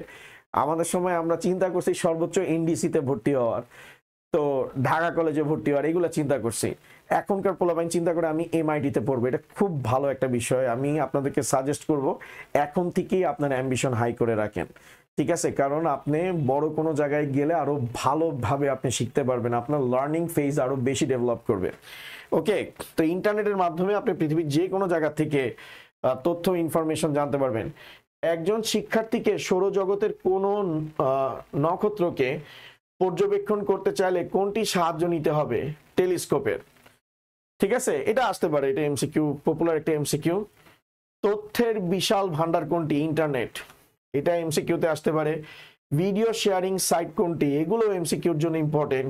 Speaker 1: আমাদের সময় আমরা চিন্তা করছি সর্বোচ্চ এনডিসিতে ভর্তি হওয়ার, তো ঢাকা কলেজে ভর্তি হওয়ার, এগুলো চিন্তা করছি। এখনকার পোলাপাইন চিন্তা করে আমি এমআইটিতে পড়বো, এটা খুব ভালো একটা বিষয়। আমি আপনাদেরকে সাজেস্ট করব এখন থেকেই আপনার অ্যাম্বিশন হাই করে রাখেন। ঠিক আছে, কারণ আপনি বড় কোনো জায়গায় গেলে আরো ভালোভাবে আপনি শিখতে পারবেন, আপনার লার্নিং ফেজ আরো বেশি ডেভেলপ করবে। ওকে, তো ইন্টারনেটের মাধ্যমে আপনি পৃথিবীর যে কোনো জায়গা থেকে তথ্য ইনফরমেশন জানতে পারবেন। একজন শিক্ষার্থীকে সৌরজগতের কোনো নক্ষত্রকে পর্যবেক্ষণ করতে চাইলে কোনটি সাহায্য নিতে হবে, টেলিস্কোপের। ঠিক আছে, এটা আসতে পারে, এটা এমসিকিউ, পপুলার একটা এমসিকিউ। তথ্যের বিশাল ভান্ডার কোনটি, ইন্টারনেট, এটা এমসিকিউতে আসতে পারে। ভিডিও শেয়ারিং সাইট কোনটি, এগুলো এমসিকিউর জন্য ইম্পর্টেন্ট,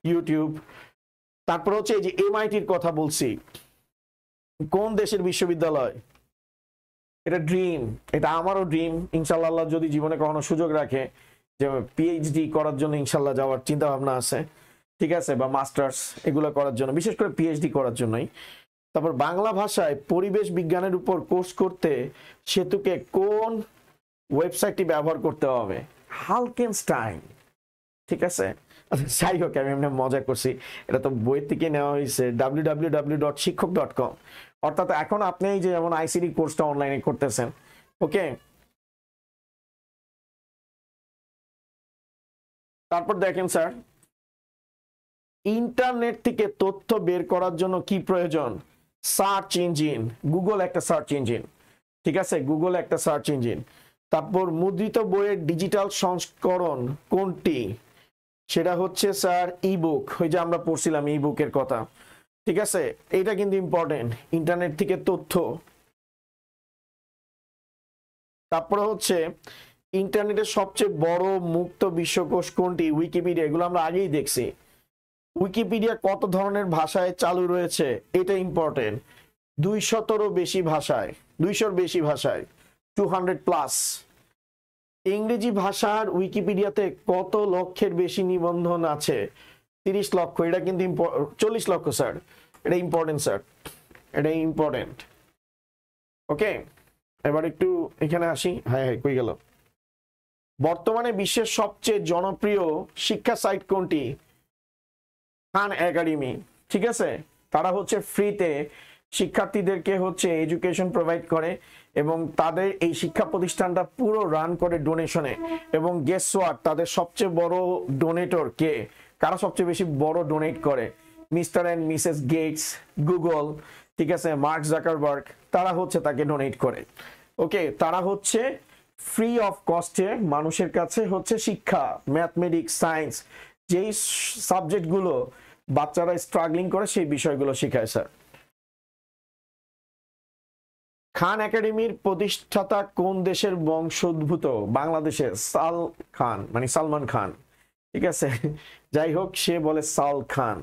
Speaker 1: ইউটিউব। তারপর হচ্ছে এই যে এমআইটির কথা বলছি, কোন দেশের বিশ্ববিদ্যালয়, এটা ড্রিম, এটা আমারও ড্রিম, ইনশাল্লাহ যদি জীবনে কখনো সুযোগ রাখে যে পিএইচডি করার জন্য ইনশাল্লাহ যাওয়ার চিন্তা ভাবনা আছে। ঠিক আছে, বা মাস্টার্স এগুলো করার জন্য, বিশেষ করে পিএইচডি করার জন্যই। তারপর বাংলা ভাষায় পরিবেশ বিজ্ঞানের উপর কোর্স করতে সেতুকে কোন ওয়েবসাইটটি ব্যবহার করতে হবে, হালকেনস্টাইন। ঠিক আছে, যাই হোক আমি এমনি মজা করছি, এটা তো বই থেকে নেওয়া হয়েছে www.শিক্ষক.com। অর্থাৎ এখন আপনি এই যে যেমন আইসিডি কোর্সটা অনলাইনে করতেছেন, ওকে। তারপর দেখেন স্যার, ইন্টারনেট থেকে তথ্য বের করার জন্য কি প্রয়োজন, সার্চ ইঞ্জিন, গুগল একটা সার্চ ইঞ্জিন। ঠিক আছে, গুগল একটা সার্চ ইঞ্জিন। তারপর মুদ্রিত বইয়ের ডিজিটাল সংস্করণ কোনটি, সেটা হচ্ছে স্যার ইবুক, ওই যে আমরা পড়ছিলাম ইবুকের কথা। ঠিক আছে, এটা কিন্তু ইম্পর্টেন্ট, ইন্টারনেট থেকে তথ্য। তারপরে হচ্ছে ইন্টারনেটের সবচেয়ে বড় মুক্ত বিশ্বকোষ কোনটি, উইকিপিডিয়া, এগুলো আমরা আগেই দেখছি। উইকিপিডিয়া কত ধরনের ভাষায় চালু রয়েছে, এটা ইম্পর্টেন্ট, 200-র বেশি ভাষায়, 200-র বেশি ভাষায়, 200+। ইংরেজি ভাষার উইকিপিডিয়াতে কত লক্ষের বেশি নিবন্ধন আছে, 30 লক্ষ, এটা কিন্তু 40 লক্ষ স্যার, এটা ইম্পর্টেন্ট স্যার, এটা ইম্পর্টেন্ট। ওকে, এবার একটু এখানে আসি, হ্যাঁ হ্যাঁ কই গেল, বর্তমানে বিশ্বের সবচেয়ে জনপ্রিয় শিক্ষা সাইট কোনটি? খান একাডেমি। ঠিক আছে, তারা হচ্ছে ফ্রিতে শিক্ষার্থীদেরকে হচ্ছে এডুকেশন প্রোভাইড করে এবং তাদের এই শিক্ষা প্রতিষ্ঠানটা পুরো রান করে ডোনেশনে। এবং গেস হোয়াট, তাদের সবচেয়ে বড় ডোনেটর কে? কারা সবচেয়ে বেশি বড় ডোনেট করে? Mr and Mrs Gates, Google, ঠিক আছে, মার্ক জাকারবার্গ, তারা হচ্ছে তাকে ডোনেট করে। ওকে, তারা হচ্ছে ফ্রি অফ কস্টে মানুষের কাছে হচ্ছে শিক্ষা, ম্যাথমেটিক্স, সায়েন্স, যেই সাবজেক্টগুলো বাচ্চারা স্ট্রাগলিং করে সেই বিষয়গুলো শেখায় স্যার। খান একাডেমির প্রতিষ্ঠাতা কোন দেশের বংশোদ্ভূত? বাংলাদেশের। সাল খান মানে সালমান খান, ঠিক আছে, যাই হোক সে বলে সাল খান,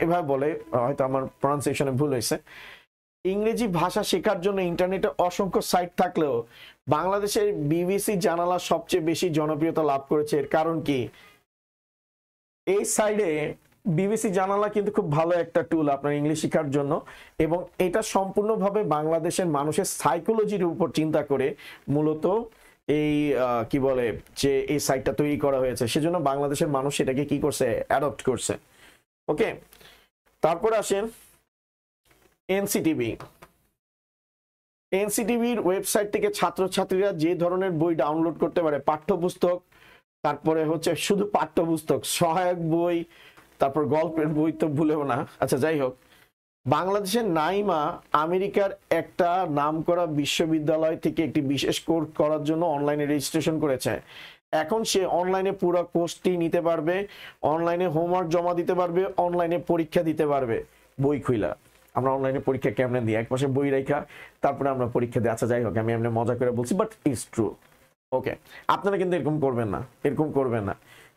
Speaker 1: এভাবে বলে, হয়তো আমার প্রনাউন্সিয়েশনে ভুল হয়েছে। ইংরেজি ভাষা শেখার জন্য ইন্টারনেটে অসংখ্য সাইট থাকলেও বাংলাদেশের বিবিসি জানালা সবচেয়ে বেশি জনপ্রিয়তা লাভ করেছে, এর কারণ কি? এই সাইডে বিবিসি জানালা কিন্তু খুব ভালো একটা টুল আপনার ইংলিশ শেখার জন্য, এবং এটা সম্পূর্ণভাবে বাংলাদেশের মানুষের সাইকোলজির উপর চিন্তা করে মূলত এই কি বলে যে এই সাইটটা তৈরি করা হয়েছে, সেজন্য বাংলাদেশের মানুষ এটাকে কি করছে, অ্যাডপ্ট করছে। ওকে, তারপরে আসেন এনসিটিভি। এনসিটিভির ওয়েবসাইট থেকে ছাত্রছাত্রীরা যে ধরনের বই ডাউনলোড করতে পারে, পাঠ্যপুস্তক, তারপরে হচ্ছে শুধু পাঠ্যপুস্তক, সহায়ক বই, তারপর গল্পের বই তো ভুলেও না। আচ্ছা, যাই হোক, বাংলাদেশের নাইমা আমেরিকার একটা নামকরা বিশ্ববিদ্যালয় থেকে একটি বিশেষ কোর্স করার জন্য অনলাইনে রেজিস্ট্রেশন করেছে। এখন সে অনলাইনে পুরো কোর্সটি নিতে পারবে, অনলাইনে হোমওয়ার্ক জমা দিতে পারবে, অনলাইনে পরীক্ষা দিতে পারবে বই খুইলা। আমরা অনলাইনে পরীক্ষা কেমনে দিই, এক পাশে বই রেখা তারপরে আমরা পরীক্ষা দিই। আচ্ছা, যাই হোক, আমি এমনি মজা করে বলছি, বাট ইটস ট্রু। ওকে, আপনারা কিন্তু এরকম করবেন না, এরকম করবেন না,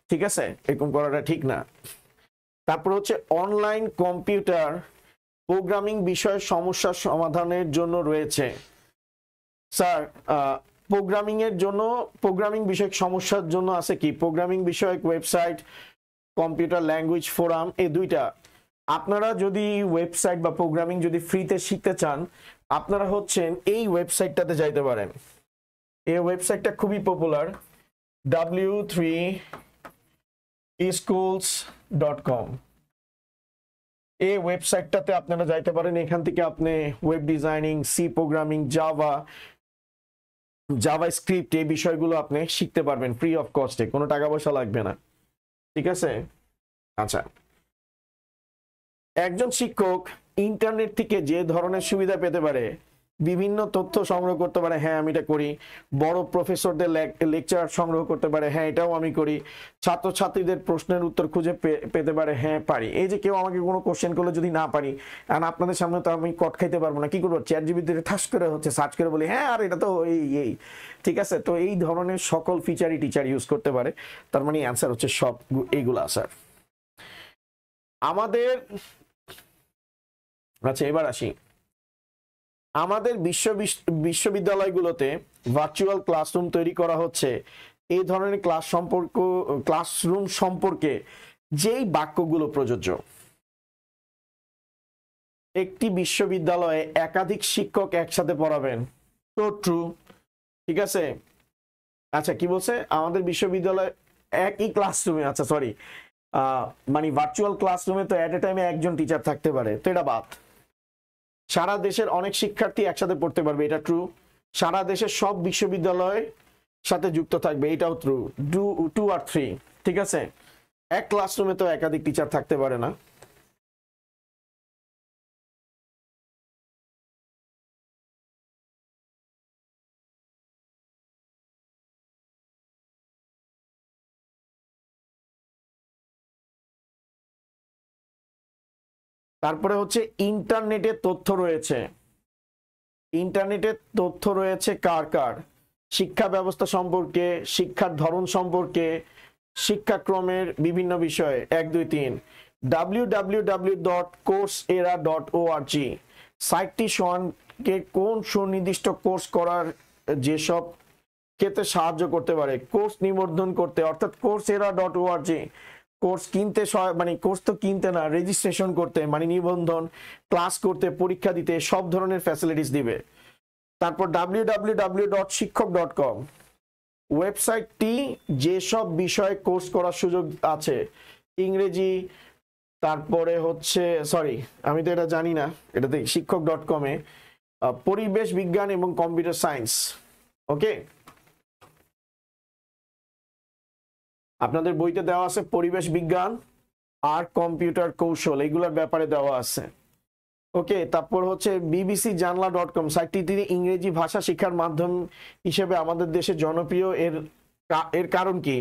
Speaker 1: ঠিক আছে, এরকম করাটা ঠিক না। তারপর হচ্ছে অনলাইন কম্পিউটার প্রোগ্রামিং বিষয়ের সমস্যা সমাধানের জন্য রয়েছে। স্যার, প্রোগ্রামিং এর জন্য, প্রোগ্রামিং বিষয়ক সমস্যার জন্য আছে কি? প্রোগ্রামিং বিষয়ক ওয়েবসাইট, কম্পিউটার ল্যাঙ্গুয়েজ ফোরাম, এই দুইটা। আপনারা যদি ওয়েবসাইট বা প্রোগ্রামিং যদি ফ্রিতে শিখতে চান, আপনারা হচ্ছেন এই ওয়েবসাইটটাতে যাইতে পারেন। এই ওয়েবসাইটটা খুবই পপুলার, w3schools.com। এই ওয়েবসাইটটাতে আপনারা যাইতে পারেন। এখান থেকে আপনি web designing, C programming, JavaScript, এই বিষয়গুলো আপনি শিখতে পারবেন ফ্রি অফ কস্টে, কোনো টাকা পয়সা লাগবে না, ঠিক আছে। আচ্ছা, একজন শিক্ষক ইন্টারনেট থেকে যে ধরনের সুবিধা পেতে পারে, বিভিন্ন তথ্য সংগ্রহ করতে পারে, হ্যাঁ আমি এটা করি। বড় প্রফেসরদের লেকচার সংগ্রহ করতে পারে, হ্যাঁ এটাও আমি করি। ছাত্রছাত্রীদের প্রশ্নের উত্তর খুঁজে পেতে পারে, হ্যাঁ পারি। এই যে কেউ আমাকে কোনো কোশ্চেন করলে যদি না পারি, আর আপনাদের সামনে তো আমি কট খাইতে পারবো না, কি করবো, চ্যাট জিপিটিতে ঠাস করে হচ্ছে সার্চ করে বলি, হ্যাঁ আর এটা তো এই, ঠিক আছে। তো এই ধরনের সকল ফিচারই টিচার ইউজ করতে পারে। তার মানে অ্যান্সার হচ্ছে সব এইগুলা স্যার। আমাদের, আচ্ছা এবার আসি, আমাদের বিশ্ববিদ্যালয়গুলোতে ভার্চুয়াল ক্লাসরুম তৈরি করা হচ্ছে। এই ধরনের ক্লাসরুম সম্পর্কে যেই বাক্যগুলো প্রযোজ্য? একটি বিশ্ববিদ্যালয়ে একাধিক শিক্ষক একসাথে পড়াবেন, তো ট্রু, ঠিক আছে। আচ্ছা, কি বলছে? আমাদের বিশ্ববিদ্যালয় একই ক্লাসরুমে, আচ্ছা সরি, মানে ভার্চুয়াল ক্লাসরুমে তো এট এ টাইমে একজন টিচার থাকতে পারে, তো এটা বাদ। সারা দেশের অনেক শিক্ষার্থী একসাথে পড়তে পারবে, এটা ট্রু। সারা দেশের সব বিশ্ববিদ্যালয় সাথে যুক্ত থাকবে, এটাও ট্রু। 2 আর 3, ঠিক আছে। এক ক্লাসরুমে তো একাধিক টিচার থাকতে পারে না। তারপরে হচ্ছে ইন্টারনেটে তথ্য রয়েছে। ইন্টারনেটে তথ্য রয়েছে কার কার? শিক্ষা ব্যবস্থা সম্পর্কে, শিক্ষার ধরন সম্পর্কে, শিক্ষাক্রমের বিভিন্ন বিষয়ে। 1, 2, 3 www.coursera.org সাইটটি সনকে কোন সুনির্দিষ্ট কোর্স করার যেসব ক্ষেত্রে সাহায্য করতে পারে? কোর্স নিবন্ধন করতে, অর্থাৎ coursera.org কোর্স কিনতে, মানে কোর্স তো কিনতে না, রেজিস্ট্রেশন করতে, মানে নিবন্ধন, ক্লাস করতে, পরীক্ষা দিতে, সব ধরনের ফ্যাসিলিটিস দিবে। তারপর www.শিক্ষক.com ওয়েবসাইটটি যেসব বিষয়ে কোর্স করার সুযোগ আছে, ইংরেজি, তারপরে হচ্ছে সরি আমি তো এটা জানি না, এটাতে শিক্ষক.com-এ পরিবেশ বিজ্ঞান এবং কম্পিউটার সায়েন্স, ওকে, আপনাদের বইতে দেওয়া আছে পরিবেশ বিজ্ঞান আর কম্পিউটার কৌশল, এগুলোর ব্যাপারে দেওয়া আছে, ওকে। তারপর হচ্ছে bbcjanla.com সাইটটি ইংরেজি ভাষা শিক্ষার মাধ্যম হিসেবে আমাদের দেশে জনপ্রিয়। এর কারণ কি?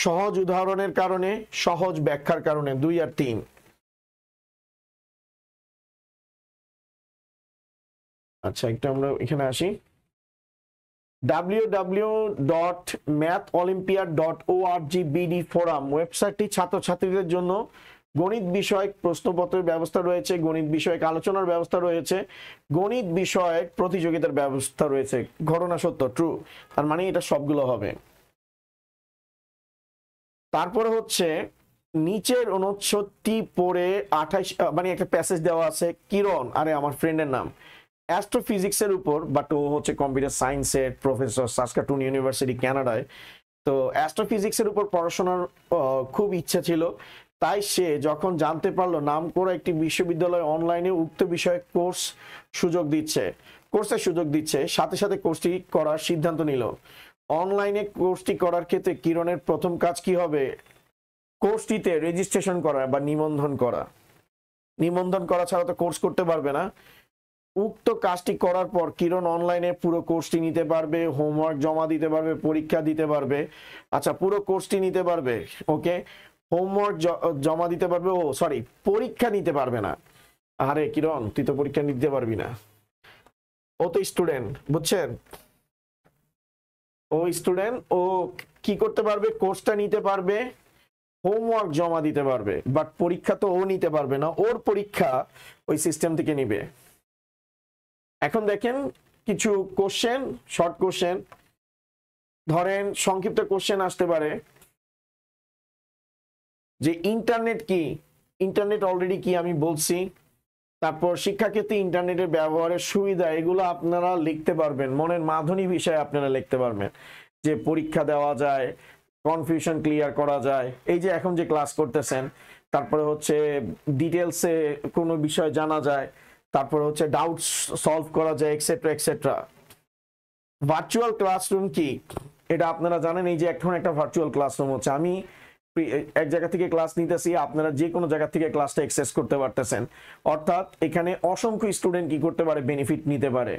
Speaker 1: সহজ উদাহরণের কারণে, সহজ ব্যাখ্যার কারণে, 2 আর 3। আচ্ছা, একটু আমরা এখানে আসি। www.matholympiad.org BD ফোরাম ওয়েবসাইটটি ছাত্রছাত্রীদের জন্য গণিত বিষয়ক প্রশ্নপত্রের ব্যবস্থা রয়েছে, গণিত বিষয়ক আলোচনার ব্যবস্থা রয়েছে, গণিত বিষয়ক প্রতিযোগিতার ব্যবস্থা রয়েছে। ঘটনা সত্য, ট্রু, তার মানে এটা সবগুলো হবে। তারপরে হচ্ছে নিচের অনুচ্ছেদটি পড়ে 28 মানে একটা প্যাসেজ দেওয়া আছে। কিরণ, আরে আমার ফ্রেন্ডের নাম, অ্যাস্ট্রোফিজিক্সের উপর, বাট ও হচ্ছে কম্পিউটার সায়েন্সের প্রফেসর, সাসকাটুন ইউনিভার্সিটি, কানাডায়। তো অ্যাস্ট্রোফিজিক্সের উপর পড়াশোনার খুব ইচ্ছা ছিল, তাই সে যখন জানতে পারলো নামকরা একটি বিশ্ববিদ্যালয় অনলাইনে উক্ত বিষয়ে কোর্সের সুযোগ দিচ্ছে, সাথে সাথে কোর্সটি করার সিদ্ধান্ত নিল। অনলাইনে কোর্সটি করার ক্ষেত্রে কিরণের প্রথম কাজ কি হবে? কোর্সটিতে রেজিস্ট্রেশন করা বা নিবন্ধন করা ছাড়া তো কোর্স করতে পারবে না। উক্ত কাজটি করার পর কিরণ অনলাইনে পুরো কোর্সটি নিতে পারবে, হোমওয়ার্ক জমা দিতে পারবে, পরীক্ষা দিতে পারবে। আচ্ছা, পুরো কোর্সটি নিতে পারবে, ওকে, হোমওয়ার্ক জমা দিতে পারবে, পরীক্ষা নিতে পারবে না। আরে কিরণ, তুই তো পরীক্ষা নিতে পারবি না, ও তো স্টুডেন্ট, বুঝছেন, ও কি করতে পারবে? কোর্সটা নিতে পারবে, হোমওয়ার্ক জমা দিতে পারবে, বাট পরীক্ষা তো ও নিতে পারবে না, ওর পরীক্ষা ওই সিস্টেম থেকে নিবে। এখন দেখেন কিছু কোশ্চেন, শর্ট কোশ্চেন, ধরেন সংক্ষিপ্ত কোশ্চেন আসতে পারে যে ইন্টারনেট কি? ইন্টারনেট অলরেডি কি আমি বলছি। তারপর শিক্ষাক্ষেত্রে ইন্টারনেটের ব্যবহারের সুবিধা, এগুলো আপনারা লিখতে পারবেন, মনের মাধুরী বিষয়ে আপনারা লিখতে পারবেন, যে পরীক্ষা দেওয়া যায়, কনফিউশন ক্লিয়ার করা যায়, এই যে এখন যে ক্লাস করতেছেন, তারপরে হচ্ছে ডিটেলসে কোনো বিষয় জানা যায়, তারপরে হচ্ছে ডাউট সলভ করা যায়, এক্সেট্রা এক্সেট্রা। ভার্চুয়াল ক্লাসরুম কি? এটা আপনারা জানেন, এই যে এখন একটা ভার্চুয়াল ক্লাসরুম হচ্ছে, আমি এক জায়গা থেকে ক্লাস নিতেছি, আপনারা যে কোনো জায়গা থেকে ক্লাসটা অ্যাক্সেস করতে পারতেছেন। অর্থাৎ এখানে অসংখ্য স্টুডেন্ট কি করতে পারে? বেনিফিট নিতে পারে।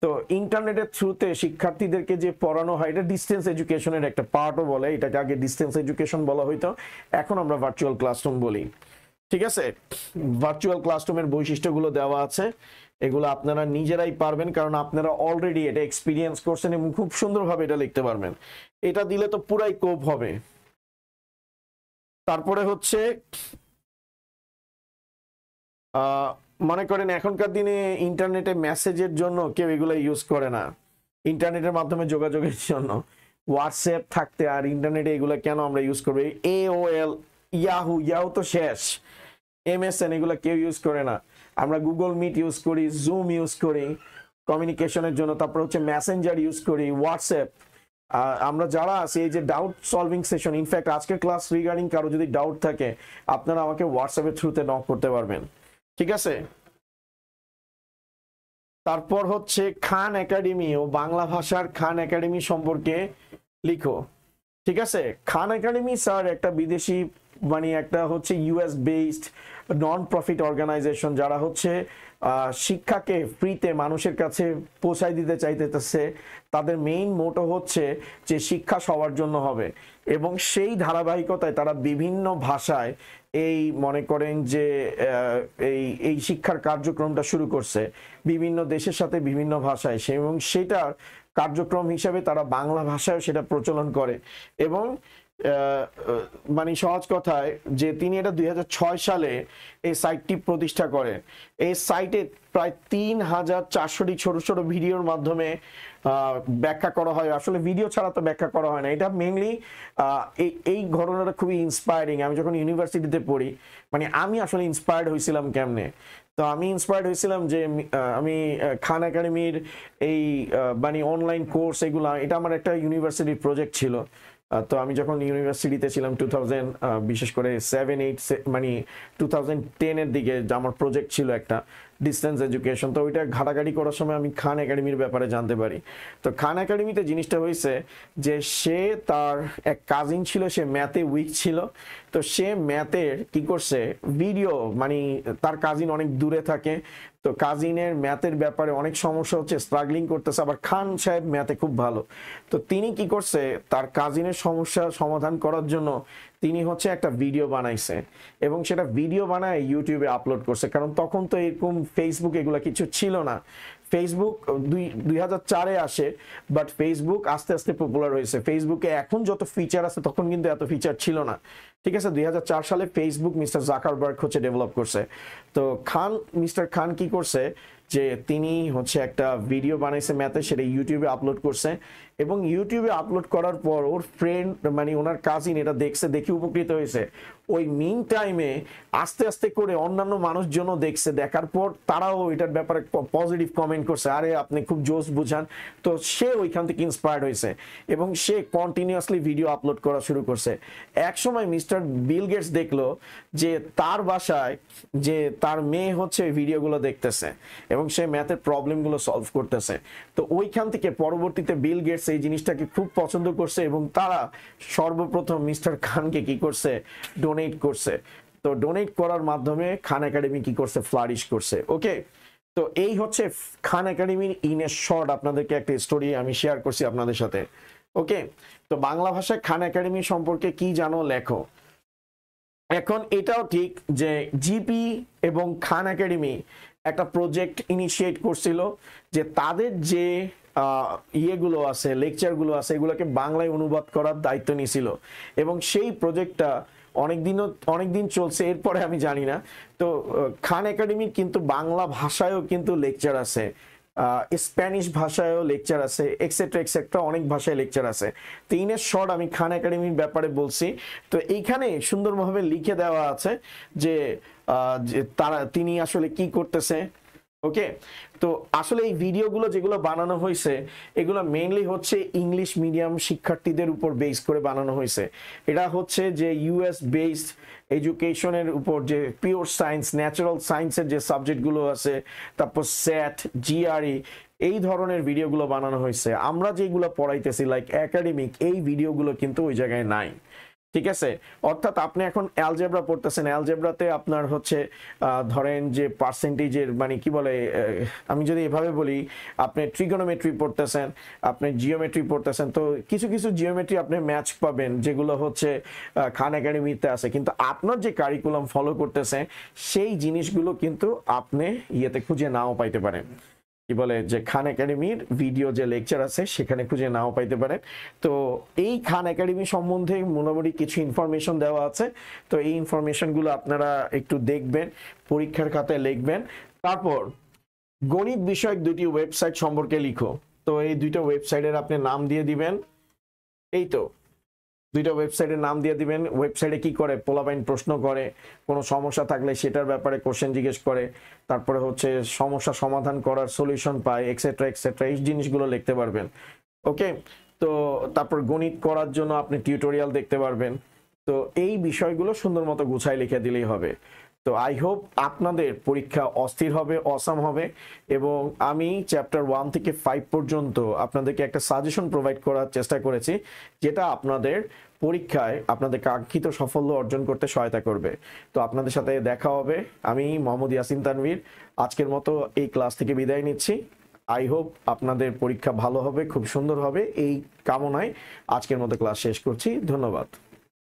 Speaker 1: তো ইন্টারনেটের থ্রুতে শিক্ষার্থীদেরকে যে পড়ানো হয়, এটা ডিস্টেন্স এডুকেশনের একটা পার্টও বলে, এটাকে আগে ডিস্টেন্স এডুকেশন বলা হইতো, এখন আমরা ভার্চুয়াল ক্লাসরুম বলি, ঠিক আছে। ভার্চুয়াল ক্লাসরুমের বৈশিষ্ট্যগুলো দেওয়া আছে, এগুলো আপনারা নিজেরাই পারবেন, কারণ আপনারা অলরেডি এটা এক্সপিরিয়েন্স করছেন এবং খুব সুন্দরভাবে এটা লিখতে পারবেন। এটা দিলে তো পুরাই কোপ হবে। তারপরে হচ্ছে মনে করেন এখনকার দিনে ইন্টারনেটে মেসেজের জন্য কেউ এগুলো ইউজ করে না, ইন্টারনেটের মাধ্যমে যোগাযোগের জন্য হোয়াটসঅ্যাপ থাকতে আর ইন্টারনেটে এগুলো কেন আমরা ইউজ করবো? AOL, ইয়াহু তো শেষ, MSN এগুলো কেউ ইউজ করে না। আমরা গুগল মিট ইউজ করি, জুম ইউজ করি কমিউনিকেশনের জন্য, তারপর হচ্ছে মেসেঞ্জার ইউজ করি, হোয়াটসঅ্যাপ। আমরা যারা আছি, এই যে ডাউট সলভিং সেশন, ইনফ্যাক্ট আজকের ক্লাস রিগার্ডিং কারো যদি ডাউট থাকে, আপনারা আমাকে হোয়াটসঅ্যাপের থ্রুতে নক করতে পারবেন, ঠিক আছে। তারপর হচ্ছে খান একাডেমি ও বাংলা ভাষার খান একাডেমি সম্পর্কে লিখো, ঠিক আছে। খান একাডেমি স্যার একটা বিদেশি, মানে একটা হচ্ছে US based non profit organisation, যারা হচ্ছে শিক্ষাকে ফ্রিতে মানুষের কাছে পৌঁছায় দিতে চাইতেছে। তাদের মেইন মোটো হচ্ছে যে শিক্ষা সবার জন্য হবে, এবং সেই ধারাবাহিকতায় তারা বিভিন্ন ভাষায় এই মনে করেন যে এই শিক্ষার কার্যক্রমটা শুরু করছে বিভিন্ন দেশের সাথে বিভিন্ন ভাষায়, এবং সেটার কার্যক্রম হিসাবে তারা বাংলা ভাষায় সেটা প্রচলন করে। এবং মানে সহজ কথায় যে তিনি এটা 2006 সালে এই সাইটটি প্রতিষ্ঠা করেন। এই সাইটে প্রায় 3400টি ছোট ছোট ভিডিওর মাধ্যমে ব্যাখ্যা করা হয়। আসলে ভিডিও ছাড়া তো ব্যাখ্যা করা হয় না। এটা মেইনলি এই ঘটনাটা খুবই ইন্সপায়ারিং। আমি যখন ইউনিভার্সিটিতে পড়ি, মানে আমি আসলে ইন্সপায়ার্ড হয়েছিলাম কেমনে, তো আমি ইন্সপায়ার্ড হয়েছিলাম যে আমি খান একাডেমির এই মানে অনলাইন কোর্স এগুলা, এটা আমার একটা ইউনিভার্সিটির প্রজেক্ট ছিল। তো আমি যখন ইউনিভার্সিটিতে ছিলাম 2000 বিশেষ করে 7-8 মানে 2010-এর দিকে আমার প্রজেক্ট ছিল একটা ডিস্টেন্স এডুকেশন। তো ওইটা ঘাটাঘাটি করার সময় আমি খান একাডেমির ব্যাপারে জানতে পারি। তো খান একাডেমিতে জিনিসটা হয়েছে যে সে তার এক কাজিন ছিল, সে ম্যাথে উইক ছিল। তো সে ম্যাথের কি করছে ভিডিও, মানে তার কাজিন অনেক দূরে থাকে, তো কাজিনের ম্যাথের ব্যাপারে অনেক সমস্যা হচ্ছে, স্ট্রাগলিং করতেছে, আবার খান সাহেব ম্যাথে খুব ভালো। তো তিনি কি করছে তার কাজিনের সমস্যা সমাধান করার জন্য তিনি হচ্ছে একটা ভিডিও বানাইছে এবং সেটা ভিডিও বানায় ইউটিউবে আপলোড করছে। কারণ তখন তো এরকম ফেসবুক এগুলা কিছু ছিল না। ফেসবুক 2004-এ আসে, বাট ফেসবুক আস্তে আস্তে পপুলার হয়েছে। ফেসবুকে এখন যত ফিচার আছে তখন কিন্তু এত ফিচার ছিল না, ঠিক আছে। 2004 সালে ফেসবুক মিস্টার জাকারবার্গ হচ্ছে ডেভেলপ করছে। তো মিস্টার খান কি করছে যে তিনি হচ্ছে একটা ভিডিও বানাইছে ম্যাথে, সেটা ইউটিউবে আপলোড করছে এবং ইউটিউবে আপলোড করার পর ওর ফ্রেন্ড মানে ওনার কাজিন এটা দেখছে, দেখে উপকৃত হয়েছে। ওই মিন টাইমে আস্তে আস্তে করে অন্যান্য মানুষজনও দেখছে, দেখার পর তারাও এটার ব্যাপারে পজিটিভ কমেন্ট করছে, আরে আপনি খুব জোস বুঝান। তো সে ওইখান থেকে ইন্সপায়ার্ড হয়েছে এবং সে কন্টিনিউয়াসলি ভিডিও আপলোড করা শুরু করছে। এক সময় মিস্টার বিল গেটস দেখলো যে তার বাসায় যে তার মেয়ে হচ্ছে ওই ভিডিওগুলো দেখতেছে এবং সে ম্যাথের প্রবলেমগুলো সলভ করতেছে। তো ওইখান থেকে পরবর্তীতে বিল গেটস এই জিনিসটাকে খুব পছন্দ করছে এবং তারা সর্বপ্রথম মিস্টার খানকে কি করছে ডোনেট করছে। তো ডোনেট করার মাধ্যমে খান একাডেমি কি করছে ফ্লারিশ করছে। ওকে, তো এই হচ্ছে খান একাডেমির ইন এ শর্ট আপনাদেরকে একটা স্টোরি আমি শেয়ার করছি আপনাদের সাথে। ওকে, তো বাংলা ভাষায় খান একাডেমি সম্পর্কে কি জানো লেখো। এখন এটাও ঠিক যে জিপি এবং খান একাডেমি একটা প্রজেক্ট ইনিশিয়েট করছিল যে তাদের যে ইয়েগুলো আছে, লেকচারগুলো আছে, এগুলোকে বাংলায় অনুবাদ করার দায়িত্ব নিয়েছিল এবং সেই প্রজেক্টটা অনেকদিন চলছে, এরপরে আমি জানি না। তো খান একাডেমির কিন্তু বাংলা ভাষায়ও কিন্তু লেকচার আছে, স্প্যানিশ ভাষায়ও লেকচার আছে, এক্সেট্রা এক্সেট্রা অনেক ভাষায় লেকচার আছে। তো ইনের শর্ট আমি খান একাডেমির ব্যাপারে বলছি। তো এইখানে সুন্দরভাবে লিখে দেওয়া আছে যে তিনি আসলে কি করতেছে। ওকে, তো আসলে এই ভিডিওগুলো যেগুলো বানানো হয়েছে এগুলো মেইনলি হচ্ছে ইংলিশ মিডিয়াম শিক্ষার্থীদের উপর বেস করে বানানো হয়েছে। এটা হচ্ছে যে ইউএস বেসড এডুকেশনের উপর যে পিওর সায়েন্স, ন্যাচারাল সায়েন্সের যে সাবজেক্টগুলো আছে, তারপর স্যাট, জিআরই, এই ধরনের ভিডিওগুলো বানানো হয়েছে। আমরা যেগুলো পড়াইতেছি লাইক একাডেমিক, এই ভিডিওগুলো কিন্তু ওই জায়গায় নাই, ঠিক আছে। অর্থাৎ আপনি এখন অ্যালজেব্রা পড়তেছেন, অ্যালজেব্রাতে আপনার হচ্ছে ধরেন যে পার্সেন্টেজের মানে কি বলে, আমি যদি এভাবে বলি, আপনি ট্রিগোনোমেট্রি পড়তেছেন, আপনি জিওমেট্রি পড়তেছেন, তো কিছু কিছু জিওমেট্রি আপনি ম্যাচ পাবেন যেগুলো হচ্ছে খান একাডেমিতে আছে, কিন্তু আপনার যে কারিকুলাম ফলো করতেছেন সেই জিনিসগুলো কিন্তু আপনি ইয়েতে খুঁজে নাও পাইতে পারেন, কি বলে যে খান একাডেমির ভিডিও যে লেকচার আছে সেখানে খুঁজে নাও পাইতে পারেন। তো এই খান একাডেমি সম্বন্ধে মোটামুটি কিছু ইনফরমেশন দেওয়া আছে। তো এই ইনফরমেশনগুলো আপনারা একটু দেখবেন, পরীক্ষার খাতায় লিখবেন। তারপর গণিত বিষয়ক দুটি ওয়েবসাইট সম্পর্কে লিখো। তো এই দুইটা ওয়েবসাইটের আপনি নাম দিয়ে দিবেন, এই তো দুইটা ওয়েবসাইটের নাম দিয়ে দিবেন। ওয়েবসাইটে কি করে, পোলাপাইন প্রশ্ন করে, কোনো সমস্যা থাকলে সেটার ব্যাপারে কোশ্চেন জিজ্ঞেস করে, তারপরে হচ্ছে সমস্যা সমাধান করার সলিউশন পায়, এক্সেট্রা এক্সেট্রা, এই জিনিসগুলো লিখতে পারবেন। ওকে, তো তারপর গণিত করার জন্য আপনি টিউটোরিয়াল দেখতে পারবেন। তো এই বিষয়গুলো সুন্দর মতো গুছাই লিখে দিলেই হবে। তো আই হোপ আপনাদের পরীক্ষা অস্থির হবে, অসাম হবে এবং আমি চ্যাপ্টার 1 থেকে 5 পর্যন্ত আপনাদেরকে একটা সাজেশন প্রোভাইড করার চেষ্টা করেছি, যেটা আপনাদের পরীক্ষায় আপনাদের কাঙ্ক্ষিত সাফল্য অর্জন করতে সহায়তা করবে। তো আপনাদের সাথে দেখা হবে। আমি মোহাম্মদ ইয়াসিন তানভীর আজকের মতো এই ক্লাস থেকে বিদায় নিচ্ছি। আই হোপ আপনাদের পরীক্ষা ভালো হবে, খুব সুন্দর হবে, এই কামনায় আজকের মতো ক্লাস শেষ করছি। ধন্যবাদ।